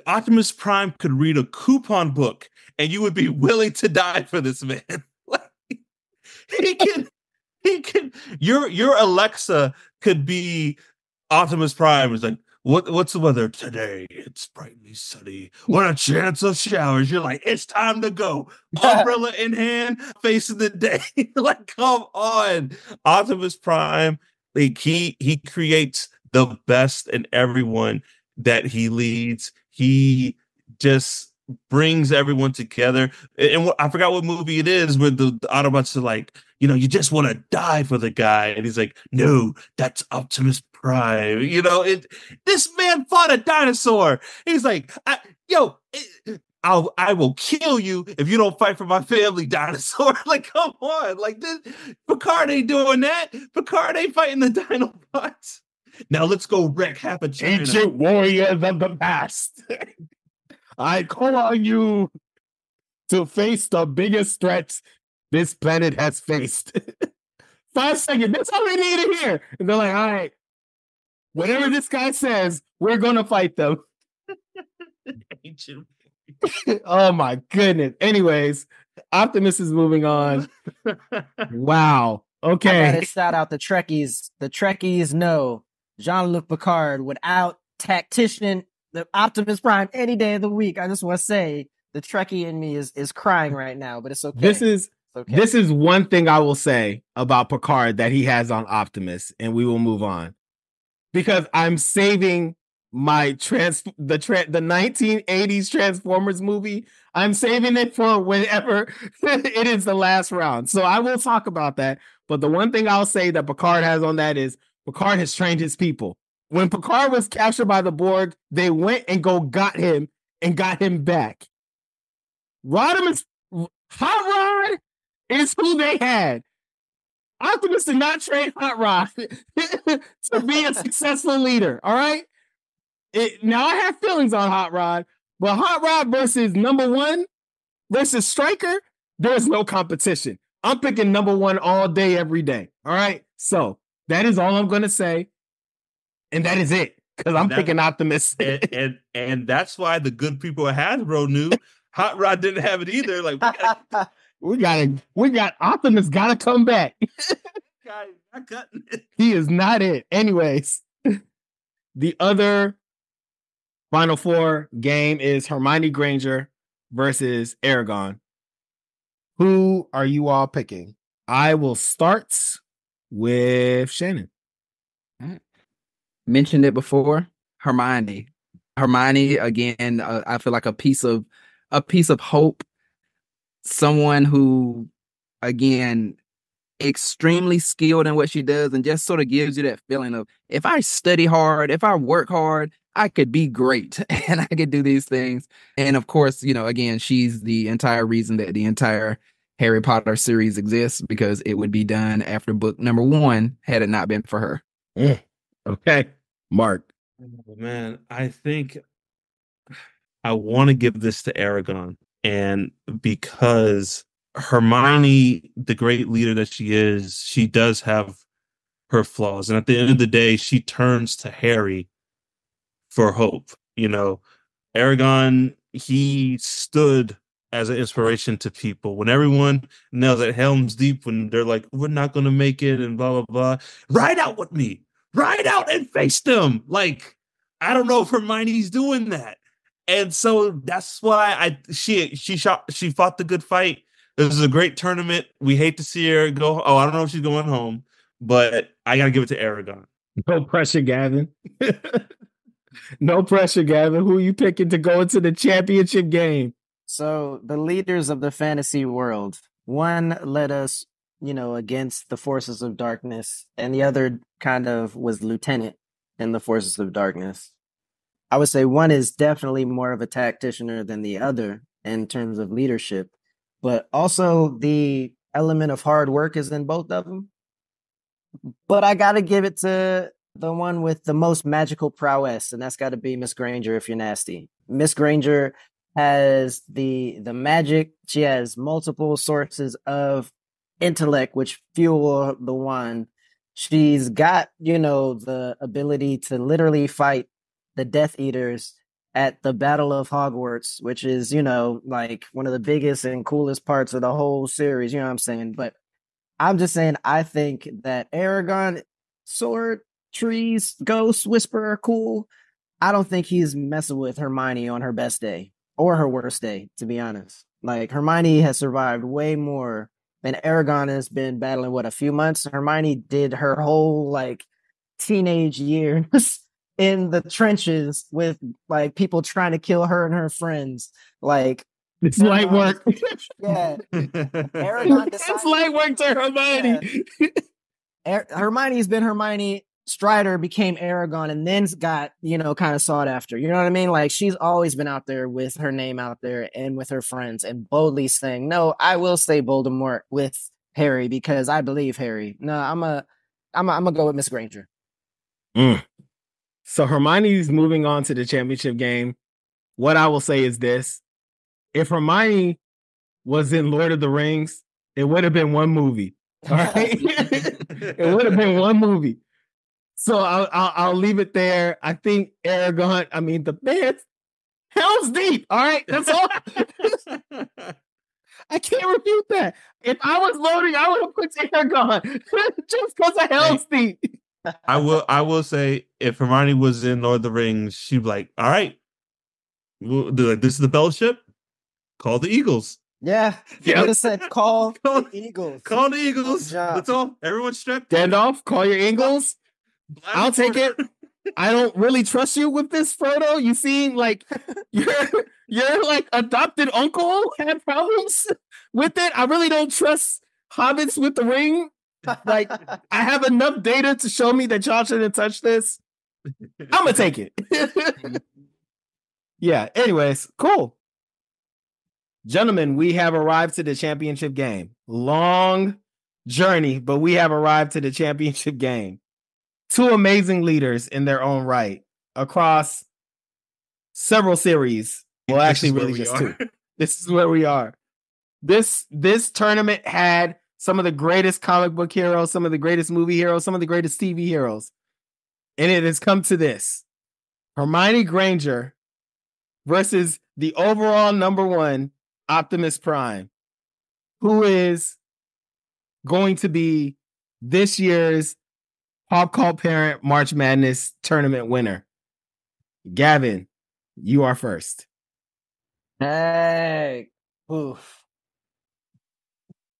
Optimus Prime could read a coupon book and you would be willing to die for this man. he can, your Alexa could be Optimus Prime. Is like, what's the weather today? It's brightly sunny. What a chance of showers. You're like, it's time to go. Umbrella in hand, facing the day. Like, come on. Optimus Prime, like, he creates the best in everyone that he leads. He just brings everyone together. And I forgot what movie it is where the Autobots are like, you know, you just want to die for the guy. And he's like, no, that's Optimus Prime. You know, this man fought a dinosaur. He's like, I will kill you if you don't fight for my family, dinosaur. Like, come on. Like, this Picard ain't doing that. Picard ain't fighting the Dinobots. Now let's go wreck half a China. Ancient warriors of the past. I call on you to face the biggest threats this planet has faced. 5 seconds. That's all we need to hear. And they're like, all right, whatever this guy says, we're going to fight them. Oh, my goodness. Anyways, Optimus is moving on. Wow. Okay. I gotta shout out the Trekkies. The Trekkies know Jean-Luc Picard without tactician, the Optimus Prime any day of the week. I just want to say the Trekkie in me is crying right now, but it's okay. This is one thing I will say about Picard that he has on Optimus, and we will move on, because I'm saving my the 1980s Transformers movie. I'm saving it for whenever it is the last round. So I will talk about that. But the one thing I'll say that Picard has on that is Picard has trained his people. When Picard was captured by the Borg, they went and got him back. Hot Rod is who they had. Optimus did not train Hot Rod to be a successful leader. All right. Now I have feelings on Hot Rod, but Hot Rod versus number one versus Striker, there's no competition. I'm picking number one all day, every day. All right. So that is all I'm going to say. And that is it. Because I'm picking Optimus. and that's why the good people at Hasbro knew Hot Rod didn't have it either. Like, we got Optimus got to come back. Guys, not cutting it. He is not it. Anyways, the other Final Four game is Hermione Granger versus Aargon. Who are you all picking? I will start with Shannon. Mentioned it before. Hermione again. I feel like a piece of hope. Someone who, again, extremely skilled in what she does, and just sort of gives you that feeling of, if I study hard, if I work hard, I could be great and I could do these things. And of course, again, she's the entire reason that the entire Harry Potter series exists, because it would be done after book number 1 had it not been for her. Okay, Mark. Oh, man, I think I want to give this to Aargon, and because Hermione, the great leader that she is, she does have her flaws, and at the end of the day, she turns to Harry for hope. Aargon, he stood as an inspiration to people when everyone nails at Helm's Deep, when they're like, we're not going to make it and blah, blah, blah. Ride out with me. Ride out and face them. Like, I don't know if Hermione's doing that. And so that's why she fought the good fight. It was a great tournament. We hate to see her go. Oh, I don't know if she's going home, but I got to give it to Aargon. No pressure, Gavin. No pressure, Gavin. Who are you picking to go into the championship game? So the leaders of the fantasy world, one led us, against the forces of darkness, and the other kind of was lieutenant in the forces of darkness. I would say one is definitely more of a tacticianer than the other in terms of leadership, but also the element of hard work is in both of them. But I got to give it to the one with the most magical prowess, and that's got to be Miss Granger if you're nasty. Miss Granger has the magic. She has multiple sources of intellect which fuel the wand. She's got, the ability to literally fight the Death Eaters at the Battle of Hogwarts, which is, like one of the biggest and coolest parts of the whole series, you know what I'm saying? But I'm just saying, I think that Aargon, sword, trees, ghosts, whisper are cool. I don't think he's messing with Hermione on her best day or her worst day, to be honest. Like, Hermione has survived way more than Aargon has been battling, a few months? Hermione did her whole, teenage years in the trenches with, people trying to kill her and her friends. It's light work. Yeah. Aargon decided, it's light work to Hermione. Yeah. Hermione's been Hermione. Strider became Aargon and then got, kind of sought after. You know what I mean? She's always been out there with her name out there and with her friends and boldly saying, no, I will stay Voldemort with Harry because I believe Harry. No, I'm gonna go with Miss Granger. So Hermione's moving on to the championship game. What I will say is this. If Hermione was in Lord of the Rings, it would have been one movie. All right? It would have been one movie. So I'll leave it there. I think Aargon, the man, Hell's Deep. All right, that's all. I can't refute that. If I was voting, I would have put Aargon just because of Hell's Deep. I will say, if Hermione was in Lord of the Rings, she'd be like, all right, we'll do this is the Fellowship. Call the Eagles. Yeah. You would have said call the Eagles. Call the Eagles. That's all. Everyone strapped. Gandalf, call your Eagles. I'll take it. I don't really trust you with this, Frodo. You seem like your adopted uncle had problems with it. I really don't trust hobbits with the ring. I have enough data to show me that y'all shouldn't touch this. I'm gonna take it. Yeah. Anyways, cool. Gentlemen, we have arrived to the championship game. Long journey, but we have arrived to the championship game. Two amazing leaders in their own right across several series. Well, actually, really just two. This is where we are. This tournament had some of the greatest comic book heroes, some of the greatest movie heroes, some of the greatest TV heroes. And it has come to this. Hermione Granger versus the overall number one, Optimus Prime, who is going to be this year's Pop Call Parent March Madness tournament winner. Gavin, you are first. Hey. Oof.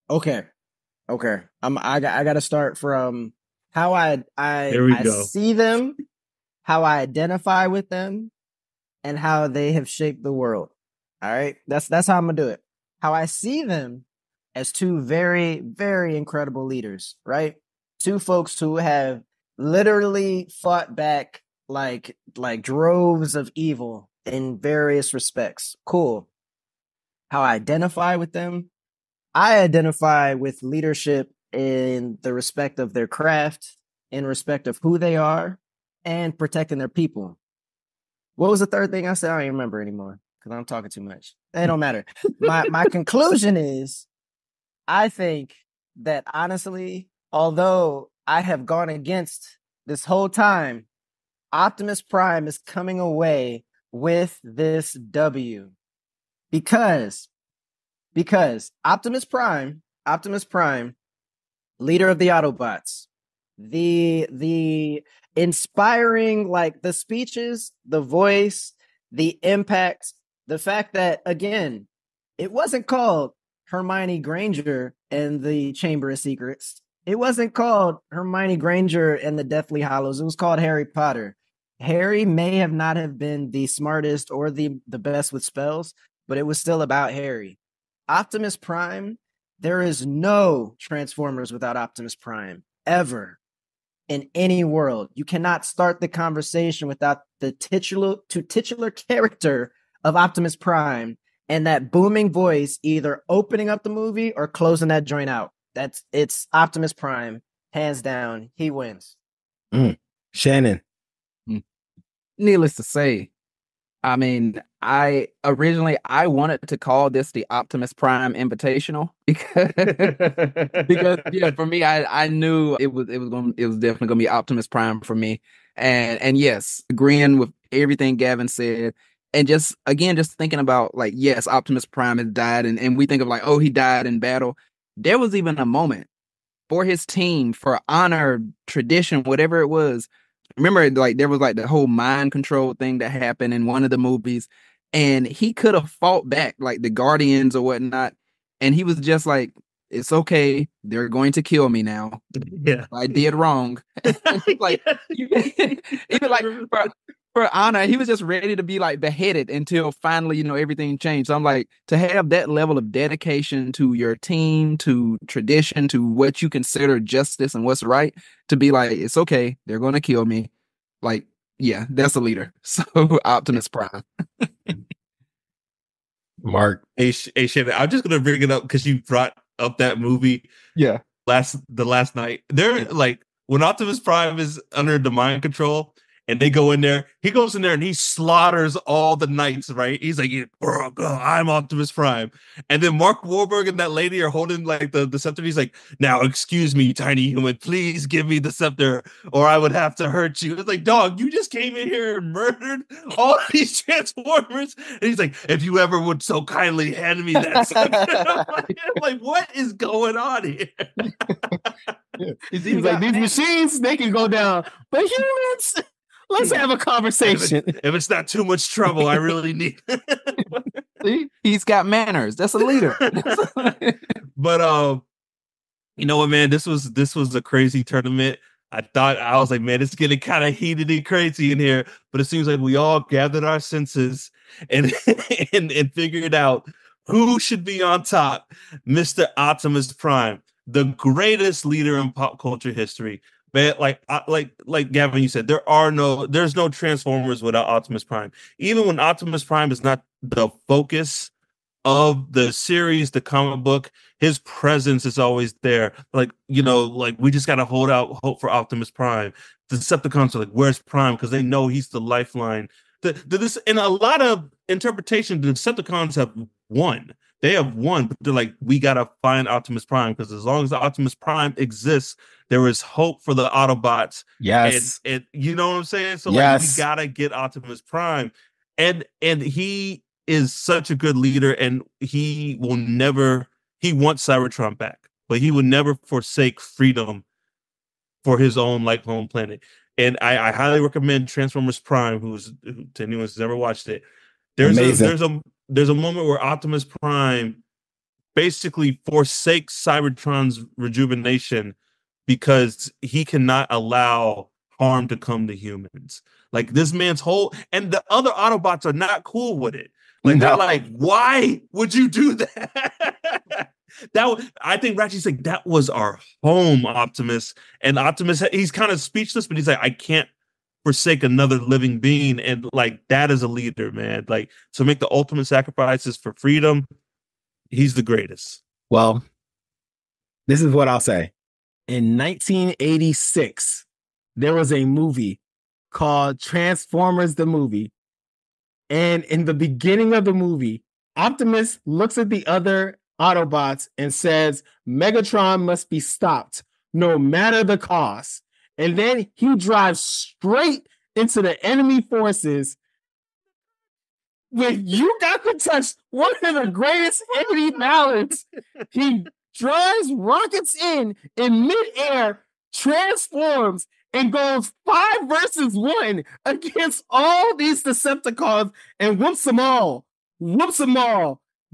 Okay. I got to start from how I see them, how I identify with them, and how they have shaped the world. All right? That's how I'm going to do it. How I see them as two very, very incredible leaders, right? Two folks who have literally fought back like droves of evil in various respects. Cool. How I identify with them. I identify with leadership in the respect of their craft, in respect of who they are, and protecting their people. What was the third thing I said? I don't even remember anymore because I'm talking too much. It don't matter. My conclusion is, I think that honestly, although I have gone against this whole time, Optimus Prime is coming away with this W. Because Optimus Prime, leader of the Autobots, the inspiring, like the speeches, the voice, the impact, the fact that, again, it wasn't called Hermione Granger and the Chamber of Secrets. It wasn't called Hermione Granger and the Deathly Hallows. It was called Harry Potter. Harry may have not have been the smartest or the best with spells, but it was still about Harry. Optimus Prime, there is no Transformers without Optimus Prime, ever, in any world. You cannot start the conversation without the titular character of Optimus Prime and that booming voice either opening up the movie or closing that joint out. It's Optimus Prime, hands down. He wins. Shannon. Needless to say, I mean, I wanted to call this the Optimus Prime Invitational because yeah, for me, I knew it was definitely gonna be Optimus Prime for me, and yes, agreeing with everything Gavin said, and just thinking about, like, yes, Optimus Prime has died, and we think of like, oh, he died in battle. There was even a moment for his team, for honor, tradition, whatever it was. Remember, like, there was like the whole mind control thing that happened in one of the movies, and he could have fought back like the Guardians or whatnot, and he was just like, "It's okay, they're going to kill me now. Yeah, I did wrong." Like, even like for honor, he was just ready to be like beheaded until finally, everything changed. So I'm like, to have that level of dedication to your team, to tradition, to what you consider justice and what's right, to be like, it's okay, they're going to kill me. Like, yeah, that's a leader. So Optimus Prime. Mark. Hey, Shannon, I'm just going to bring it up because you brought up that movie. Yeah. The last night. They're like, when Optimus Prime is under the mind control, and they go in there, he goes in there and he slaughters all the knights, right? He's like, I'm Optimus Prime. And then Mark Wahlberg and that lady are holding like the scepter. He's like, now, excuse me, tiny human, please give me the scepter or I would have to hurt you. It's like, dog, you just came in here and murdered all these Transformers. And he's like, if you ever would so kindly hand me that scepter. I'm like, what is going on here? He's like, these machines, they can go down. But humans... Let's have a conversation. If it's not too much trouble, I really need. See? He's got manners. That's a leader. But you know what, man? This was a crazy tournament. I was like, man, it's getting kind of heated and crazy in here. But it seems like we all gathered our senses and and figured out who should be on top. Mr. Optimus Prime, the greatest leader in pop culture history. Man, like Gavin, you said, there's no Transformers without Optimus Prime. Even when Optimus Prime is not the focus of the series, the comic book, his presence is always there. Like, like we just gotta hold out hope for Optimus Prime. The Decepticons are like, where's Prime? Because they know he's the lifeline. This in a lot of interpretation, the Decepticons have won. They have won, but they're like, we gotta find Optimus Prime, because as long as the Optimus Prime exists, there is hope for the Autobots. Yes. And you know what I'm saying? So yes. like, we gotta get Optimus Prime. And he is such a good leader, and he wants Cybertron back, but he would never forsake freedom for his own like home planet. And I highly recommend Transformers Prime, to anyone who's never watched it. There's a moment where Optimus Prime basically forsakes Cybertron's rejuvenation because he cannot allow harm to come to humans. Like, this man's and the other Autobots are not cool with it. Like, they're like, why would you do that? I think Ratchet's like, that was our home, Optimus. And Optimus, he's kind of speechless, but he's like, I can't forsake another living being. And like, that is a leader, man. Like, to make the ultimate sacrifices for freedom, he's the greatest. Well, this is what I'll say. In 1986, there was a movie called Transformers the Movie. And in the beginning of the movie, Optimus looks at the other Autobots and says, Megatron must be stopped no matter the cost. And then he drives straight into the enemy forces. When you got to touch one of the greatest enemy ballads, he drives rockets in midair, transforms, and goes 5 versus 1 against all these Decepticons and whoops them all.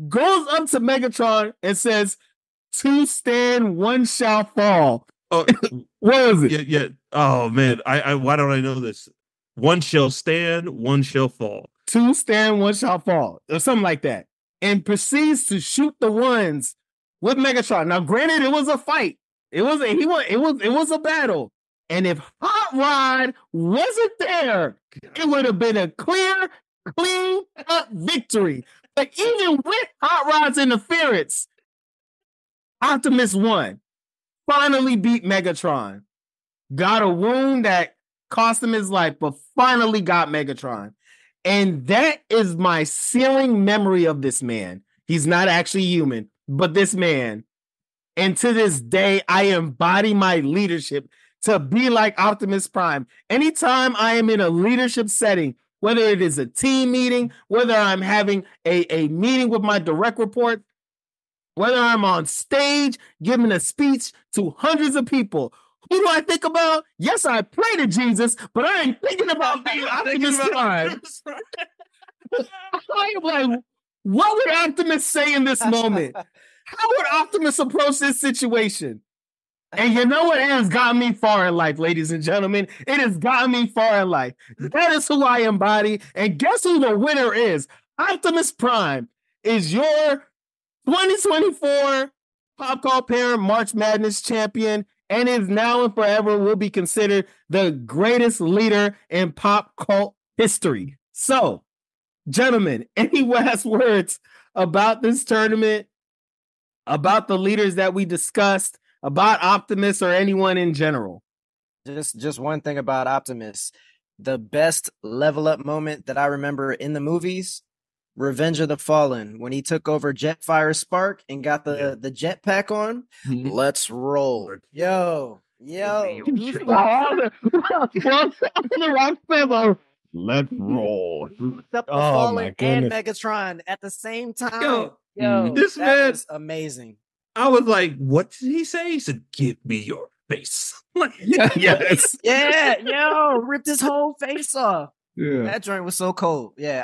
Goes up to Megatron and says, 2 stand, 1 shall fall. Oh, what was it? Yeah. Oh man, I why don't I know this? 1 shall stand, 1 shall fall. 2 stand, 1 shall fall, or something like that. And proceeds to shoot the ones with Megatron. Now, granted, it was a fight. It was a battle. And if Hot Rod wasn't there, it would have been a clean cut victory. But even with Hot Rod's interference, Optimus won. Finally beat Megatron. Got a wound that cost him his life, but finally got Megatron. And that is my searing memory of this man. He's not actually human, but this man. And to this day, I embody my leadership to be like Optimus Prime. Anytime I am in a leadership setting, whether it is a team meeting, whether I'm having a meeting with my direct report, whether I'm on stage giving a speech to hundreds of people, who do I think about? Yes, I pray to Jesus, but I ain't thinking about being Optimus Prime. I am like, what would Optimus say in this moment? How would Optimus approach this situation? And you know what? It has gotten me far in life, ladies and gentlemen. It has gotten me far in life. That is who I embody. And guess who the winner is? Optimus Prime is your 2024 Pop Call Parent March Madness champion, and is now and forever will be considered the greatest leader in pop cult history. So, gentlemen, any last words about this tournament, about the leaders that we discussed, about Optimus, or anyone in general? Just one thing about Optimus. The best level up moment that I remember in the movies, Revenge of the Fallen, when he took over Jetfire Spark and got the jetpack on. Mm-hmm. Let's roll. Yo. Let's roll. Up the Fallen and Megatron at the same time. Yo, this man was amazing. I was like, what did he say? He said, give me your face. Yes. Yeah, ripped his whole face off. Yeah. That joint was so cold. Yeah.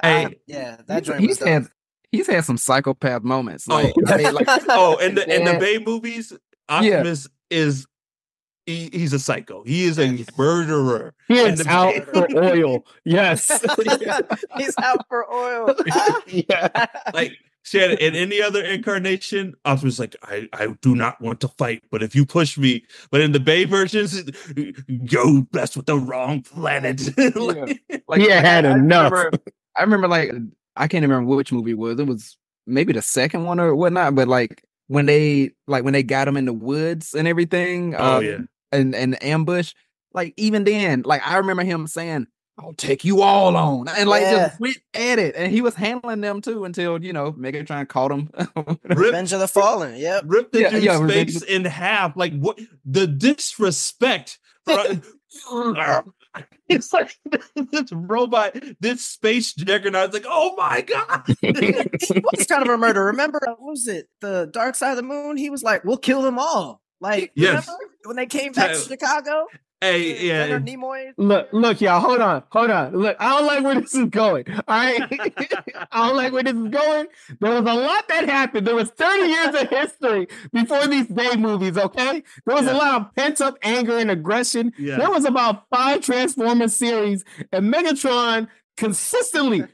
That joint was dope. He's had some psychopath moments. In the Bay movies, Optimus is he's a psycho. He is a murderer. He is out for oil. Yes. He's out for oil. Yeah. Like, Shannon, in any other incarnation, Optimus is like, I do not want to fight, but if you push me. But in the Bay versions, yo, blessed with the wrong planet. Had enough. I remember, like, I can't remember which movie it was. It was maybe the second one or whatnot, but like when they got him in the woods and everything, and ambush, like even then, like I remember him saying, "I'll take you all on," and like just went at it, and he was handling them too until Megatron caught him. Revenge of the Fallen, ripped the dude's face in half. Like what the disrespect. It's like this robot, this space juggernaut. It's like, oh my god, he was kind of a murderer. Remember, what was it? The Dark Side of the Moon. He was like, "We'll kill them all." Like, remember when they came back to Chicago? Hey, yeah. Nimoy. Look, y'all. Hold on. Look, I don't like where this is going. All right, I don't like where this is going. There was a lot that happened. There was 30 years of history before these Bay movies. Okay, there was a lot of pent up anger and aggression. Yeah. There was about 5 Transformers series, and Megatron consistently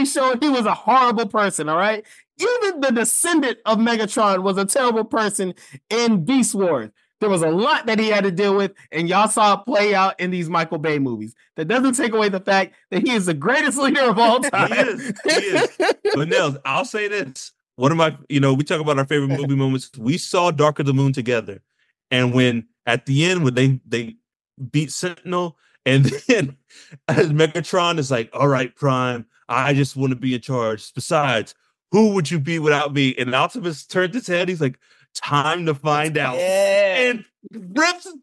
showed he was a horrible person. All right, even the descendant of Megatron was a terrible person in Beast Wars. There was a lot that he had to deal with, and y'all saw it play out in these Michael Bay movies. That doesn't take away the fact that he is the greatest leader of all time. He is. But Nels, I'll say this. One of my, we talk about our favorite movie moments. We saw Dark of the Moon together. And when, at the end, when they beat Sentinel, and then Megatron is like, all right, Prime, I just want to be in charge. Besides, who would you be without me? And Optimus turned his head. He's like, time to find out. And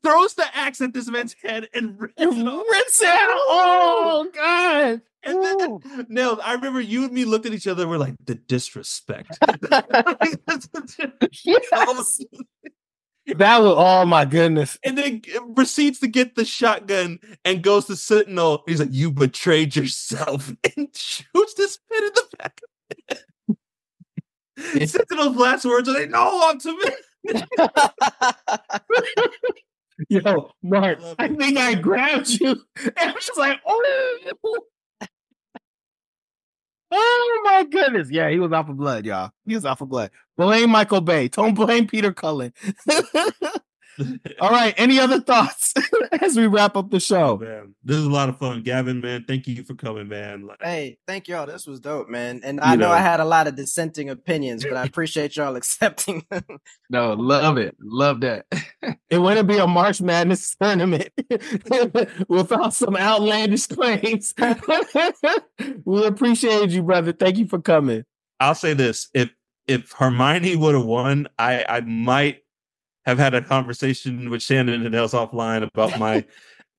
throws the axe at this man's head and rips it out. Oh God. And then Nels, I remember you and me looked at each other and we're like, the disrespect. Yes. That was, oh my goodness. And then proceeds to get the shotgun and goes to Sentinel. He's like, you betrayed yourself, and shoots this pin in the back of the head. Sentinel's last words are, they know Optimus. Yo, Mark, I think I grabbed you. And I was like, oh my goodness. Yeah, he was off of blood, y'all. He was off of blood. Blame Michael Bay. Don't blame Peter Cullen. All right. Any other thoughts as we wrap up the show? Man, this is a lot of fun. Gavin, man, thank you for coming, man. Hey, thank y'all. This was dope, man. And I know I had a lot of dissenting opinions, but I appreciate y'all accepting them. No, love it. Love that. It wouldn't be a March Madness tournament without some outlandish claims. We appreciate you, brother. Thank you for coming. I'll say this. If Hermione would have won, I might have had a conversation with Shannon and Els offline about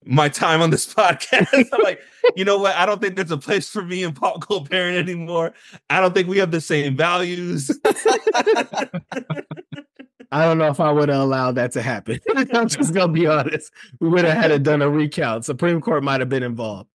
my time on this podcast. I'm like, you know what? I don't think there's a place for me in pop culture parent anymore. I don't think we have the same values. I don't know if I would have allowed that to happen. I'm just going to be honest. We would have had to done a recount. Supreme Court might have been involved.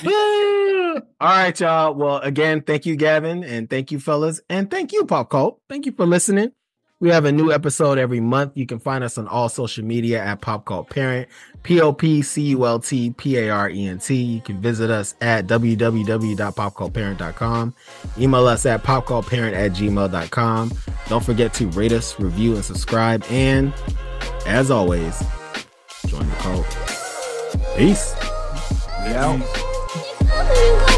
All right, y'all. Well, again, thank you, Gavin, and thank you, fellas, and thank you, Pop Cult. Thank you for listening. We have a new episode every month. You can find us on all social media at Pop Cult Parent, POPCULTPARENT. You can visit us at www.popcultparent.com. Email us at popcultparent@gmail.com. Don't forget to rate us, review, and subscribe. And as always, join the cult. Peace. We out. Peace.